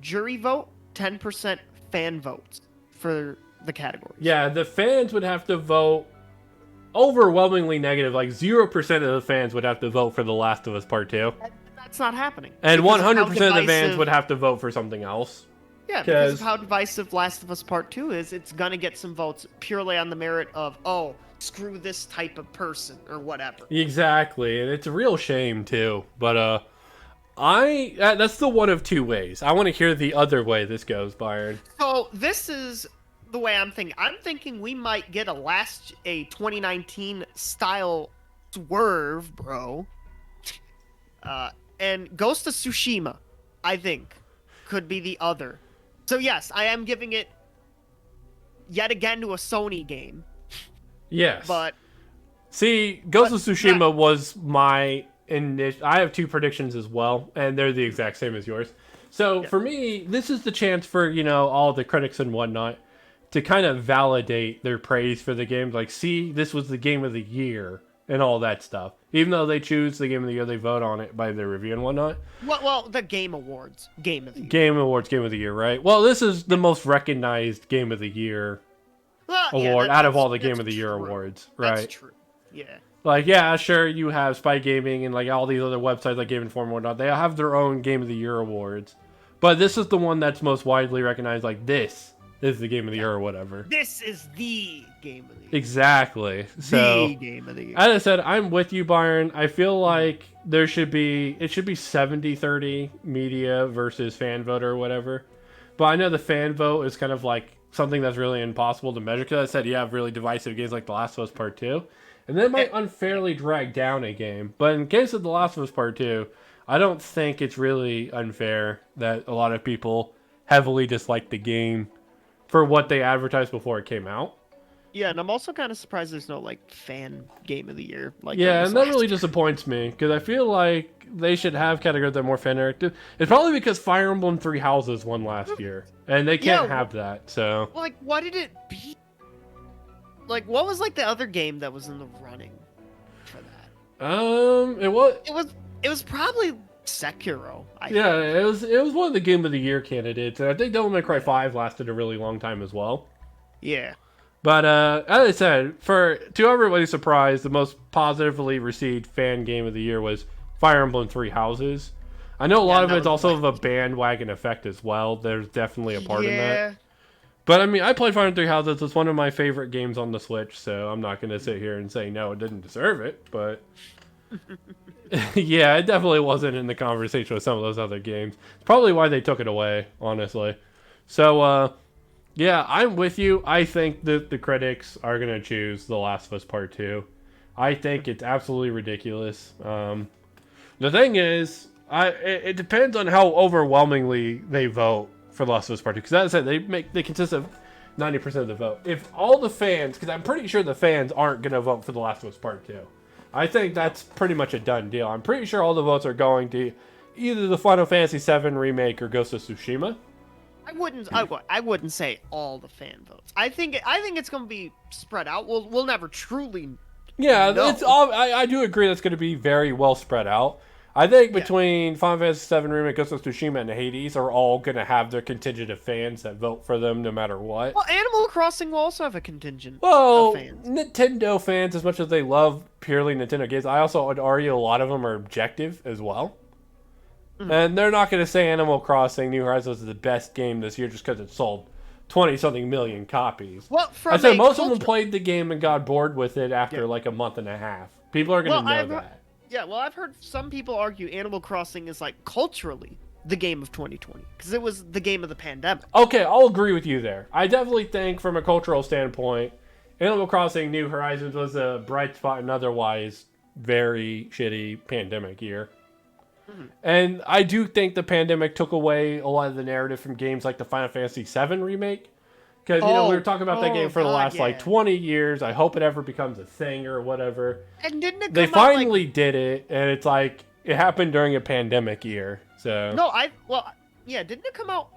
jury vote, 10% fan votes for the categories. Yeah, the fans would have to vote overwhelmingly negative. Like 0% of the fans would have to vote for The Last of Us Part 2. That's not happening. And 100% of the fans would have to vote for something else. Yeah, because of how divisive Last of Us Part 2 is, it's going to get some votes purely on the merit of, oh, screw this type of person or whatever. Exactly, and it's a real shame too. But that's the one of two ways. I want to hear the other way this goes, Byron. So this is the way I'm thinking. I'm thinking we might get a 2019 style swerve, bro. And Ghost of Tsushima, I think, could be the other. So yes, I am giving it yet again to a Sony game. Yes. But see, Ghost of Tsushima was my initial. I have two predictions as well, and they're the exact same as yours. So for me, this is the chance for, all the critics and whatnot to kind of validate their praise for the game. Like, see, this was the game of the year and all that stuff. Even though they choose the game of the year, they vote on it by their review and whatnot. Well, the Game Awards. Game of the Year. Game Awards, Game of the Year, right? Well, this is the most recognized Game of the Year award out of all the Game of the Year awards, right? That's true. Yeah. Like, yeah, sure, you have Spy Gaming and like all these other websites like Game Informer and whatnot. They have their own Game of the Year awards. But this is the one that's most widely recognized. Like, this is the Game of the Year or whatever. This is the Game of the Year. Exactly. So, the Game of the Year. As I said, I'm with you, Byron. I feel like it should be 70-30 media versus fan vote or whatever. But I know the fan vote is kind of like something that's really impossible to measure. Because I said you have really divisive games like The Last of Us Part 2. And that might unfairly drag down a game. But in case of The Last of Us Part 2, I don't think it's really unfair that a lot of people heavily dislike the game for what they advertised before it came out. Yeah, and I'm also kind of surprised there's no fan Game of the Year. Yeah, and that really disappoints me because I feel like they should have categories that are more fan directed. It's probably because Fire Emblem Three Houses won last year, and they can't have that. So, what did it beat? What was the other game that was in the running for that? It was probably Sekiro. It was one of the Game of the Year candidates, and I think Devil May Cry 5 lasted a really long time as well. Yeah. But as I said, to everybody's surprise, the most positively received fan game of the year was Fire Emblem Three Houses. I know a lot of it's also of a bandwagon effect as well. There's definitely a part in that. But I mean, I played Fire Emblem Three Houses. It's one of my favorite games on the Switch, so I'm not going to sit here and say no, it didn't deserve it. But yeah, it definitely wasn't in the conversation with some of those other games. It's probably why they took it away, honestly. So, yeah, I'm with you. I think that the critics are going to choose The Last of Us Part 2. I think it's absolutely ridiculous. The thing is, it depends on how overwhelmingly they vote for The Last of Us Part 2. Because as I said, they consist of 90% of the vote. If all the fans, because I'm pretty sure the fans aren't going to vote for The Last of Us Part 2. I think that's pretty much a done deal. I'm pretty sure all the votes are going to either the Final Fantasy VII Remake or Ghost of Tsushima. I wouldn't say all the fan votes. I think it's going to be spread out. We'll never truly. Yeah, I do agree that's going to be very well spread out. I think between Final Fantasy VII Remake, Ghost of Tsushima, and Hades are all going to have their contingent of fans that vote for them no matter what. Well, Animal Crossing will also have a contingent of fans. Nintendo fans, as much as they love purely Nintendo games, I also would argue a lot of them are objective as well. And they're not going to say Animal Crossing New Horizons is the best game this year just because it sold 20-something million copies. Well, I'd say most of them played the game and got bored with it after like a month and a half. People are going to know that. Yeah, well, I've heard some people argue Animal Crossing is like culturally the game of 2020 because it was the game of the pandemic. Okay, I'll agree with you there. I definitely think from a cultural standpoint, Animal Crossing New Horizons was a bright spot in an otherwise very shitty pandemic year. And I do think the pandemic took away a lot of the narrative from games like the Final Fantasy VII remake. Because, we were talking about that game for the last, 20 years. I hope it ever becomes a thing or whatever. And didn't it come They out, finally did it, and it's like, it happened during a pandemic year, so... No, didn't it come out,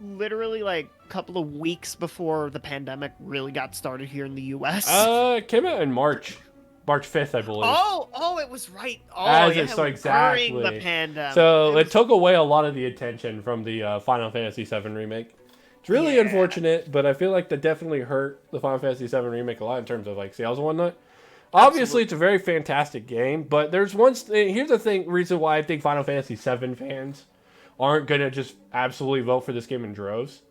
literally, a couple of weeks before the pandemic really got started here in the U.S.? It came out in March 5th, I believe. Oh, it was right. Exactly. During the pandemic. So it took away a lot of the attention from the Final Fantasy VII remake. It's really unfortunate, but I feel like that definitely hurt the Final Fantasy VII remake a lot in terms of sales and whatnot. Obviously, it's a very fantastic game, but here's the reason why I think Final Fantasy VII fans aren't going to just absolutely vote for this game in droves.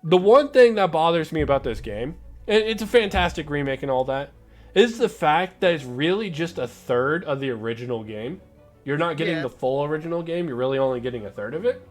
The one thing that bothers me about this game, it's a fantastic remake and all that, is the fact that it's really just a third of the original game. You're not getting the full original game. You're really only getting a third of it.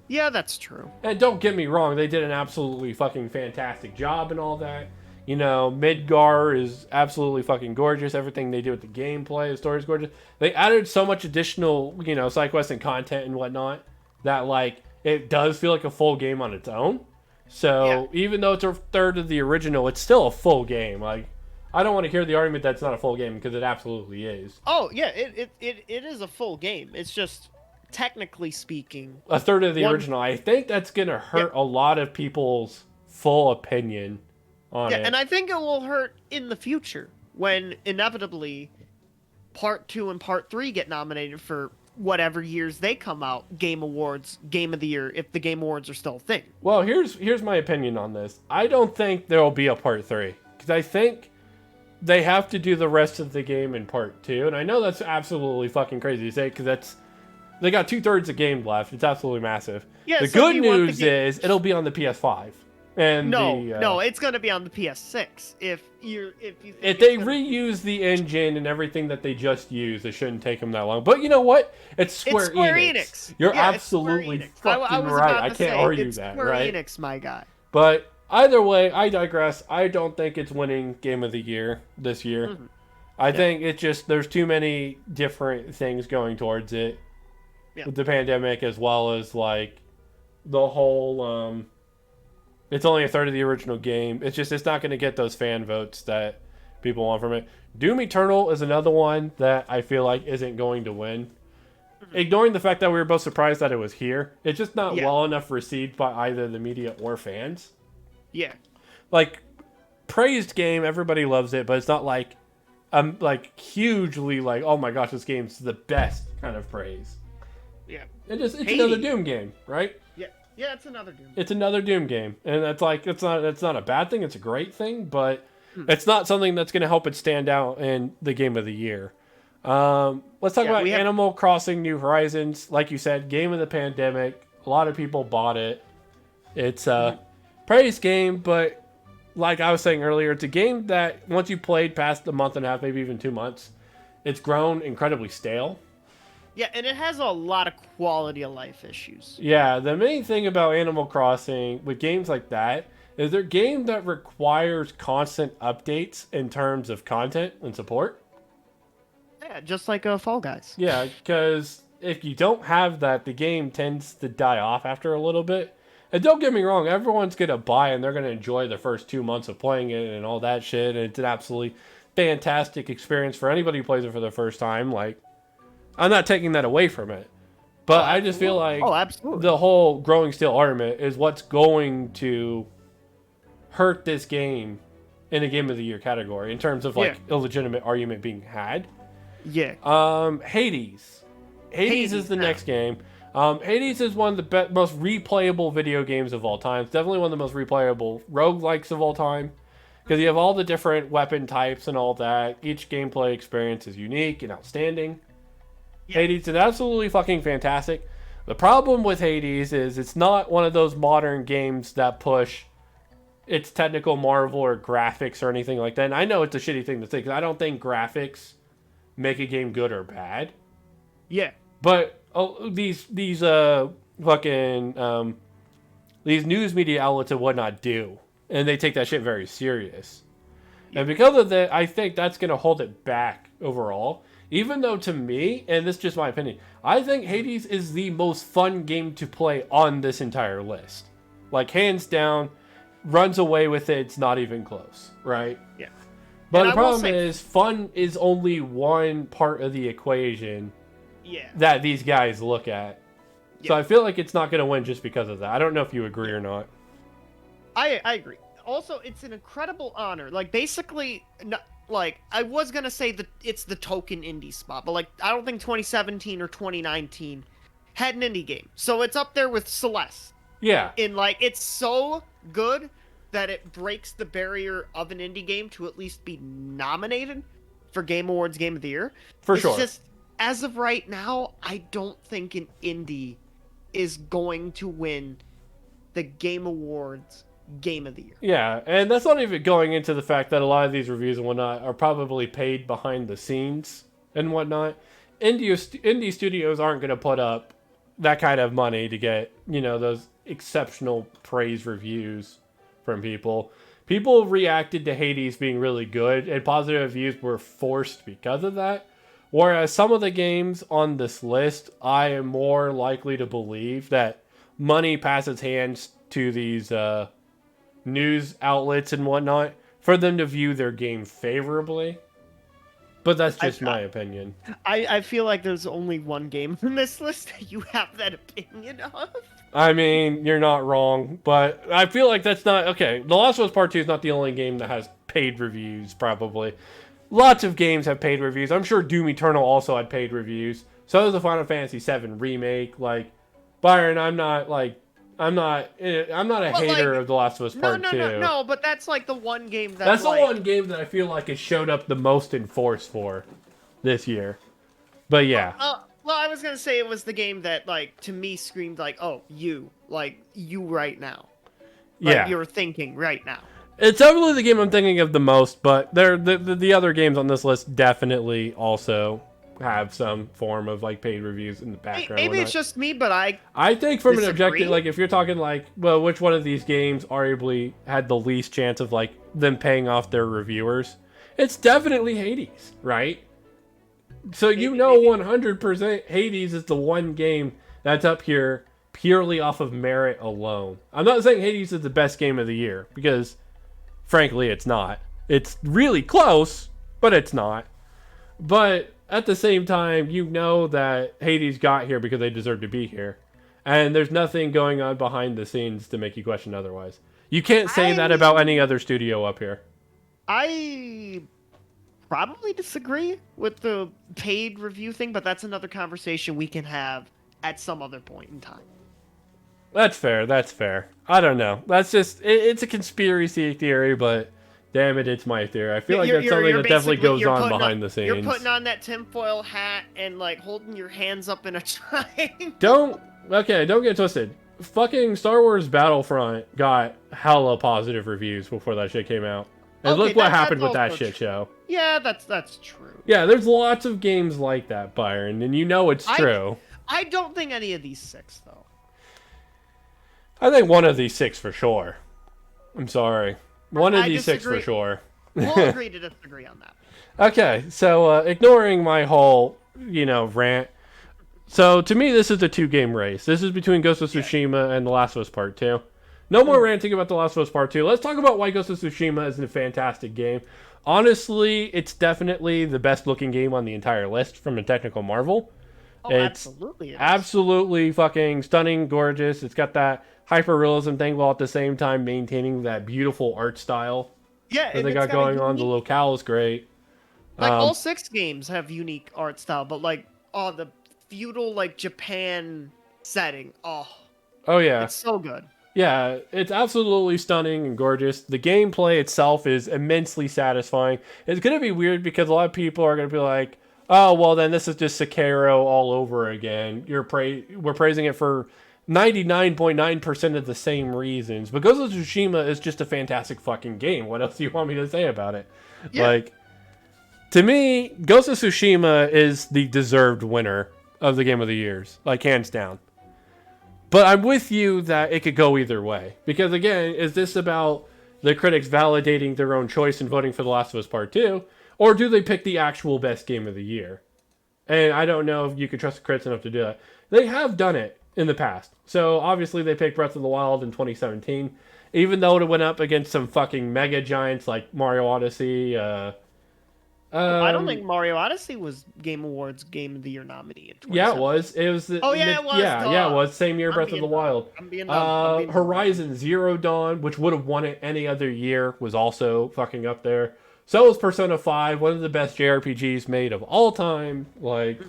Yeah, that's true. And don't get me wrong. They did an absolutely fucking fantastic job and all that. Midgar is absolutely fucking gorgeous. Everything they do with the gameplay, the story's gorgeous. They added so much additional, side quests and content and whatnot that, it does feel like a full game on its own. So, even though it's a third of the original, it's still a full game. I don't want to hear the argument that it's not a full game because it absolutely is. Oh, yeah, it is a full game. It's just, technically speaking... A third of the original. I think that's going to hurt a lot of people's full opinion on it. Yeah, and I think it will hurt in the future when, inevitably, Part 2 and Part 3 get nominated for whatever years they come out, Game Awards, Game of the Year, if the Game Awards are still a thing. Well, here's my opinion on this. I don't think there will be a Part 3. Because I think... they have to do the rest of the game in part 2. And I know that's absolutely fucking crazy to say because they got 2/3 of game left. It's absolutely massive. Yeah, the good news is it'll be on the PS5. And no, it's going to be on the PS6. If they reuse the engine and everything that they just used, it shouldn't take them that long. But you know what? It's Square Enix. You're absolutely fucking right. I can't argue that, right? Square Enix, my guy. But either way, I digress. I don't think it's winning Game of the Year this year. Mm-hmm. I think it's just there's too many different things going towards it. Yeah. With the pandemic as well as the whole it's only a third of the original game. It's not going to get those fan votes that people want from it. Doom Eternal is another one that I feel like isn't going to win. Mm-hmm. Ignoring the fact that we were both surprised that it was here. It's just not well enough received by either the media or fans. Yeah. Praised game, everybody loves it, but it's not hugely oh my gosh, this game's the best kind of praise. Yeah. It's another Doom game, right? Yeah. Yeah, it's another Doom. It's another Doom game. And that's it's not a bad thing, it's a great thing, but it's not something that's going to help it stand out in the Game of the Year. Let's talk about Animal Crossing New Horizons. Like you said, game of the pandemic. A lot of people bought it. It's praise game, but like I was saying earlier, it's a game that once you played past a month and a half, maybe even 2 months, it's grown incredibly stale. Yeah, and it has a lot of quality of life issues. Yeah, the main thing about Animal Crossing with games like that is they're a game that requires constant updates in terms of content and support. Yeah, just like Fall Guys. Yeah, because if you don't have that, the game tends to die off after a little bit. And don't get me wrong, everyone's going to buy and they're going to enjoy the first 2 months of playing it and all that shit. And it's an absolutely fantastic experience for anybody who plays it for the first time. I'm not taking that away from it. But I just feel like the whole growing stale argument is what's going to hurt this game in a Game of the Year category in terms of illegitimate argument being had. Yeah. Hades. Hades is the next game. Hades is one of the most replayable video games of all time. It's definitely one of the most replayable roguelikes of all time. Because you have all the different weapon types and all that. Each gameplay experience is unique and outstanding. Yeah. Hades is absolutely fucking fantastic. The problem with Hades is it's not one of those modern games that push its technical marvel or graphics or anything like that. And I know it's a shitty thing to say because I don't think graphics make a game good or bad. Yeah. But these fucking these news media outlets and whatnot do, and they take that shit very serious. And because of that, I think that's going to hold it back overall. Even though to me, and this is just my opinion, I think Hades is the most fun game to play on this entire list. Like, hands down, runs away with it, it's not even close, right? Yeah. But the problem is, fun is only one part of the equation that these guys look at. Yeah. So I feel like it's not going to win just because of that. I don't know if you agree or not. I agree. Also, it's an incredible honor. Like, basically, like, I was going to say that it's the token indie spot, but, like, I don't think 2017 or 2019 had an indie game. So it's up there with Celeste. Yeah. And, like, it's so good that it breaks the barrier of an indie game to at least be nominated for Game Awards Game of the Year. For sure. It's just, as of right now, I don't think an indie is going to win the Game Awards Game of the Year. Yeah, and that's not even going into the fact that a lot of these reviews and whatnot are probably paid behind the scenes and whatnot. Indie studios aren't going to put up that kind of money to get, you know, those exceptional praise reviews from people. People reacted to Hades being really good, and positive reviews were forced because of that. Whereas some of the games on this list, I am more likely to believe that money passes hands to these news outlets and whatnot for them to view their game favorably. But that's just my opinion. I feel like there's only one game on this list that you have that opinion of. I mean, you're not wrong, but I feel like that's not... Okay, The Last of Us Part 2 is not the only game that has paid reviews, probably. Lots of games have paid reviews. I'm sure Doom Eternal also had paid reviews. So does the Final Fantasy VII Remake. Like, Byron, I'm not a hater of The Last of Us Part 2. No, but that's like the one game that's the one game that I feel like it showed up the most in force for this year. But yeah. Well, I was going to say it was the game that, like, to me screamed like, oh, you right now. Like, yeah. you're thinking right now. It's definitely the game I'm thinking of the most, but the other games on this list definitely also have some form of, like, paid reviews in the background. Maybe it's just me, but I think from disagree. An objective, like, if you're talking, like, well, which one of these games arguably had the least chance of, like, them paying off their reviewers, it's definitely Hades, right? So maybe, 100% Hades is the one game that's up here purely off of merit alone. I'm not saying Hades is the best game of the year, because, frankly, it's not. It's really close, but it's not. But at the same time, you know that Hades got here because they deserve to be here. And there's nothing going on behind the scenes to make you question otherwise. You can't say that about any other studio up here. I probably disagree with the paid review thing, but that's another conversation we can have at some other point in time. That's fair. I don't know. That's just, it's a conspiracy theory, but damn it, it's my theory. I feel like that's something that definitely goes on behind the scenes. You're putting on that tinfoil hat and, like, holding your hands up in a triangle. Don't get twisted. Fucking Star Wars Battlefront got hella positive reviews before that shit came out. And look what happened with that shit show. Yeah, that's true. Yeah, there's lots of games like that, Byron, and you know it's true. I don't think any of these 6, though. I think one of these 6 for sure. I'm sorry. One of these 6 for sure. We'll agree to disagree on that. Okay, so ignoring my whole, rant. So to me, this is a 2-game race. This is between Ghost of Tsushima and The Last of Us Part 2. No more ranting about The Last of Us Part 2. Let's talk about why Ghost of Tsushima is a fantastic game. Honestly, it's definitely the best looking game on the entire list from a technical marvel. Oh, it's absolutely. Absolutely fucking stunning, gorgeous. It's got that hyper-realism thing while at the same time maintaining that beautiful art style that they got going on. The locale is great. Like, all 6 games have unique art style, but, like, the feudal, like, Japan setting. Oh, yeah. It's so good. Yeah, it's absolutely stunning and gorgeous. The gameplay itself is immensely satisfying. It's going to be weird because a lot of people are going to be like, oh, well, then this is just Sekiro all over again. We're praising it for 99.9% of the same reasons. But Ghost of Tsushima is just a fantastic fucking game. What else do you want me to say about it? Yeah. Like, to me, Ghost of Tsushima is the deserved winner of the Game of the Years. Like, hands down. But I'm with you that it could go either way. Because, again, is this about the critics validating their own choice and voting for The Last of Us Part 2? Or do they pick the actual best game of the year? And I don't know if you could trust the critics enough to do that. They have done it in the past. So, obviously, they picked Breath of the Wild in 2017. Even though it went up against some fucking mega giants like Mario Odyssey. I don't think Mario Odyssey was Game Awards Game of the Year nominee in 2017. Yeah, it was. It was. Oh, yeah, it was. Yeah, it was. Same year, I'm Breath of being the dumb. Wild. I'm being dumb. Horizon Zero Dawn, which would have won it any other year, was also fucking up there. So was Persona 5, one of the best JRPGs made of all time. Like,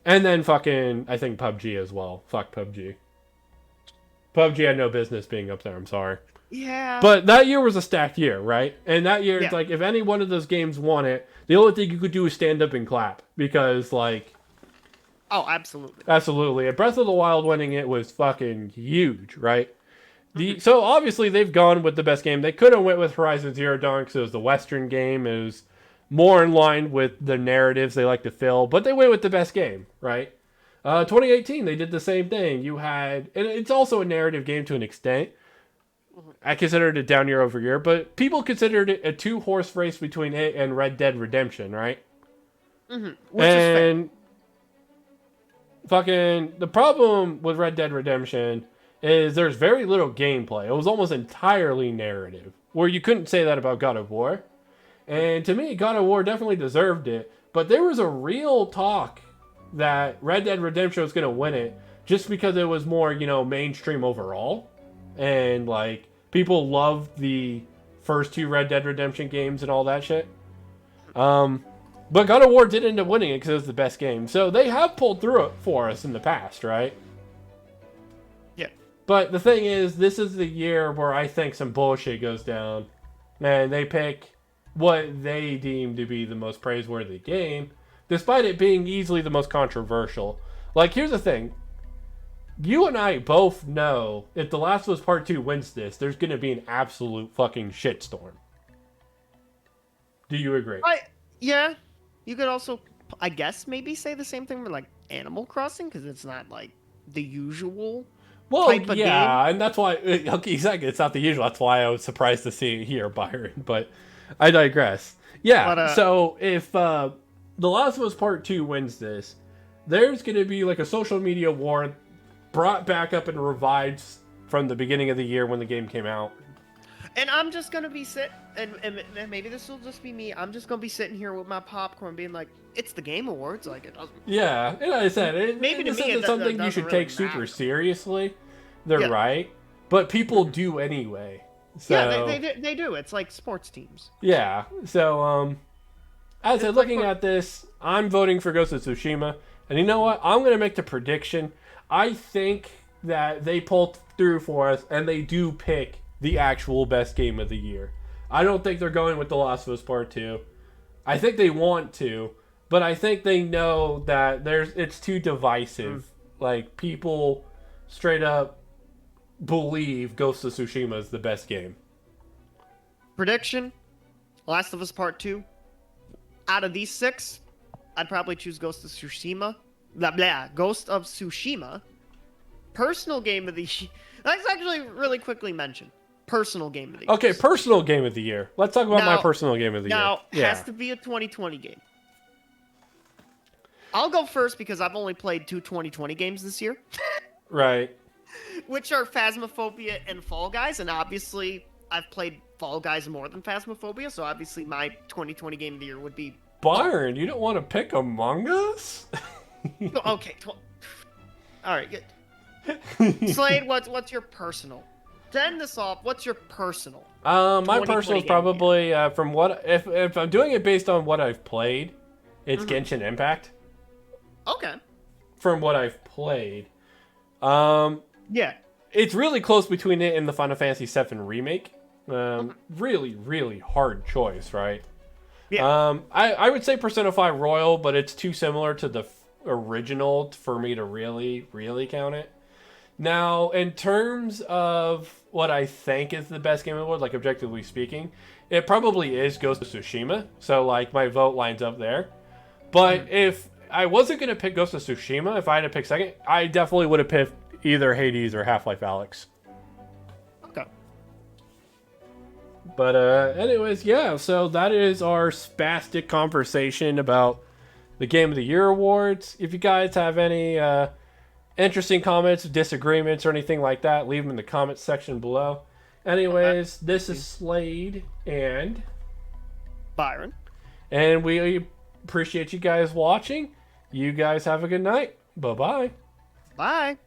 and then fucking, I think PUBG as well. Fuck PUBG. PUBG had no business being up there, I'm sorry. Yeah. But that year was a stacked year, right? And that year, it's Yeah. like, if any one of those games won it, the only thing you could do is stand up and clap. Because, like... Oh, absolutely. Absolutely. And Breath of the Wild winning it was fucking huge, right? So, obviously, they've gone with the best game. They could have went with Horizon Zero Dawn because it was the Western game. It was more in line with the narratives they like to fill. But they went with the best game, right? 2018, they did the same thing. You had... And it's also a narrative game to an extent. I considered it down year over year. But people considered it a two-horse race between it and Red Dead Redemption, right? Which is fair. Fucking... The problem with Red Dead Redemption... is there's very little gameplay. It was almost entirely narrative, where you couldn't say that about God of War. And to me, God of War definitely deserved it, but there was a real talk that Red Dead Redemption was going to win it just because it was more, mainstream overall. And, like, people loved the first two Red Dead Redemption games and all that shit. But God of War did end up winning it because it was the best game. So they have pulled through it for us in the past, right? But the thing is, this is the year where I think some bullshit goes down. And they pick what they deem to be the most praiseworthy game, despite it being easily the most controversial. Like, here's the thing. You and I both know if The Last of Us Part 2 wins this, there's going to be an absolute fucking shitstorm. Do you agree? Yeah. You could also, I guess, maybe say the same thing for, like, Animal Crossing, because it's not, like, the usual... Well, yeah, and that's why... Okay, exactly, it's not the usual. That's why I was surprised to see it here, Byron. But I digress. Yeah, but, so if The Last of Us Part 2 wins this, there's going to be like a social media war brought back up and revived from the beginning of the year when the game came out. And I'm just going to be and maybe this will just be me, I'm just going to be sitting here with my popcorn being like, it's the Game Awards, like it doesn't... Yeah, and I said, maybe to this me isn't something you should take super seriously. They're right, but people do anyway. So, yeah, they do. It's like sports teams. Yeah, so, as I said, looking at this, I'm voting for Ghost of Tsushima. And you know what? I'm going to make the prediction. I think that they pull through for us, and they do pick the actual best game of the year. I don't think they're going with The Last of Us Part 2. I think they want to, but I think they know that it's too divisive. Like, people straight up believe Ghost of Tsushima is the best game. Prediction, Last of Us Part 2. Out of these 6, I'd probably choose Ghost of Tsushima. Ghost of Tsushima. Personal game of the year. Let's actually really quickly mention. Personal game of the year. Okay, personal game of the year. Let's talk about my personal game of the year. Now, it has to be a 2020 game. I'll go first because I've only played 2 2020 games this year. Right. Which are Phasmophobia and Fall Guys, and obviously I've played Fall Guys more than Phasmophobia, so obviously my 2020 game of the year would be... Byron, you don't want to pick Among Us? Okay. All right, good. Slade, what's your personal? To end this off, what's your personal? My personal is probably from what if I'm doing it based on what I've played, it's Genshin Impact. Okay. From what I've played, yeah, it's really close between it and the Final Fantasy VII remake. Really, really hard choice, right? Yeah. I would say Persona 5 Royal, but it's too similar to the original for me to really count it. Now, in terms of what I think is the best game of the world, like objectively speaking, it probably is Ghost of Tsushima. So, like, my vote lines up there. But if I wasn't going to pick Ghost of Tsushima, if I had to pick second, I definitely would have picked either Hades or Half-Life Alyx. Okay. But anyways, yeah, so that is our spastic conversation about the Game of the Year awards. If you guys have any interesting comments, disagreements, or anything like that, leave them in the comments section below. Anyways, this is Slade and Byron. And we appreciate you guys watching. You guys have a good night. Bye-bye. Bye.